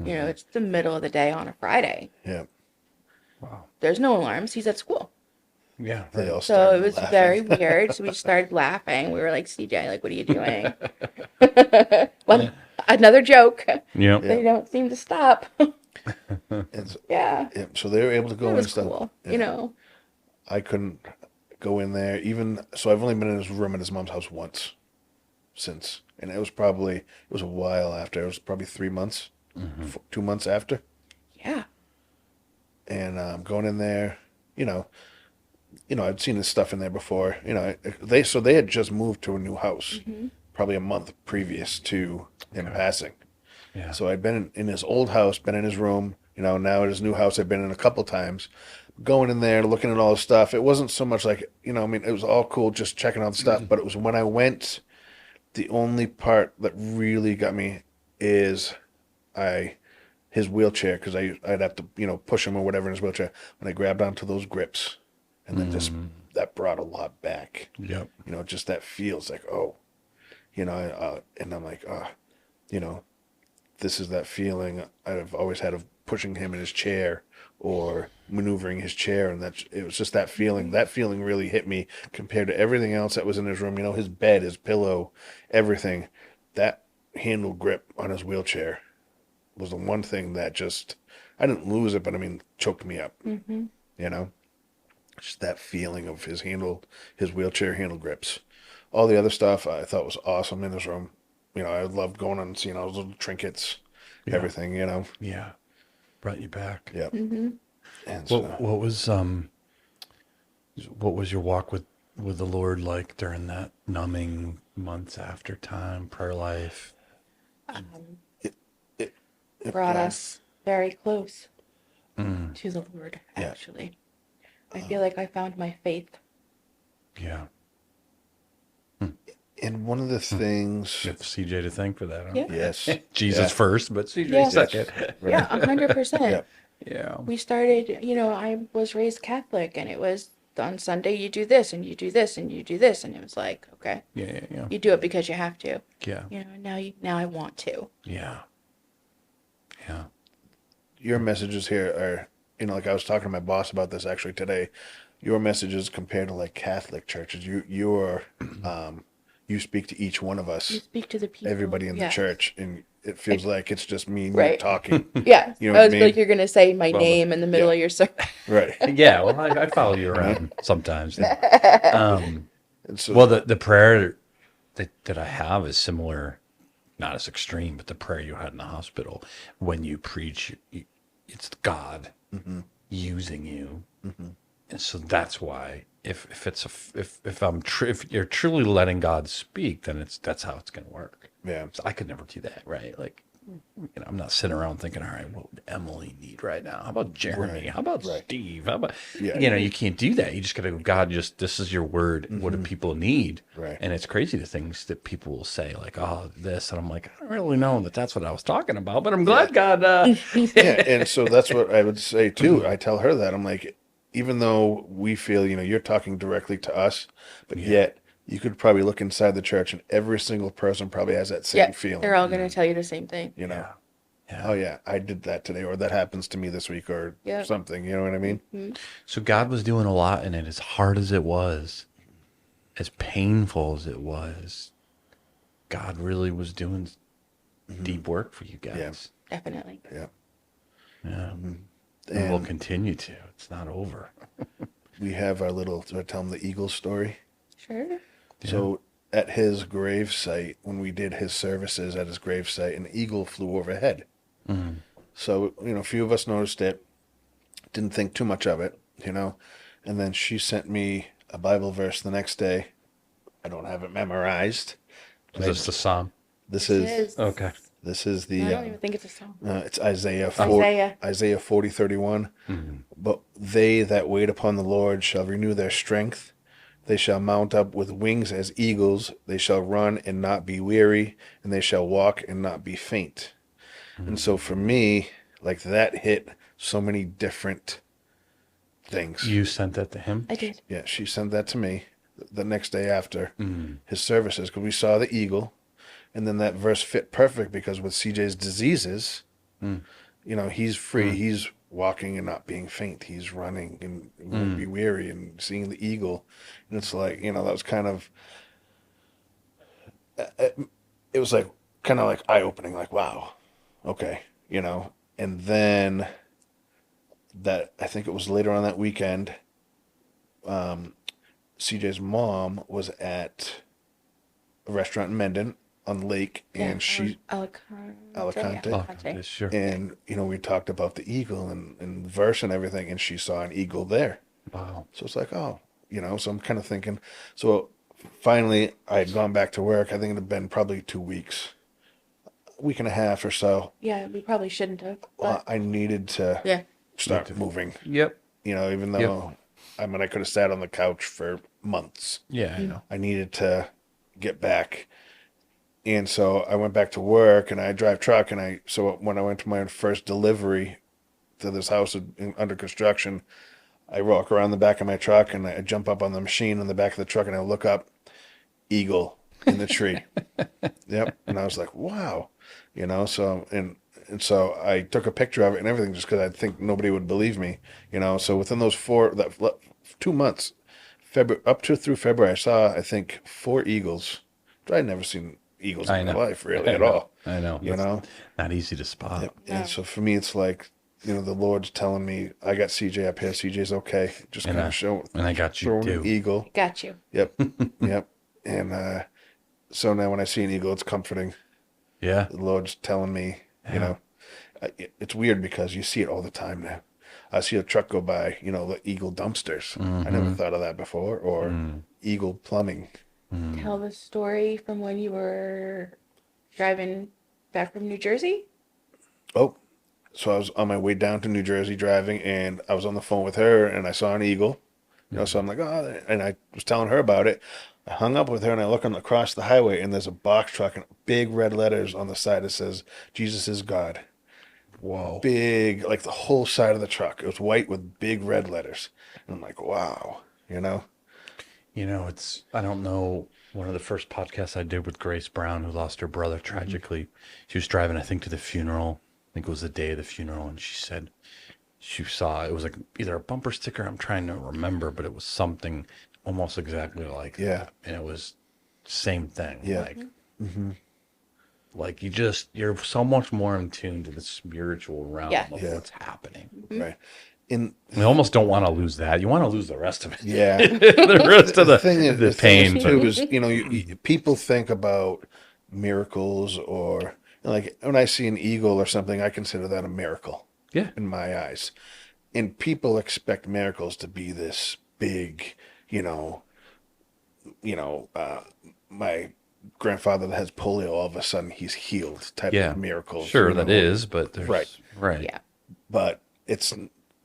You know, it's the middle of the day on a Friday. Yeah. Wow. There's no alarms. He's at school. Yeah. They all So started it was laughing. very weird. So we started laughing. We were like, CJ, like, what are you doing? Well, another joke. Yeah. They don't seem to stop. And so, Yeah. so they were able to go It in was and stuff. cool. Yeah. You know, I couldn't go in there. So I've only been in his room at his mom's house once since. And it was a while after. It was probably 3 months, 2 months after. yeah. And going in there, I'd seen his stuff in there before. They had just moved to a new house, probably a month previous to him passing. Yeah. So I'd been in his old house, been in his room. Now at his new house, I've been in a couple times. Going in there, looking at all the stuff. It wasn't so much like, it was all cool just checking out stuff. But it was when I went, the only part that really got me is his wheelchair, because I'd have to, push him or whatever in his wheelchair. When I grabbed onto those grips, and then just that brought a lot back. Yep. Just that feels like, and I'm like, this is that feeling I've always had of pushing him in his chair or maneuvering his chair, and it was just that feeling. That feeling really hit me compared to everything else that was in his room. His bed, his pillow, everything. That handle grip on his wheelchair was the one thing that I didn't lose it, but choked me up. Just that feeling of his wheelchair handle grips. All the other stuff I thought was awesome in his room. I loved going on and seeing all those little trinkets, everything. Yeah. Brought you back. Yep. And What was your walk with the Lord like during that numbing months after time, prayer life? it Brought us very close Mm. to the Lord, Yeah. actually. I feel like I found my faith. Yeah. And one of the things, You have CJ to thank for that. Huh? Yeah. yes, Jesus first, but CJ Yeah. second. Yeah, 100%. Yeah. Yeah. We started, I was raised Catholic, and it was on Sunday you do this, and you do this, and you do this, and it was like, okay, Yeah. you do it because you have to. Yeah. Now I want to. Yeah. Yeah. your messages here are, like I was talking to my boss about this actually today. Your messages compared to like Catholic churches, you speak to each one of You us, speak to the people. everybody in the Yes. church, and it feels like it's just me and you Right. talking. Yeah, You know I what was I like, mean? you're gonna say my Well, name in the middle yeah. of your sermon. Right. Yeah. Well, I follow you around sometimes. And so, Well, the prayer that I have is similar, not as extreme, but the prayer you had in the hospital when you preach, it's God using you, and so that's why if you're truly letting God speak, then that's how it's going to work. yeah. So I could never do that, right? Like, I'm not sitting around thinking, all right, what would Emily need right now? How about Jeremy? Right, How about right. Steve? How about, Yeah. you can't do that. You just got to go, God, this is your word. What do people need? Right. And it's crazy the things that people will say, like, oh, this. And I'm like, I don't really know that's what I was talking about, but I'm glad God. Yeah, and so that's what I would say too. I tell her that I'm like, even though we feel, you're talking directly to us, but yet you could probably look inside the church and every single person probably has that same Yeah, feeling. they're all gonna tell you the same thing. Yeah. Oh yeah, I did that today, or that happens to me this week, or Yeah. something. You know what I mean? So God was doing a lot in it, as hard as it was, as painful as it was. God really was doing deep work for you guys. Definitely. Yeah. Yeah. And And we'll continue to. It's not over. we have our little, do I tell him the eagle story? Sure. So at his grave site, when we did his services at his grave site, an eagle flew overhead. Mm. So, a few of us noticed it, didn't think too much of it, And then she sent me a Bible verse the next day. I don't have it memorized. Is this the psalm? This It is is. Okay. this is I the don't even think it's a song. it's Isaiah Isaiah. Isaiah 40:31. Mm. But they that wait upon the Lord shall renew their strength. They shall mount up with wings as eagles. They shall run and not be weary, and they shall walk and not be faint. And so for me, like that hit so many different things. You sent that to him? I did. Yeah, she sent that to me the next day after Mm. his services because we saw the eagle. And then that verse fit perfect because with CJ's diseases, Mm. He's free. He's walking and not being faint. He's running and won't be weary and seeing the eagle. And it's like, that was kind of, it was like, kind of like eye-opening, like, wow, okay, And then that, I think it was later on that weekend, CJ's mom was at a restaurant in Mendon on the lake, and she Alicante. Alicante. Oh, sure. and we talked about the eagle and verse and everything, and she saw an eagle there. Wow. So it's like, oh, so I'm kind of thinking. So finally, I had gone back to work. I think it had been probably 2 weeks, a week and a half or so. Yeah, we probably shouldn't have. Well, But I needed to yeah. start moving. Yep. Even though I could have sat on the couch for months. Yeah, I know. I needed to get back. And so I went back to work, and I drive truck, and so when I went to my first delivery to this house under construction, I walk around the back of my truck, and I jump up on the machine in the back of the truck, and I look up, eagle in the tree. Yep. And I was like, wow, so, and so I took a picture of it and everything just because I think nobody would believe me, so within those 2 months, up to through February, I saw, I think, 4 eagles. I'd never seen eagles in my life, really, at all. I know. Not easy to spot. Yep. And so for me, it's like, the Lord's telling me, I got CJ up here. CJ's okay. Just kind of show. And I got you throwing too. an eagle. Got you. Yep. Yep. And so now when I see an eagle, it's comforting. Yeah. The Lord's telling me, it's weird because you see it all the time now. I see a truck go by, the eagle dumpsters. I never thought of that before. Or eagle plumbing. Tell the story from when you were driving back from New Jersey. Oh, so I was on my way down to New Jersey driving, and I was on the phone with her, and I saw an eagle. So I'm like, oh, and I was telling her about it. I hung up with her, and I look across the highway, and there's a box truck and big red letters on the side that says, Jesus is God. Whoa. Big, like the whole side of the truck. It was white with big red letters. And I'm like, wow, It's, I don't know, one of the first podcasts I did with Grace Brown, who lost her brother tragically. She was driving, I think, to the funeral. I think it was the day of the funeral. And she said she saw, it was like either a bumper sticker, I'm trying to remember, but it was something almost exactly like that. And it was same thing. Yeah. Like you're so much more in tune to the spiritual realm of what's happening. Right. We almost don't want to lose that. You want to lose the rest of it. Yeah. The rest of the the pain. thing is, too, is, people think about miracles or like when I see an eagle or something, I consider that a miracle. Yeah. In my eyes. And people expect miracles to be this big, my grandfather that has polio, all of a sudden he's healed type of miracles. Sure, that is, but there's right. Yeah. But it's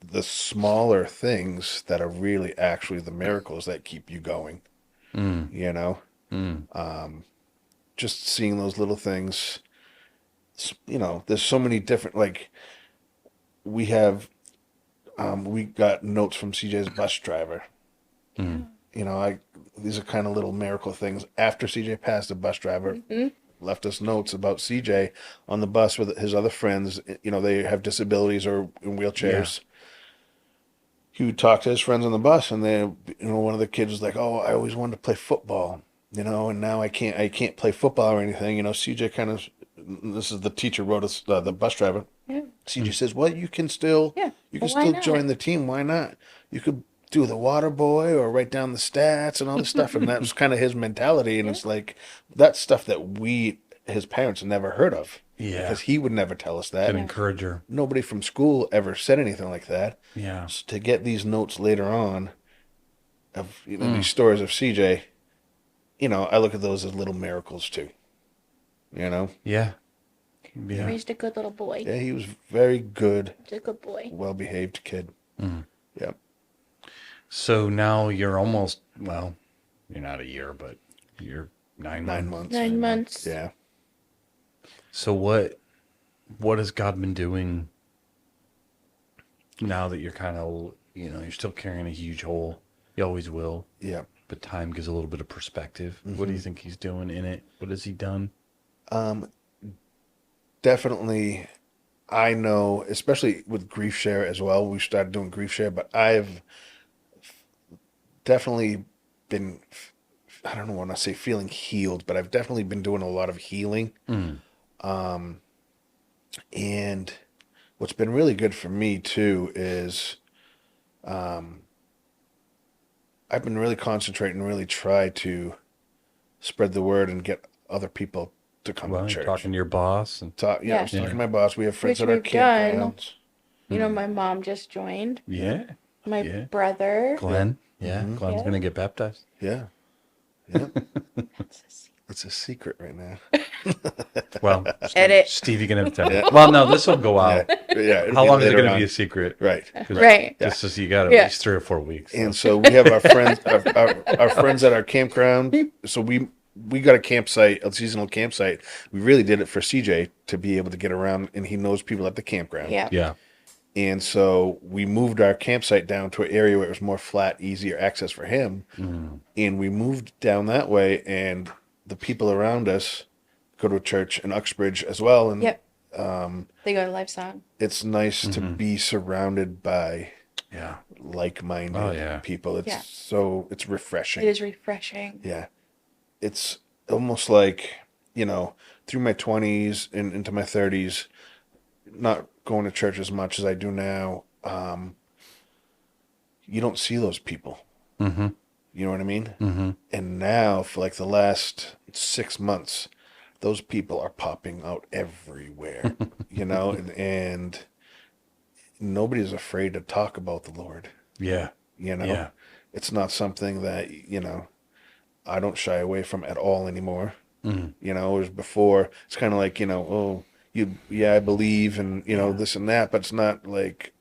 the smaller things that are really actually the miracles that keep you going. Just seeing those little things, there's so many different, like we have, we got notes from CJ's bus driver. These are kind of little miracle things. After CJ passed, the bus driver left us notes about CJ on the bus with his other friends. They have disabilities or in wheelchairs. Yeah. He would talk to his friends on the bus, and then one of the kids was like, "Oh, I always wanted to play football." you know, and now I can't play football or anything. You know, CJ kind of, this is the teacher wrote us, the bus driver. Yeah. CJ says, well, you can still, Yeah. you can Well, why still not? join the team. Why not? You could do the water boy or write down the stats and all this stuff. And that was kind of his mentality. And it's like, that's stuff that his parents never heard of. Yeah. Because he would never tell us that. An encourager. Nobody from school ever said anything like that. Yeah. So to get these notes later on of, you know, these stories of CJ, you know, I look at those as little miracles too. You know? Yeah. He Yeah. raised a good little boy. Yeah, he was very good, He's a good boy. well-behaved kid. Yep. So now you're almost, well, you're not a year, but you're 9 9 months. months. 9 months. Yeah. So what has God been doing now that you're kind of, you know, you're still carrying a huge hole? You always will, Yeah. but time gives a little bit of perspective. What do you think he's doing in it? What has he done? Definitely, I know, especially with Grief Share as well. We started doing Grief Share, but I've definitely been, I don't know when I say feeling healed, but I've definitely been doing a lot of healing. And what's been really good for me too is I've been really concentrating, really try to spread the word and get other people to come Well, to you're church. talking to your boss and I Yeah. was talking to my boss. We have friends Which at our we've done. campgrounds. You know, my mom just joined. yeah, My Yeah. brother. Glenn. Yeah, Glenn's Yeah. gonna get baptized. Yeah. Yeah. That's a secret. It's a secret right now. Well, Edit. Stevie can have time. Well, no, this will go out. Yeah. it'll How be long is it later going to on. be a secret? Right. 'Cause Right. This is, you got at Yeah. least 3 or 4 weeks. And so we have our friends, our friends at our campground. So we got a campsite, a seasonal campsite. We really did it for CJ to be able to get around, and he knows people at the campground. Yeah. Yeah. And so we moved our campsite down to an area where it was more flat, easier access for him. And we moved down that way, and the people around us go to a church in Uxbridge as well. And Yep. They go to Live Song. it's nice to be surrounded by Yeah. like-minded Oh, yeah. people. It's Yeah. it's refreshing. It is refreshing. Yeah. It's almost like, you know, through my 20s and into my 30s, not going to church as much as I do now, you don't see those people. Mm-hmm. You know what I mean? Mm-hmm. And now, for like the last 6 months, those people are popping out everywhere, you know, and nobody's afraid to talk about the Lord, Yeah. you know? Yeah. It's not something that, you know, I don't shy away from at all anymore. You know, whereas before, it's kind of like, you know, oh, I believe and, you know, this and that, but it's not like,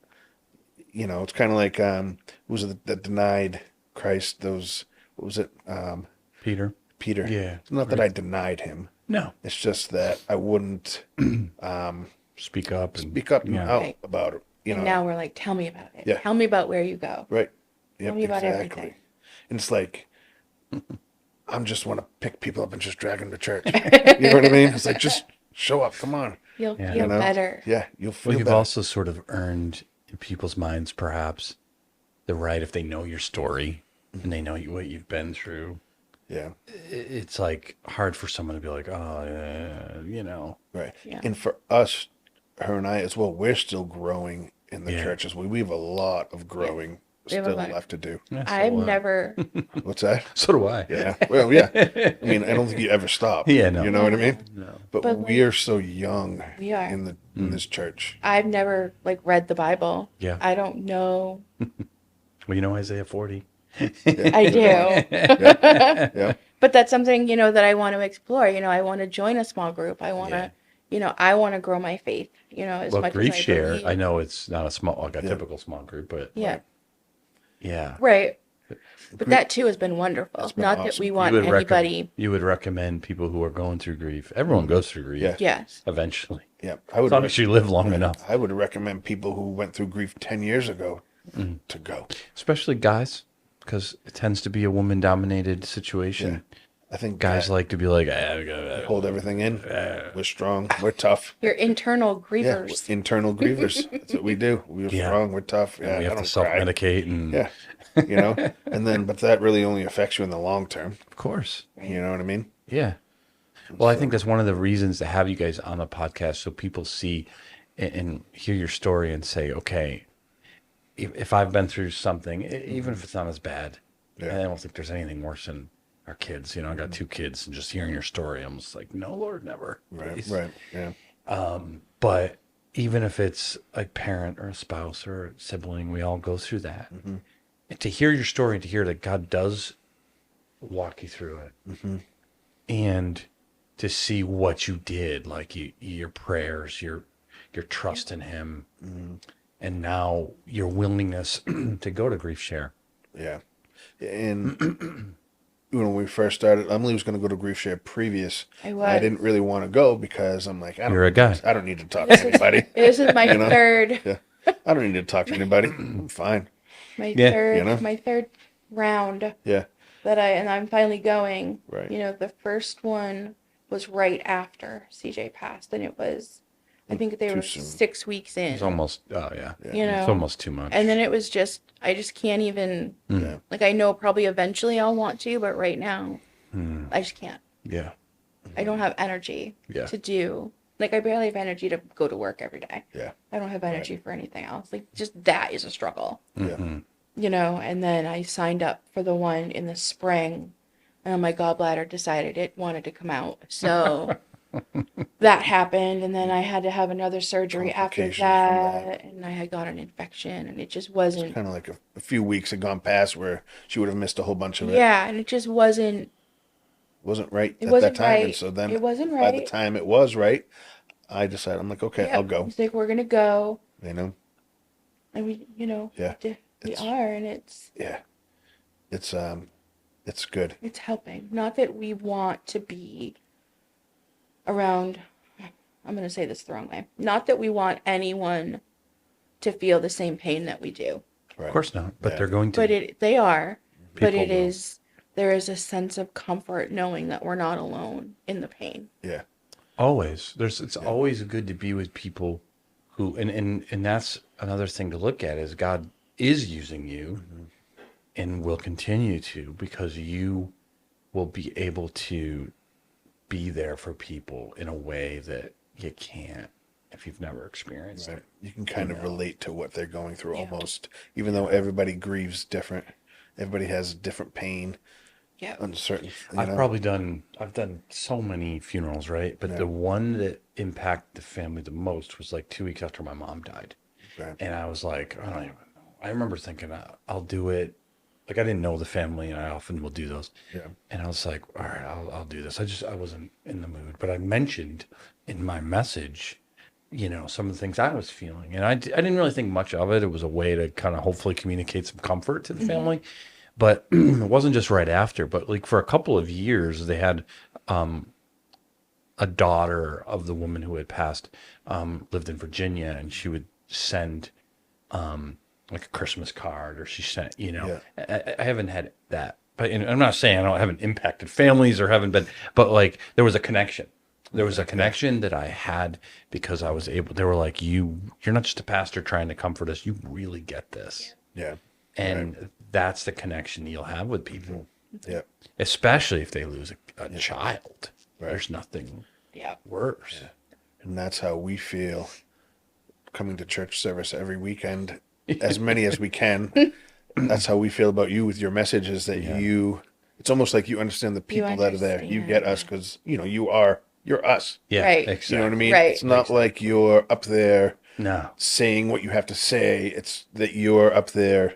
you know, it's kind of like, who was it that denied Christ? What was it? Peter. Peter. Yeah. It's not that I denied him. No. It's just that I wouldn't Speak up. And, speak up and yeah. out Right. about it. You And know, now we're like, tell me about it. Yeah. Tell me about where you go. right? Tell me about everything. And it's like, I'm just want to pick people up and just drag them to church. You know what I mean? It's like, just show up. Come on. You'll Yeah. feel You know? better. Yeah, you'll feel Well, you've better. also sort of earned in people's minds, perhaps, the right, if they know your story and they know what you've been through. Yeah, It's like hard for someone to be like, oh, you know. right. Yeah. And for us, her and I as well, we're still growing in the Yeah. church as well. We have a lot of growing We have a still lot. left to do. Yeah, so, I've uh, never, What's that? So do I. Yeah. Well, yeah. I mean, I don't think you ever stop. Yeah, no. You know what I mean? No. But But, we are so young we are. in this church. I've never like read the Bible. Yeah. I don't know. Well, you know Isaiah 40. I do. Yeah. But that's something, you know, that I want to explore. You know, I want to join a small group. I want to, Yeah. you know, I want to grow my faith, you know, as Well, much Grief as I Share, believe. I know it's not a small, like a typical small group, but Yeah. yeah. Right. But that too has been wonderful. That's been Not that awesome. we You want anybody. You would recommend people who are going through grief. Everyone goes through grief. Yeah. Yes. Eventually. Yeah. As long as you live long enough. I would recommend people who went through grief 10 years ago to go. Especially guys, because it tends to be a woman dominated situation. I think Guys that like to be like, hold everything in. We're strong. We're tough. Your internal Yeah, grievers. internal grievers. That's what we do. We're Yeah. strong. We're tough. Yeah, we I have to don't self cry. medicate. And Yeah, and then, but that really only affects you in the long term. of course. You know what I mean? Yeah. Well, I think that's one of the reasons to have you guys on the podcast so people see and hear your story and say, okay, if I've been through something, even if it's not as bad, Yeah. I don't think there's anything worse than our kids. I got 2 kids, and just hearing your story, I'm just like, no, Lord, never. Right. Please. Right. Yeah. But even if it's a parent or a spouse or a sibling, we all go through that. And to hear your story and to hear that God does walk you through it, and to see what you did, like your prayers, your trust in Him, and now your willingness to go to Grief Share. Yeah. And when we first started, Emily was going to go to Grief Share previous. I was. I didn't really want to go because I'm like, You're a guy. I don't need to talk to anybody. This is my third. Yeah. I don't need to talk to anybody. I'm fine. Yeah. My third round Yeah. and I'm finally going. Right. The first one was right after CJ passed, and it was, I think they Too were soon. 6 weeks in. It's almost, yeah. You It's know, almost too much. and then it was just, I just can't even. Yeah. Like, I know probably eventually I'll want to, but right now, I just can't. Yeah. I don't have energy Yeah. to do. Like, I barely have energy to go to work every day. Yeah. I don't have energy for anything else. Like, just that is a struggle. Yeah. And then I signed up for the one in the spring, and my gallbladder decided it wanted to come out. So that happened, and then I had to have another surgery after Complications from that, and I had got an infection, and it just wasn't. Kind of like a few weeks had gone past where she would have missed a whole bunch of it. Yeah, and it just wasn't. Wasn't right It at wasn't that time. And right. so then It wasn't by the right. time it was right, I decided, I'm like, okay, Yeah, I'll go. It's like, we're gonna go, You know? and we, Yeah. we It's- are, and it's Yeah. It's good. it's helping. Not that we want to be around. I'm gonna say this the wrong way. Not that we want anyone to feel the same pain that we do. Right. Of course not, but Yeah. they're going to. But they are. But People will. there is a sense of comfort knowing that we're not alone in the pain. Yeah. Always. It's always good to be with people who, and that's another thing to look at, is God is using you and will continue to, because you will be able to be there for people in a way that you can't if you've never experienced Right. it. You can kind of relate to what they're going through Yeah. almost, even though everybody grieves different. Everybody has different pain Yeah. on certain. I've done so many funerals, right? But Yeah. the one that impacted the family the most was like 2 weeks after my mom died. Right. And I was like, I don't even know. I remember thinking, I'll do it. Like, I didn't know the family, and I often will do those. Yeah. And I was like, all right, I'll do this. I wasn't in the mood. But I mentioned in my message, some of the things I was feeling. And I didn't really think much of it. It was a way to kind of hopefully communicate some comfort to the family. But it wasn't just right after. But like for a couple of years, they had a daughter of the woman who had passed, lived in Virginia, and she would send like a Christmas card, or she sent, Yeah. I haven't had that, but and I'm not saying I haven't impacted families or haven't been, but like there was a connection. There was a connection that I had because I was able, they were like, you're not just a pastor trying to comfort us. You really get this. Yeah. And that's the connection you'll have with people, Yeah. especially if they lose a child. Right. There's nothing Yeah. worse. And that's how we feel coming to church service every weekend, as many as we can. That's how we feel about you with your messages, that it's almost like you understand the people that are there. You get us because, you're us. Yeah, Right. exactly. You know what I mean? Right. It's not like you're up there No. saying what you have to say. It's that you're up there,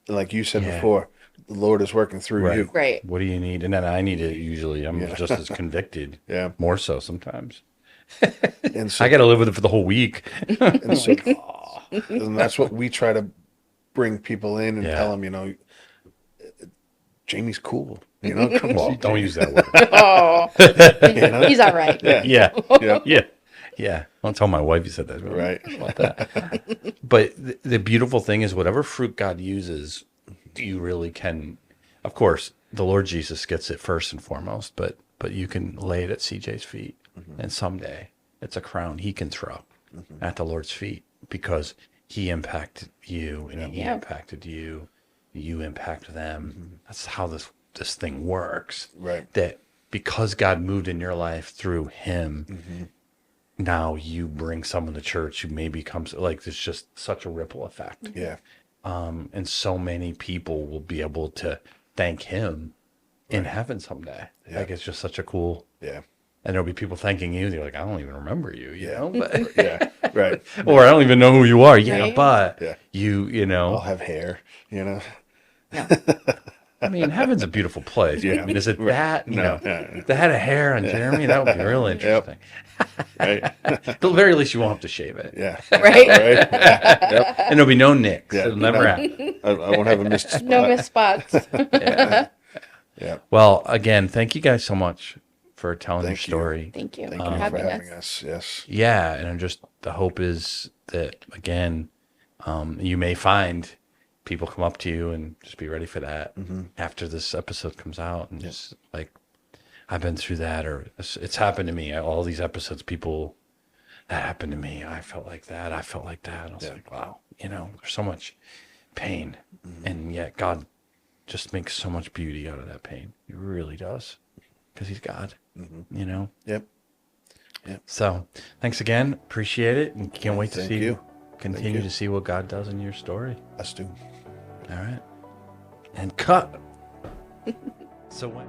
like you said before, the Lord is working through Right. you. Right. What do you need? And then I need it usually. I'm just as convicted. Yeah. More so sometimes. And so, I got to live with it for the whole week. and so and that's what we try to bring people in and Yeah. tell them, Jamie's cool. Come Well, on. don't use that word. Oh, he's all right. Yeah. Yeah. Yeah. Yeah. Don't tell my wife you said that. Right. About that. But the beautiful thing is whatever fruit God uses, you really can, of course, the Lord Jesus gets it first and foremost, but you can lay it at CJ's feet, and someday it's a crown he can throw at the Lord's feet because he impacted you and he impacted you. You impact them. That's how this thing works. Right. That because God moved in your life through him, now you bring someone to church who maybe comes, like, there's just such a ripple effect. Yeah. And so many people will be able to thank him in heaven someday. Yeah. Like, it's just such a cool, Yeah. and there'll be people thanking you. They're like, I don't even remember you, you know, but, Yeah. Right. or I don't even know who you are. Yeah. Right. But Yeah. you know, I'll have hair, you know? I mean, heaven's a beautiful place. Yeah. I mean, is it that, you No, know, yeah. if they had a hair on Jeremy, that would be real interesting. Right. At the very least, you won't have to shave it. Yeah. Right? Right. Yeah. Yep. And there'll be no nicks. Yeah. It'll never No. happen. I won't have a missed spot. No missed spots. Yeah. Well, again, thank you guys so much for telling your Thank you. story. Thank you Thank for you for having having us. us. Yes. Yeah, and just the hope is that, again, you may find people come up to you, and just be ready for that after this episode comes out, and just like, I've been through that, or it's happened to me. All these episodes, people, that happened to me. I felt like that. I felt like that. And I was like, wow, you know, there's so much pain, and yet God just makes so much beauty out of that pain. He really does, because he's God, you know? Yep. So thanks again. Appreciate it. And can't wait to Thank see you. continue you. to see what God does in your story. Us too. All right. And cut. So when